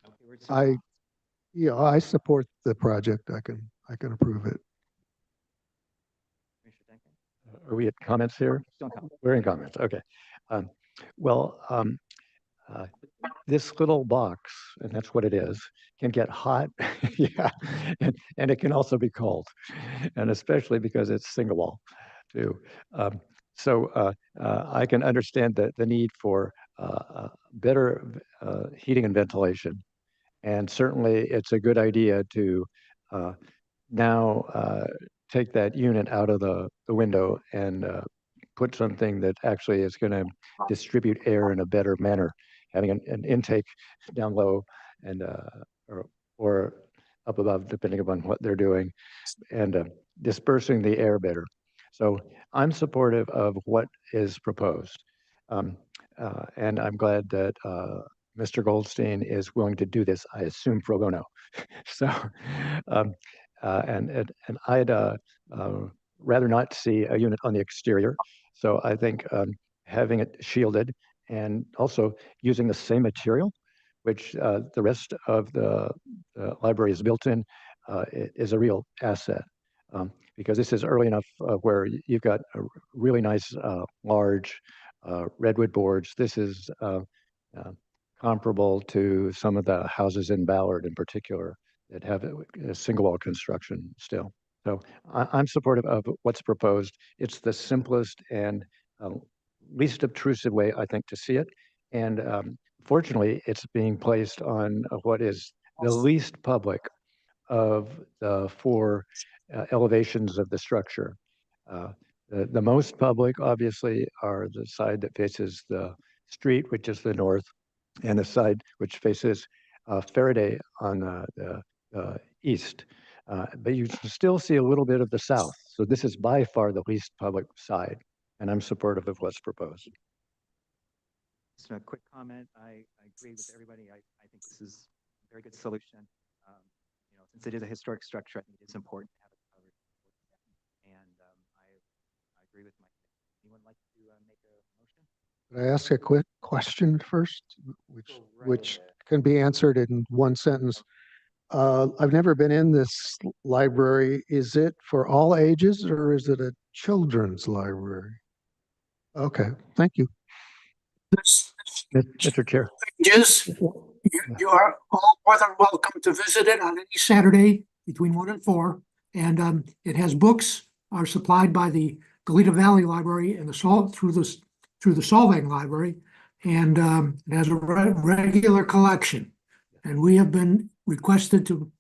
Okay, we're Yeah, I support the project. I can approve it. Commissioner Duncan? Are we at comments here? Still in comments. We're in comments, okay. Well, this little box, and that's what it is, can get hot, yeah, and it can also be cold, and especially because it's single wall too. I can understand the need for better heating and ventilation, and certainly it's a good idea to now take that unit out of the window and put something that actually is going to distribute air in a better manner, having an intake down low and or up above, depending upon what they're doing, and dispersing the air better. So I'm supportive of what is proposed. And I'm glad that Mr. Goldstein is willing to do this, I assume pro bono. So, and I'd rather not see a unit on the exterior. So I think having it shielded and also using the same material, which the rest of the library is built in, is a real asset. Because this is early enough where you've got a really nice large redwood boards. This is comparable to some of the houses in Ballard in particular that have a single wall construction still. So I'm supportive of what's proposed. It's the simplest and least obtrusive way, I think, to see it. And fortunately, it's being placed on what is the least public of the four elevations of the structure. The most public, obviously, are the side that faces the street, which is the north, and the side which faces Faraday on the east. But you can still see a little bit of the south. So this is by far the least public side, and I'm supportive of what's proposed. Just a quick comment. I agree with everybody. I think this is a very good solution. You know, since it is a historic structure, I think it is important to have it covered. And I agree with Mike. Anyone like to make a motion? Could I ask a quick question first, which can be answered in one sentence? I've never been in this library. Is it for all ages or is it a children's library? Okay, thank you. Mr. Chair. You are all more than welcome to visit it on any Saturday between 1 and 4. And it has books are supplied by the Goleta Valley Library and through the Solvang Library, and it has a regular collection. And we have been requested to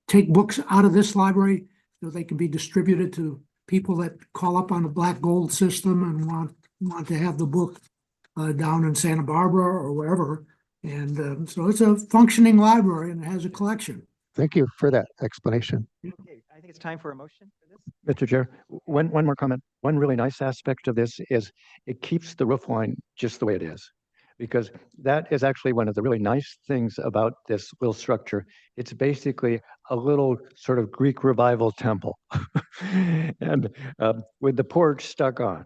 take books out of this library so they can be distributed to people that call up on the Black Gold system and want to have the book down in Santa Barbara or wherever. And so it's a functioning library and it has a collection. Thank you for that explanation. Okay, I think it's time for a motion for this. Mr. Chair, one more comment. One really nice aspect of this is it keeps the roof line just the way it is, because that is actually one of the really nice things about this little structure. It's basically a little sort of Greek revival temple and with the porch stuck on.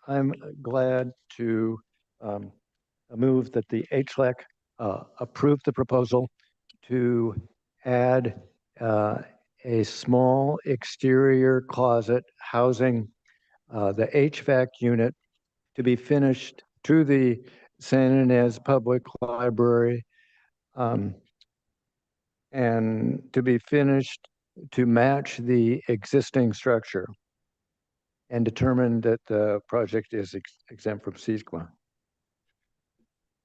I'm glad to move that the HLEC approve the proposal to add a small exterior closet housing the HVAC unit to be finished to the San Ynez Public Library and to be finished to match the existing structure. and determine that the project is exempt from CEQA.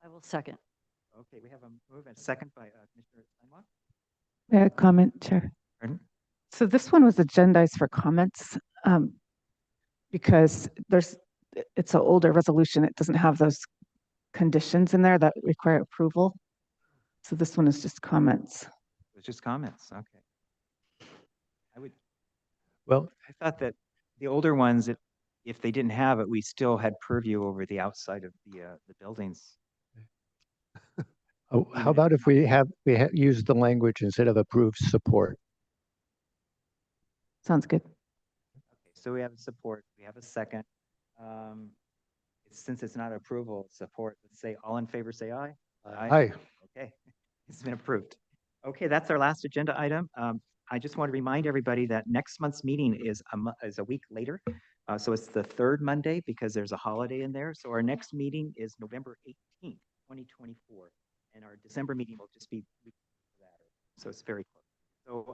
I will second. Okay, we have a move and second by Commissioner Steinbach. May I comment, Chair? Pardon? So this one was agendized for comments, because it's an older resolution. It doesn't have those conditions in there that require approval. So this one is just comments. It's just comments, okay. Well, I thought that the older ones, if they didn't have it, we still had purview over the outside of the buildings. oh, how about if we use the language instead of approved, support? Sounds good. Okay, so we have support, we have a second. Since it's not approval, support, let's say all in favor, say aye. Aye. Okay, it's been approved. Okay, that's our last agenda item. I just want to remind everybody that next month's meeting is a week later. So it's the third Monday because there's a holiday in there. So our next meeting is November 18th, 2024. And our December meeting will just be week after that. So it's very close. So